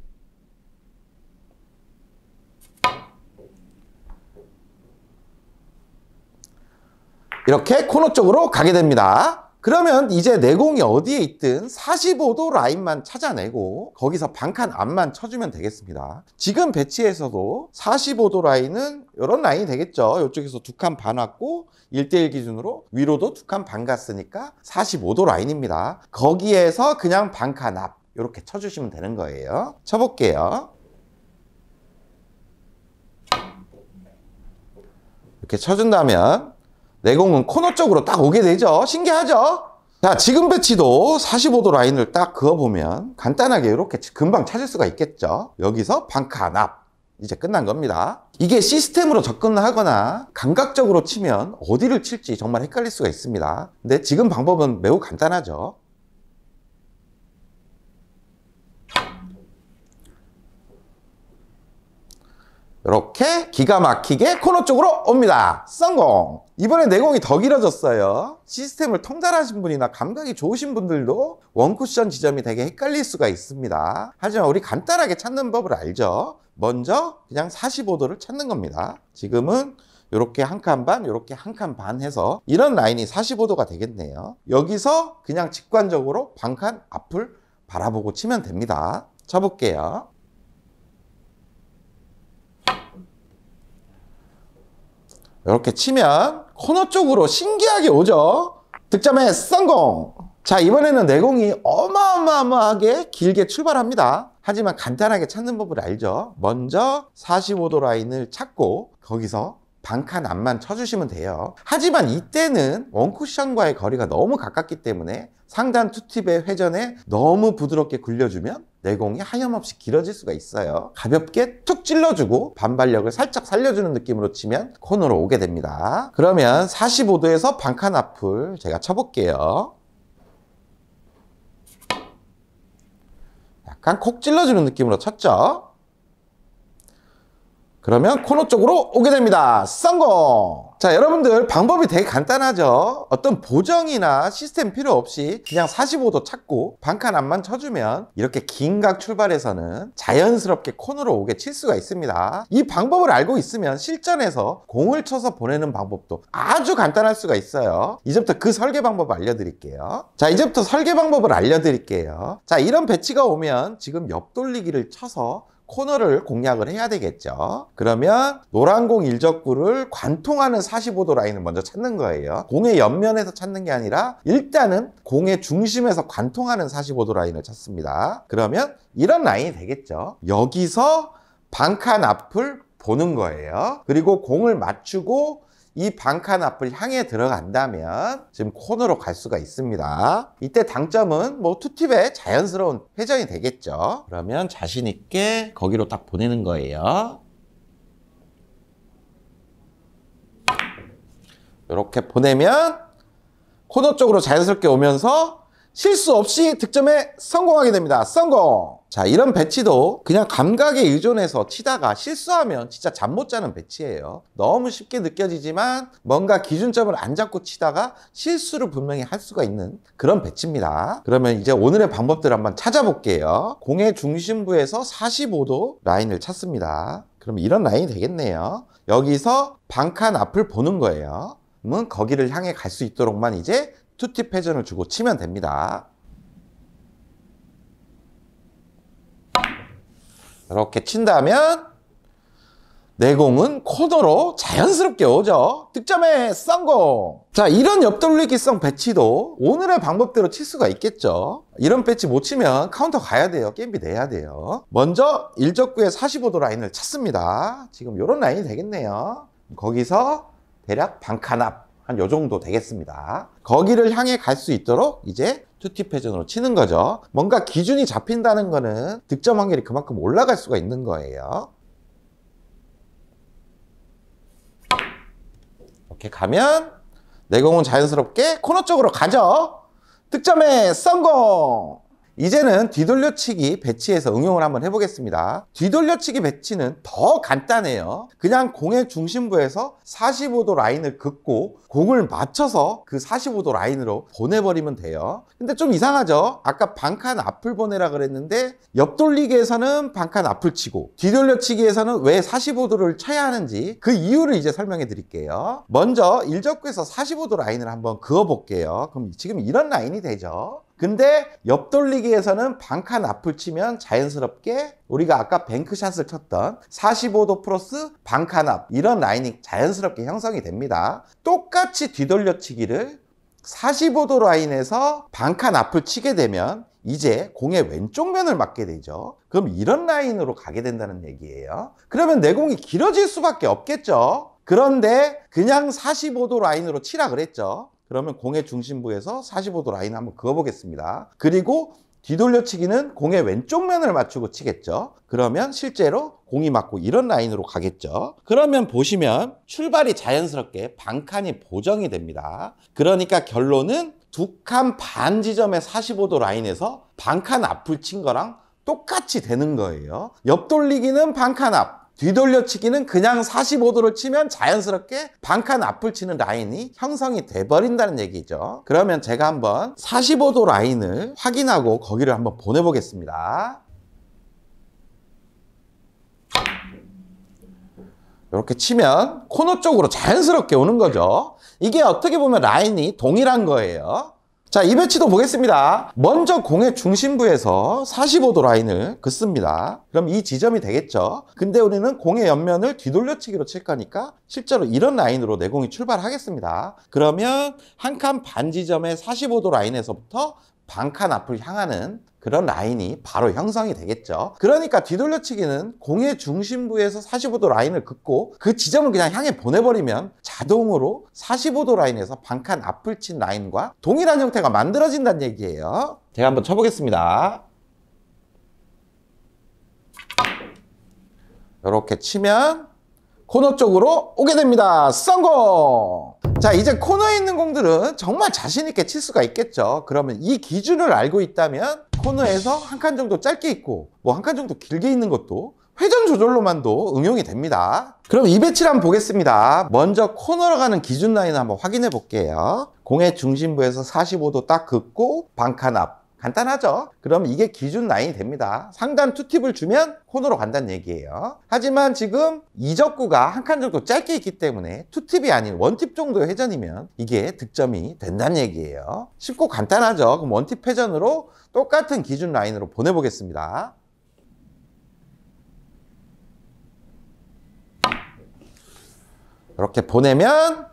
이렇게 코너 쪽으로 가게 됩니다. 그러면 이제 내공이 어디에 있든 45도 라인만 찾아내고 거기서 반칸 앞만 쳐주면 되겠습니다. 지금 배치에서도 45도 라인은 이런 라인이 되겠죠. 이쪽에서 2칸 반 왔고 1대1 기준으로 위로도 2칸 반 갔으니까 45도 라인입니다. 거기에서 그냥 반칸 앞 이렇게 쳐주시면 되는 거예요. 쳐볼게요. 이렇게 쳐준다면 내공은 코너 쪽으로 딱 오게 되죠. 신기하죠? 자, 지금 배치도 45도 라인을 딱 그어보면 간단하게 이렇게 금방 찾을 수가 있겠죠. 여기서 반칸 앞. 이제 끝난 겁니다. 이게 시스템으로 접근하거나 감각적으로 치면 어디를 칠지 정말 헷갈릴 수가 있습니다. 근데 지금 방법은 매우 간단하죠. 이렇게 기가 막히게 코너 쪽으로 옵니다. 성공! 이번에 내공이 더 길어졌어요. 시스템을 통달하신 분이나 감각이 좋으신 분들도 원쿠션 지점이 되게 헷갈릴 수가 있습니다. 하지만 우리 간단하게 찾는 법을 알죠. 먼저 그냥 45도를 찾는 겁니다. 지금은 이렇게 한 칸 반, 이렇게 한 칸 반 해서 이런 라인이 45도가 되겠네요. 여기서 그냥 직관적으로 반칸 앞을 바라보고 치면 됩니다. 쳐볼게요. 이렇게 치면 코너 쪽으로 신기하게 오죠. 득점에 성공! 자, 이번에는 내공이 어마어마하게 길게 출발합니다. 하지만 간단하게 찾는 법을 알죠. 먼저 45도 라인을 찾고 거기서 반칸 앞만 쳐주시면 돼요. 하지만 이때는 원쿠션과의 거리가 너무 가깝기 때문에 상단 투팁의 회전에 너무 부드럽게 굴려주면 내공이 하염없이 길어질 수가 있어요. 가볍게 툭 찔러주고 반발력을 살짝 살려주는 느낌으로 치면 코너로 오게 됩니다. 그러면 45도에서 반칸 앞을 제가 쳐볼게요. 약간 콕 찔러주는 느낌으로 쳤죠. 그러면 코너 쪽으로 오게 됩니다. 성공! 자, 여러분들 방법이 되게 간단하죠. 어떤 보정이나 시스템 필요 없이 그냥 45도 찾고 반칸 앞만 쳐주면 이렇게 긴각 출발에서는 자연스럽게 코너로 오게 칠 수가 있습니다. 이 방법을 알고 있으면 실전에서 공을 쳐서 보내는 방법도 아주 간단할 수가 있어요. 이제부터 그 설계 방법 알려드릴게요. 자, 이제부터 설계 방법을 알려드릴게요. 자, 이런 배치가 오면 지금 옆 돌리기를 쳐서 코너를 공략을 해야 되겠죠. 그러면 노란 공 일적구를 관통하는 45도 라인을 먼저 찾는 거예요. 공의 옆면에서 찾는 게 아니라 일단은 공의 중심에서 관통하는 45도 라인을 찾습니다. 그러면 이런 라인이 되겠죠. 여기서 반칸 앞을 보는 거예요. 그리고 공을 맞추고 이 반칸 앞을 향해 들어간다면 지금 코너로 갈 수가 있습니다. 이때 당점은 뭐 투팁의 자연스러운 회전이 되겠죠. 그러면 자신 있게 거기로 딱 보내는 거예요. 이렇게 보내면 코너 쪽으로 자연스럽게 오면서 실수 없이 득점에 성공하게 됩니다. 성공! 자, 이런 배치도 그냥 감각에 의존해서 치다가 실수하면 진짜 잠 못 자는 배치예요. 너무 쉽게 느껴지지만 뭔가 기준점을 안 잡고 치다가 실수를 분명히 할 수가 있는 그런 배치입니다. 그러면 이제 오늘의 방법들을 한번 찾아볼게요. 공의 중심부에서 45도 라인을 찾습니다. 그럼 이런 라인이 되겠네요. 여기서 반칸 앞을 보는 거예요. 그러면 거기를 향해 갈 수 있도록만 이제 투팁 회전을 주고 치면 됩니다. 이렇게 친다면 내공은 코너로 자연스럽게 오죠. 득점에 성공! 자, 이런 옆돌리기성 배치도 오늘의 방법대로 칠 수가 있겠죠. 이런 배치 못 치면 카운터 가야 돼요. 게임비 내야 돼요. 먼저 일적구의 45도 라인을 찾습니다. 지금 이런 라인이 되겠네요. 거기서 대략 반칸 앞 한 요 정도 되겠습니다. 거기를 향해 갈 수 있도록 이제 투팁 회전으로 치는 거죠. 뭔가 기준이 잡힌다는 거는 득점 확률이 그만큼 올라갈 수가 있는 거예요. 이렇게 가면 내공은 자연스럽게 코너 쪽으로 가죠. 득점에 성공! 이제는 뒤돌려치기 배치에서 응용을 한번 해보겠습니다. 뒤돌려치기 배치는 더 간단해요. 그냥 공의 중심부에서 45도 라인을 긋고 공을 맞춰서 그 45도 라인으로 보내버리면 돼요. 근데 좀 이상하죠? 아까 반칸 앞을 보내라 그랬는데 옆돌리기에서는 반칸 앞을 치고 뒤돌려치기에서는 왜 45도를 쳐야 하는지 그 이유를 이제 설명해 드릴게요. 먼저 일적구에서 45도 라인을 한번 그어볼게요. 그럼 지금 이런 라인이 되죠. 근데 옆돌리기에서는 반칸 앞을 치면 자연스럽게 우리가 아까 뱅크샷을 쳤던 45도 플러스 반칸 앞 이런 라인이 자연스럽게 형성이 됩니다. 똑같이 뒤돌려치기를 45도 라인에서 반칸 앞을 치게 되면 이제 공의 왼쪽 면을 맞게 되죠. 그럼 이런 라인으로 가게 된다는 얘기예요. 그러면 내 공이 길어질 수밖에 없겠죠. 그런데 그냥 45도 라인으로 치라 그랬죠. 그러면 공의 중심부에서 45도 라인을 한번 그어보겠습니다. 그리고 뒤돌려치기는 공의 왼쪽 면을 맞추고 치겠죠. 그러면 실제로 공이 맞고 이런 라인으로 가겠죠. 그러면 보시면 출발이 자연스럽게 반칸이 보정이 됩니다. 그러니까 결론은 2칸 반 지점의 45도 라인에서 반칸 앞을 친 거랑 똑같이 되는 거예요. 옆돌리기는 반칸 앞, 뒤돌려치기는 그냥 45도를 치면 자연스럽게 반칸 앞을 치는 라인이 형성이 돼버린다는 얘기죠. 그러면 제가 한번 45도 라인을 확인하고 거기를 한번 보내보겠습니다. 이렇게 치면 코너 쪽으로 자연스럽게 오는 거죠. 이게 어떻게 보면 라인이 동일한 거예요. 자, 이 배치도 보겠습니다. 먼저 공의 중심부에서 45도 라인을 긋습니다. 그럼 이 지점이 되겠죠. 근데 우리는 공의 옆면을 뒤돌려치기로 칠 거니까 실제로 이런 라인으로 내 공이 출발하겠습니다. 그러면 한 칸 반 지점의 45도 라인에서부터 반칸 앞을 향하는 그런 라인이 바로 형성이 되겠죠. 그러니까 뒤돌려치기는 공의 중심부에서 45도 라인을 긋고 그 지점을 그냥 향해 보내버리면 자동으로 45도 라인에서 반칸 앞을 친 라인과 동일한 형태가 만들어진다는 얘기예요. 제가 한번 쳐보겠습니다. 이렇게 치면 코너 쪽으로 오게 됩니다. 성공! 자, 이제 코너에 있는 공들은 정말 자신 있게 칠 수가 있겠죠. 그러면 이 기준을 알고 있다면 코너에서 한 칸 정도 짧게 있고 뭐 한 칸 정도 길게 있는 것도 회전 조절로만도 응용이 됩니다. 그럼 이 배치를 한번 보겠습니다. 먼저 코너로 가는 기준 라인을 한번 확인해 볼게요. 공의 중심부에서 45도 딱 긋고 반칸 앞. 간단하죠? 그럼 이게 기준 라인이 됩니다. 상단 투팁을 주면 코너로 간다는 얘기예요. 하지만 지금 이적구가 한 칸 정도 짧게 있기 때문에 투팁이 아닌 원팁 정도의 회전이면 이게 득점이 된다는 얘기예요. 쉽고 간단하죠? 그럼 원팁 회전으로 똑같은 기준 라인으로 보내보겠습니다. 이렇게 보내면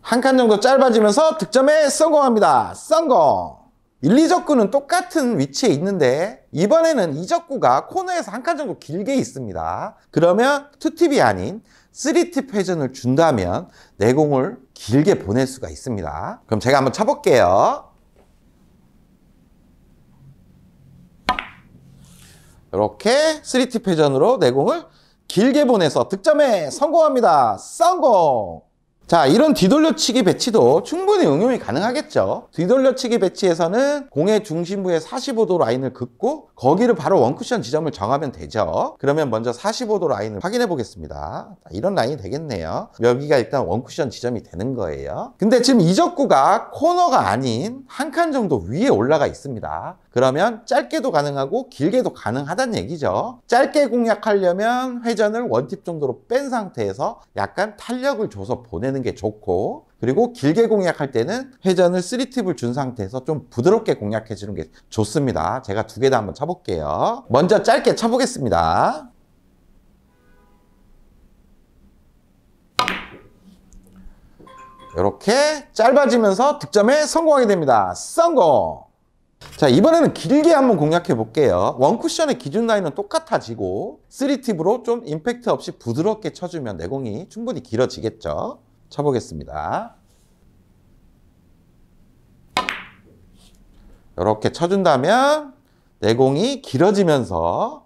한 칸 정도 짧아지면서 득점에 성공합니다. 성공! 1, 2적구는 똑같은 위치에 있는데 이번에는 이 적구가 코너에서 한 칸 정도 길게 있습니다. 그러면 2팁이 아닌 3팁 회전을 준다면 내공을 길게 보낼 수가 있습니다. 그럼 제가 한번 쳐볼게요. 이렇게 3팁 회전으로 내공을 길게 보내서 득점에 성공합니다. 성공! 자, 이런 뒤돌려치기 배치도 충분히 응용이 가능하겠죠. 뒤돌려치기 배치에서는 공의 중심부에 45도 라인을 긋고 거기를 바로 원쿠션 지점을 정하면 되죠. 그러면 먼저 45도 라인을 확인해 보겠습니다. 이런 라인이 되겠네요. 여기가 일단 원쿠션 지점이 되는 거예요. 근데 지금 이 적구가 코너가 아닌 한 칸 정도 위에 올라가 있습니다. 그러면 짧게도 가능하고 길게도 가능하다는 얘기죠. 짧게 공략하려면 회전을 원팁 정도로 뺀 상태에서 약간 탄력을 줘서 보내는 게 좋고, 그리고 길게 공략할 때는 회전을 3팁을 준 상태에서 좀 부드럽게 공략해 주는 게 좋습니다. 제가 두 개 다 한번 쳐볼게요. 먼저 짧게 쳐보겠습니다. 이렇게 짧아지면서 득점에 성공하게 됩니다. 성공! 자, 이번에는 길게 한번 공략해 볼게요. 원쿠션의 기준 라인은 똑같아지고 3팁으로 좀 임팩트 없이 부드럽게 쳐주면 내공이 충분히 길어지겠죠. 쳐보겠습니다. 이렇게 쳐준다면 내공이 길어지면서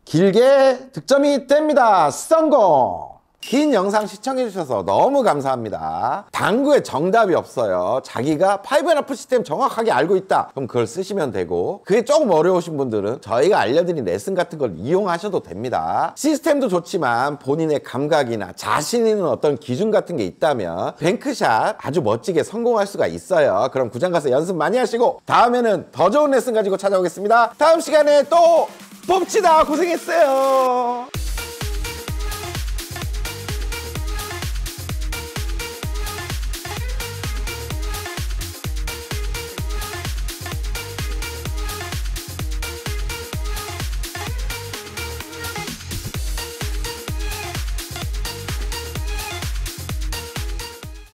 길게 득점이 됩니다. 성공! 긴 영상 시청해주셔서 너무 감사합니다. 당구에 정답이 없어요. 자기가 5&1 시스템 정확하게 알고 있다. 그럼 그걸 쓰시면 되고, 그게 조금 어려우신 분들은 저희가 알려드린 레슨 같은 걸 이용하셔도 됩니다. 시스템도 좋지만 본인의 감각이나 자신 있는 어떤 기준 같은 게 있다면 뱅크샷 아주 멋지게 성공할 수가 있어요. 그럼 구장 가서 연습 많이 하시고 다음에는 더 좋은 레슨 가지고 찾아오겠습니다. 다음 시간에 또 봅시다. 고생했어요.